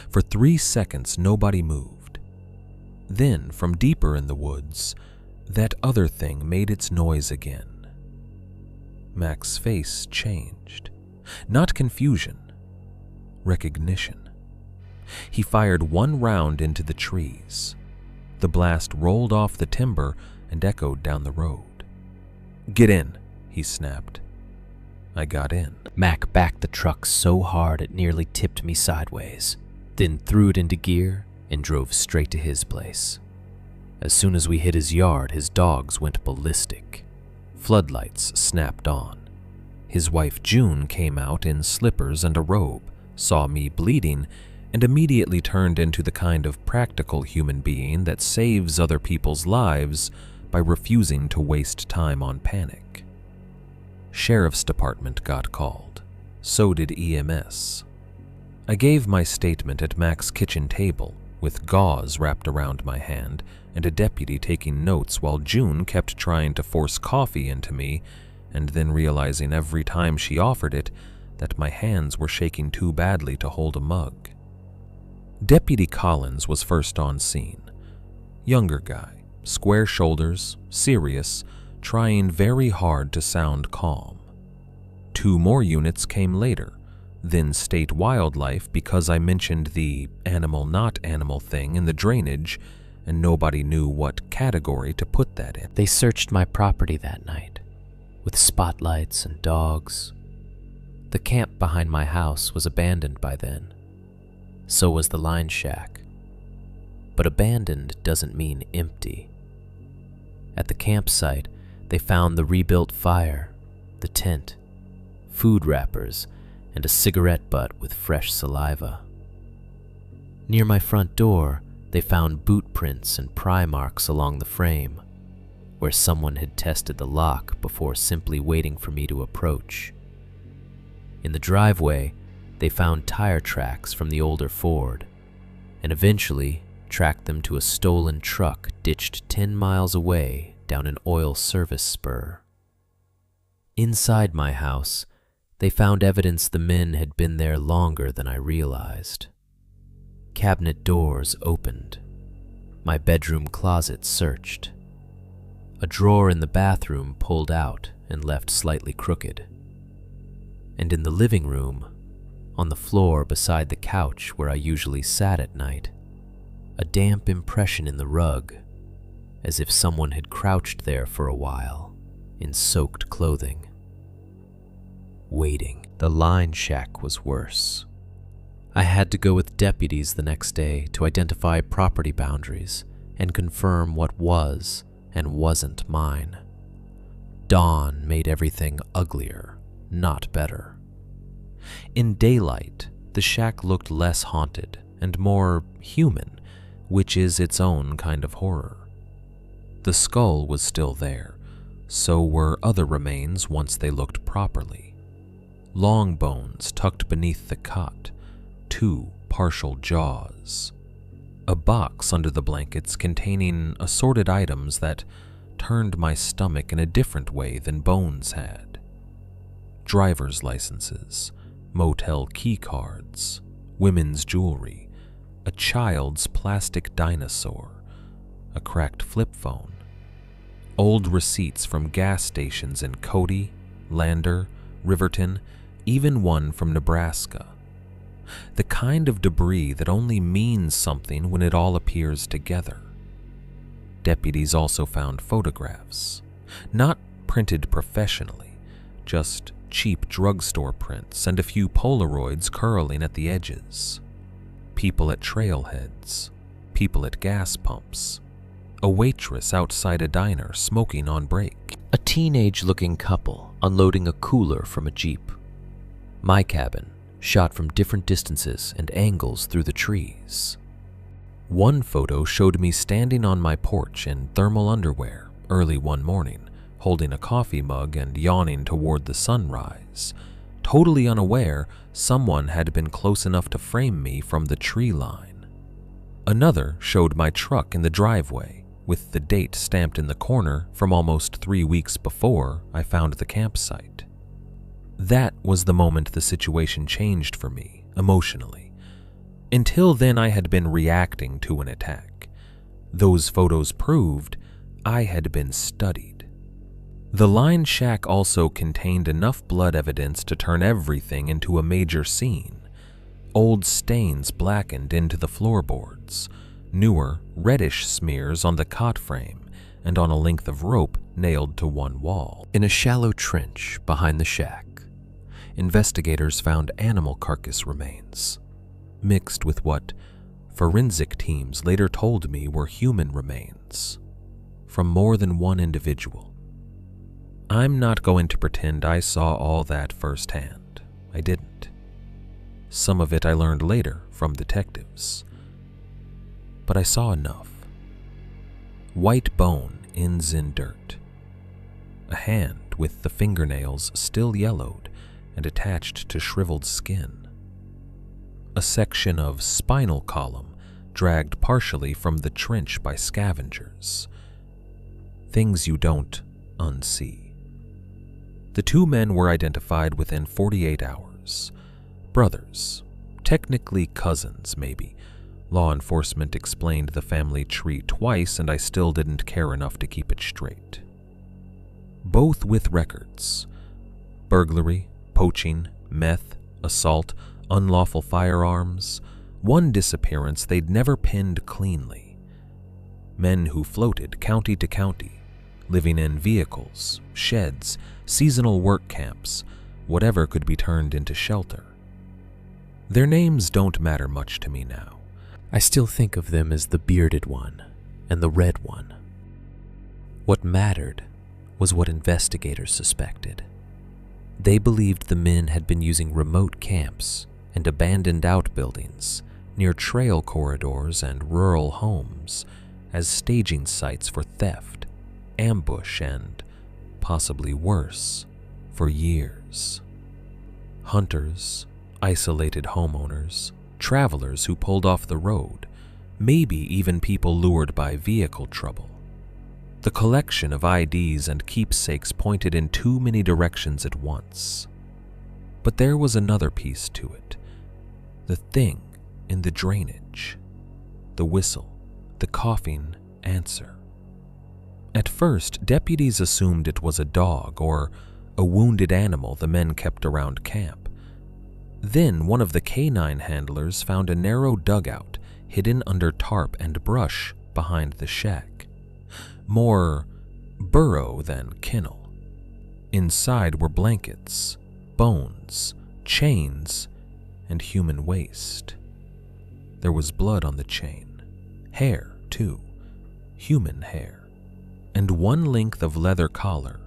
For 3 seconds, nobody moved. Then, from deeper in the woods, that other thing made its noise again. Mac's face changed. Not confusion, recognition. He fired 1 round into the trees. The blast rolled off the timber and echoed down the road. "Get in," he snapped. I got in. Mac backed the truck so hard it nearly tipped me sideways, then threw it into gear and drove straight to his place. As soon as we hit his yard, his dogs went ballistic. Floodlights snapped on. His wife June came out in slippers and a robe, saw me bleeding, and immediately turned into the kind of practical human being that saves other people's lives by refusing to waste time on panic. Sheriff's Department got called. So did EMS. I gave my statement at Mac's kitchen table, with gauze wrapped around my hand and a deputy taking notes while June kept trying to force coffee into me and then realizing every time she offered it that my hands were shaking too badly to hold a mug. Deputy Collins was first on scene. Younger guy, square shoulders, serious, trying very hard to sound calm. 2 more units came later, then state wildlife because I mentioned the animal not animal thing in the drainage and nobody knew what category to put that in. They searched my property that night, with spotlights and dogs. The camp behind my house was abandoned by then. So was the line shack. But abandoned doesn't mean empty. At the campsite, they found the rebuilt fire, the tent, food wrappers, and a cigarette butt with fresh saliva. Near my front door, they found boot prints and pry marks along the frame, where someone had tested the lock before simply waiting for me to approach. In the driveway, they found tire tracks from the older Ford, and eventually tracked them to a stolen truck ditched 10 miles away down an oil service spur. Inside my house, they found evidence the men had been there longer than I realized. Cabinet doors opened. My bedroom closet searched. A drawer in the bathroom pulled out and left slightly crooked. And in the living room, on the floor beside the couch where I usually sat at night, a damp impression in the rug, as if someone had crouched there for a while in soaked clothing. Waiting. The line shack was worse. I had to go with deputies the next day to identify property boundaries and confirm what was and wasn't mine. Dawn made everything uglier, not better. In daylight, the shack looked less haunted and more human, which is its own kind of horror. The skull was still there, so were other remains once they looked properly. Long bones tucked beneath the cot, 2 partial jaws. A box under the blankets containing assorted items that turned my stomach in a different way than bones had. Driver's licenses, motel key cards, women's jewelry, a child's plastic dinosaur, a cracked flip phone, old receipts from gas stations in Cody, Lander, Riverton, even one from Nebraska. The kind of debris that only means something when it all appears together. Deputies also found photographs, not printed professionally, just cheap drugstore prints and a few Polaroids curling at the edges. People at trailheads, people at gas pumps, a waitress outside a diner smoking on break, a teenage-looking couple unloading a cooler from a Jeep. My cabin, shot from different distances and angles through the trees. One photo showed me standing on my porch in thermal underwear early one morning, holding a coffee mug and yawning toward the sunrise, totally unaware someone had been close enough to frame me from the tree line. Another showed my truck in the driveway, with the date stamped in the corner from almost 3 weeks before I found the campsite. That was the moment the situation changed for me, emotionally. Until then, I had been reacting to an attack. Those photos proved I had been studied. The line shack also contained enough blood evidence to turn everything into a major scene. Old stains blackened into the floorboards, newer, reddish smears on the cot frame, and on a length of rope nailed to one wall. In a shallow trench behind the shack, investigators found animal carcass remains, mixed with what forensic teams later told me were human remains, from more than one individual. I'm not going to pretend I saw all that firsthand. I didn't. Some of it I learned later from detectives. But I saw enough. White bone ends in dirt. A hand with the fingernails still yellowed and attached to shriveled skin. A section of spinal column dragged partially from the trench by scavengers. Things you don't unsee. The two men were identified within 48 hours. Brothers, technically cousins maybe. Law enforcement explained the family tree twice and I still didn't care enough to keep it straight. Both with records. Burglary, poaching, meth, assault, unlawful firearms. One disappearance they'd never pinned cleanly. Men who floated county to county, living in vehicles, sheds, seasonal work camps, whatever could be turned into shelter. Their names don't matter much to me now. I still think of them as the bearded one and the red one. What mattered was what investigators suspected. They believed the men had been using remote camps and abandoned outbuildings near trail corridors and rural homes as staging sites for theft, ambush, and, possibly worse, for years. Hunters, isolated homeowners, travelers who pulled off the road, maybe even people lured by vehicle trouble. The collection of IDs and keepsakes pointed in too many directions at once. But there was another piece to it. The thing in the drainage. The whistle, the coughing answer. At first, deputies assumed it was a dog or a wounded animal the men kept around camp. Then one of the canine handlers found a narrow dugout hidden under tarp and brush behind the shack. More burrow than kennel. Inside were blankets, bones, chains, and human waste. There was blood on the chain. Hair, too. Human hair. And one length of leather collar,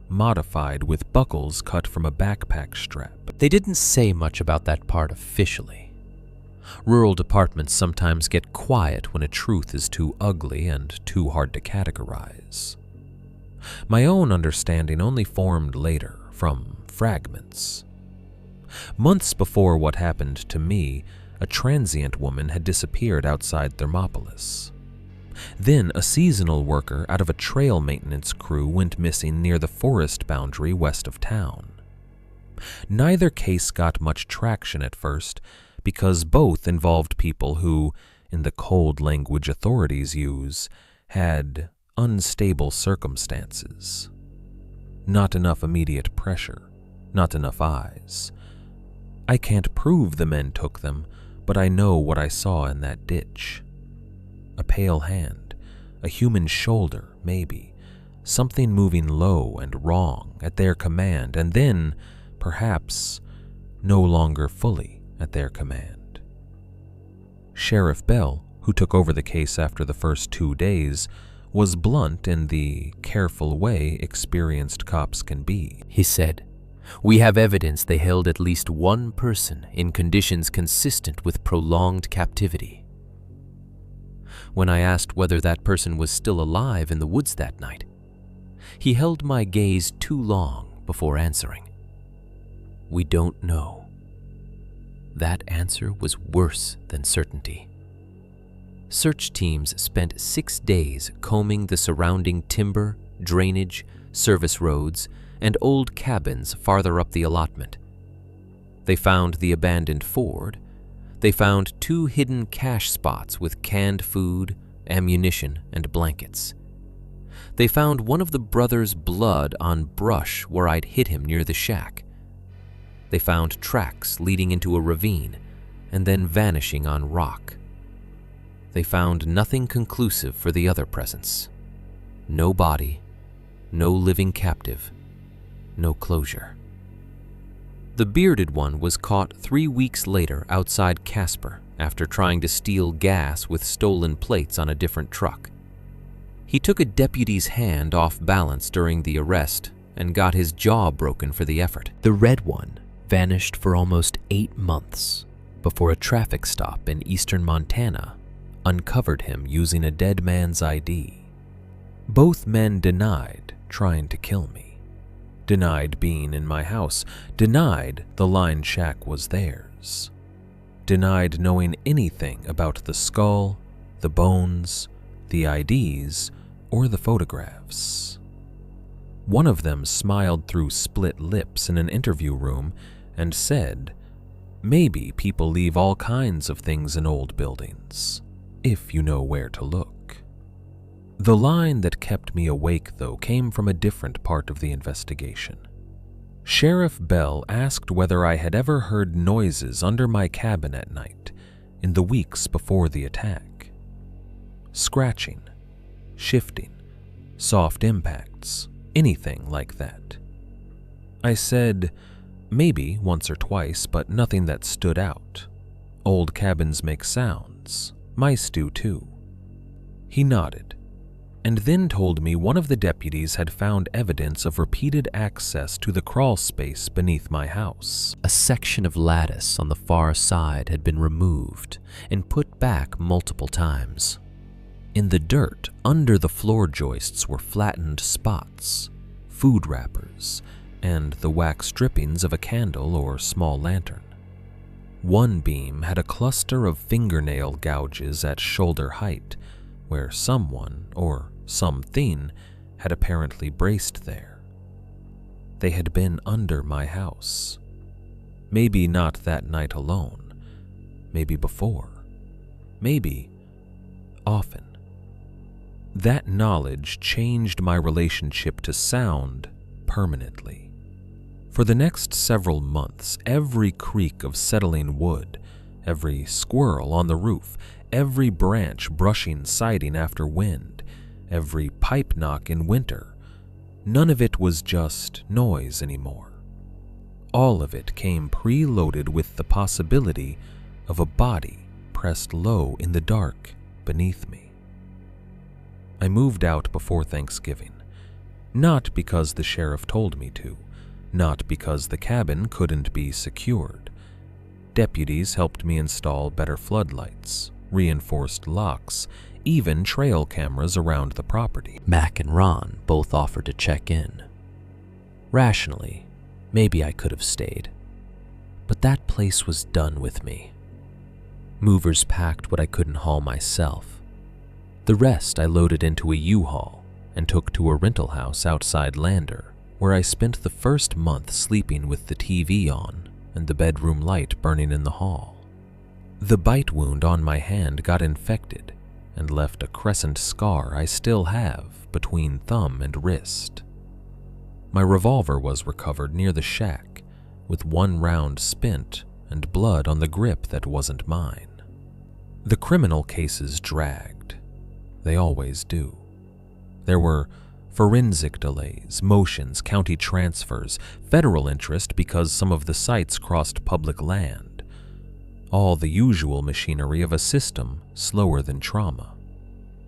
modified with buckles cut from a backpack strap. They didn't say much about that part officially. Rural departments sometimes get quiet when a truth is too ugly and too hard to categorize. My own understanding only formed later, from fragments. Months before what happened to me, a transient woman had disappeared outside Thermopolis. Then a seasonal worker out of a trail maintenance crew went missing near the forest boundary west of town. Neither case got much traction at first because both involved people who, in the cold language authorities use, had unstable circumstances. Not enough immediate pressure, not enough eyes. I can't prove the men took them, but I know what I saw in that ditch. A pale hand, a human shoulder, maybe, something moving low and wrong at their command, and then, perhaps, no longer fully at their command. Sheriff Bell, who took over the case after the first 2 days, was blunt in the careful way experienced cops can be. He said, "We have evidence they held at least one person in conditions consistent with prolonged captivity." When I asked whether that person was still alive in the woods that night, he held my gaze too long before answering. "We don't know." That answer was worse than certainty. Search teams spent 6 days combing the surrounding timber, drainage, service roads, and old cabins farther up the allotment. They found the abandoned ford, They found 2 hidden cache spots with canned food, ammunition, and blankets. They found one of the brothers' blood on brush where I'd hit him near the shack. They found tracks leading into a ravine and then vanishing on rock. They found nothing conclusive for the other presence. No body, no living captive, no closure. The bearded one was caught 3 weeks later outside Casper after trying to steal gas with stolen plates on a different truck. He took a deputy's hand off balance during the arrest and got his jaw broken for the effort. The red one vanished for almost 8 months before a traffic stop in eastern Montana uncovered him using a dead man's ID. Both men denied trying to kill me, denied being in my house, denied the line shack was theirs, denied knowing anything about the skull, the bones, the IDs, or the photographs. One of them smiled through split lips in an interview room and said, "Maybe people leave all kinds of things in old buildings, if you know where to look." The line that kept me awake, though, came from a different part of the investigation. Sheriff Bell asked whether I had ever heard noises under my cabin at night in the weeks before the attack. Scratching, shifting, soft impacts, anything like that. I said, maybe once or twice, but nothing that stood out. Old cabins make sounds. Mice do too. He nodded, and then told me one of the deputies had found evidence of repeated access to the crawl space beneath my house. A section of lattice on the far side had been removed and put back multiple times. In the dirt under the floor joists were flattened spots, food wrappers, and the wax drippings of a candle or small lantern. One beam had a cluster of fingernail gouges at shoulder height, where someone or something had apparently braced there. They had been under my house. Maybe not that night alone, maybe before, maybe often. That knowledge changed my relationship to sound permanently. For the next several months, every creak of settling wood, every squirrel on the roof, every branch brushing siding after wind, every pipe knock in winter, none of it was just noise anymore. All of it came preloaded with the possibility of a body pressed low in the dark beneath me. I moved out before Thanksgiving, not because the sheriff told me to, not because the cabin couldn't be secured. Deputies helped me install better floodlights, reinforced locks, even trail cameras around the property. Mac and Ron both offered to check in. Rationally, maybe I could have stayed, but that place was done with me. Movers packed what I couldn't haul myself. The rest I loaded into a U-Haul and took to a rental house outside Lander, where I spent the first month sleeping with the TV on and the bedroom light burning in the hall. The bite wound on my hand got infected and left a crescent scar I still have between thumb and wrist. My revolver was recovered near the shack, with one round spent and blood on the grip that wasn't mine. The criminal cases dragged. They always do. There were forensic delays, motions, county transfers, federal interest because some of the sites crossed public land. All the usual machinery of a system slower than trauma.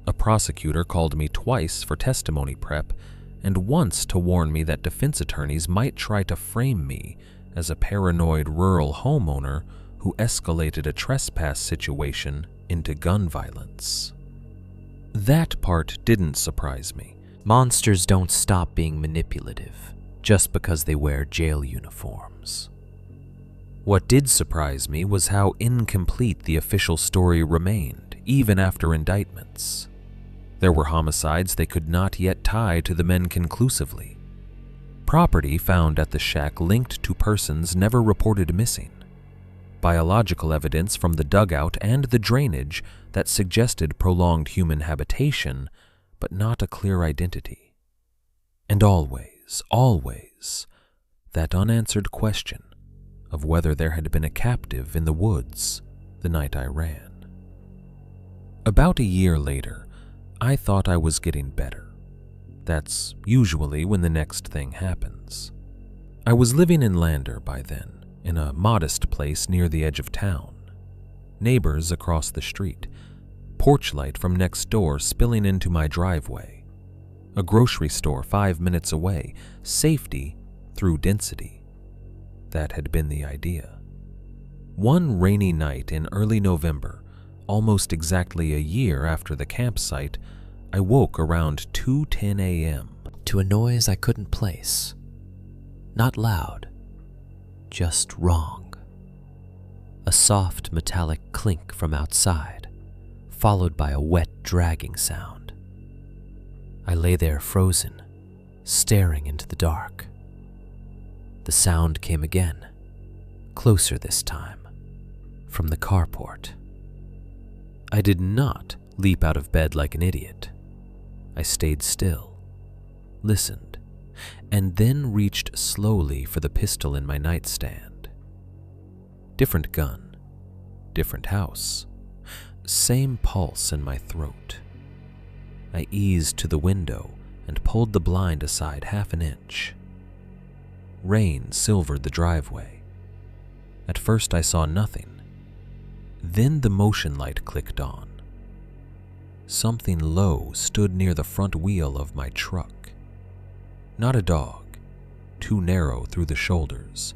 A prosecutor called me twice for testimony prep and once to warn me that defense attorneys might try to frame me as a paranoid rural homeowner who escalated a trespass situation into gun violence. That part didn't surprise me. Monsters don't stop being manipulative just because they wear jail uniforms. What did surprise me was how incomplete the official story remained, even after indictments. There were homicides they could not yet tie to the men conclusively. Property found at the shack linked to persons never reported missing. biological evidence from the dugout and the drainage that suggested prolonged human habitation, but not a clear identity. And always, that unanswered question of whether there had been a captive in the woods the night I ran. About a year later, I thought I was getting better. That's usually when the next thing happens. I was living in Lander by then, in a modest place near the edge of town. Neighbors across the street, porch light from next door spilling into my driveway, a grocery store 5 minutes away, safety through density. That had been the idea. One rainy night in early November, almost exactly a year after the campsite, I woke around 2:10 a.m. to a noise I couldn't place. Not loud, just wrong. A soft metallic clink from outside, followed by a wet dragging sound. I lay there frozen, staring into the dark. The sound came again, closer this time, from the carport. I did not leap out of bed like an idiot. I stayed still, listened, and then reached slowly for the pistol in my nightstand. Different gun, different house, same pulse in my throat. I eased to the window and pulled the blind aside half an inch. Rain silvered the driveway. At first I saw nothing. Then the motion light clicked on. Something low stood near the front wheel of my truck. Not a dog, too narrow through the shoulders,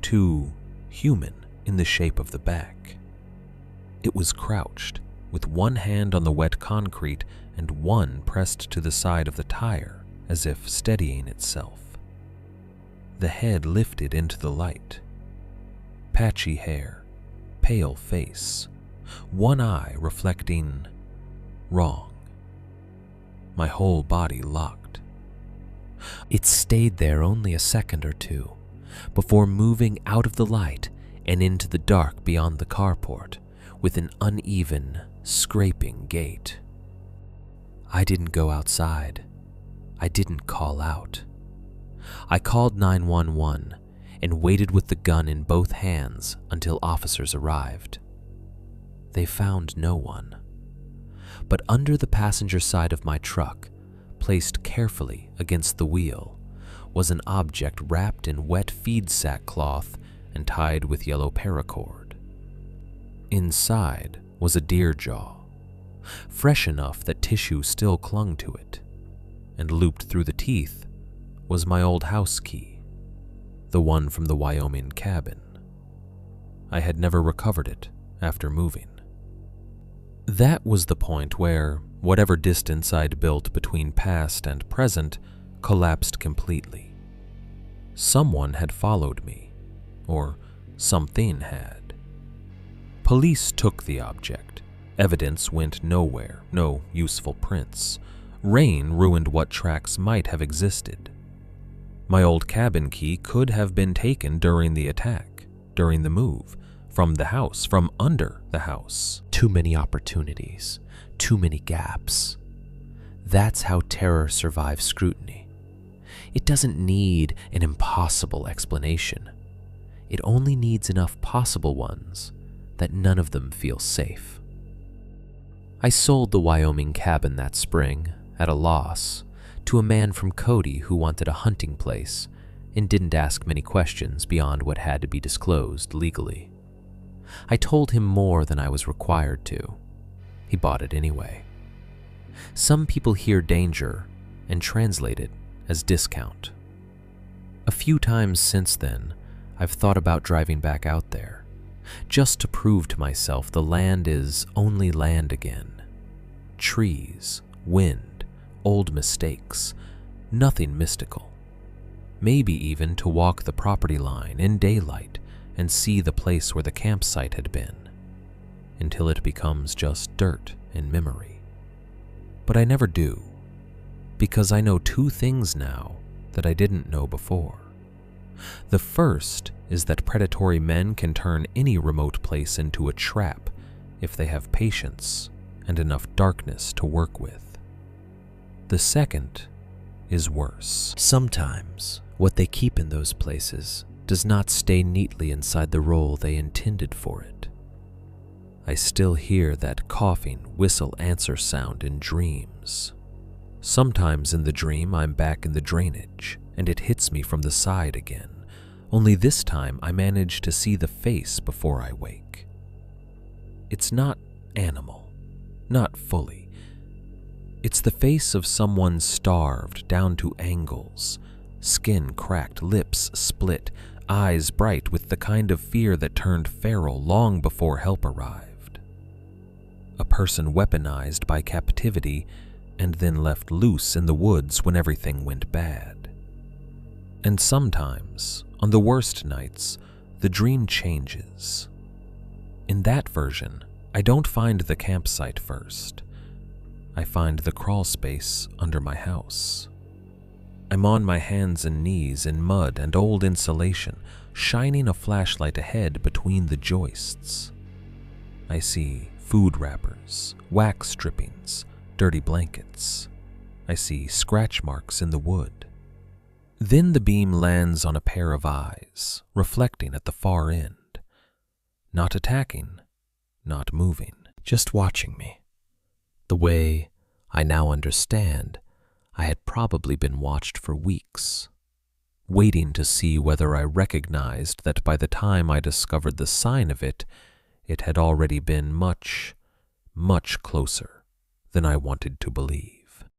too human in the shape of the back. It was crouched, with one hand on the wet concrete and one pressed to the side of the tire, as if steadying itself. The head lifted into the light. Patchy hair, pale face, one eye reflecting wrong. My whole body locked. It stayed there only a second or two before moving out of the light and into the dark beyond the carport with an uneven, scraping gait. I didn't go outside. I didn't call out. I called 911 and waited with the gun in both hands until officers arrived. They found no one. But under the passenger side of my truck, placed carefully against the wheel, was an object wrapped in wet feed sack cloth and tied with yellow paracord. Inside was a deer jaw, fresh enough that tissue still clung to it, and looped through the teeth was my old house key, the one from the Wyoming cabin. I had never recovered it after moving. That was the point where whatever distance I'd built between past and present collapsed completely. Someone had followed me, or something had. Police took the object. Evidence went nowhere, no useful prints. Rain ruined what tracks might have existed. My old cabin key could have been taken during the attack, during the move, from the house, from under the house. Too many opportunities, too many gaps. That's how terror survives scrutiny. It doesn't need an impossible explanation. It only needs enough possible ones that none of them feel safe. I sold the Wyoming cabin that spring, at a loss, to a man from Cody who wanted a hunting place and didn't ask many questions beyond what had to be disclosed legally. I told him more than I was required to. He bought it anyway. Some people hear danger and translate it as discount. A few times since then, I've thought about driving back out there, just to prove to myself the land is only land again. Trees, wind, old mistakes, nothing mystical. Maybe even to walk the property line in daylight and see the place where the campsite had been, until it becomes just dirt in memory. But I never do, because I know two things now that I didn't know before. The first is that predatory men can turn any remote place into a trap if they have patience and enough darkness to work with. The second is worse. Sometimes what they keep in those places does not stay neatly inside the role they intended for it. I still hear that coughing whistle answer sound in dreams. Sometimes in the dream I'm back in the drainage and it hits me from the side again, only this time I manage to see the face before I wake. It's not animal, not fully. It's the face of someone starved down to angles, skin cracked, lips split, eyes bright with the kind of fear that turned feral long before help arrived. A person weaponized by captivity and then left loose in the woods when everything went bad. And sometimes, on the worst nights, the dream changes. In that version, I don't find the campsite first. I find the crawl space under my house. I'm on my hands and knees in mud and old insulation, shining a flashlight ahead between the joists. I see food wrappers, wax strippings, dirty blankets. I see scratch marks in the wood. Then the beam lands on a pair of eyes, reflecting at the far end. Not attacking, not moving. Just watching me. The way I now understand I had probably been watched for weeks, waiting to see whether I recognized that by the time I discovered the sign of it, it had already been much, much closer than I wanted to believe.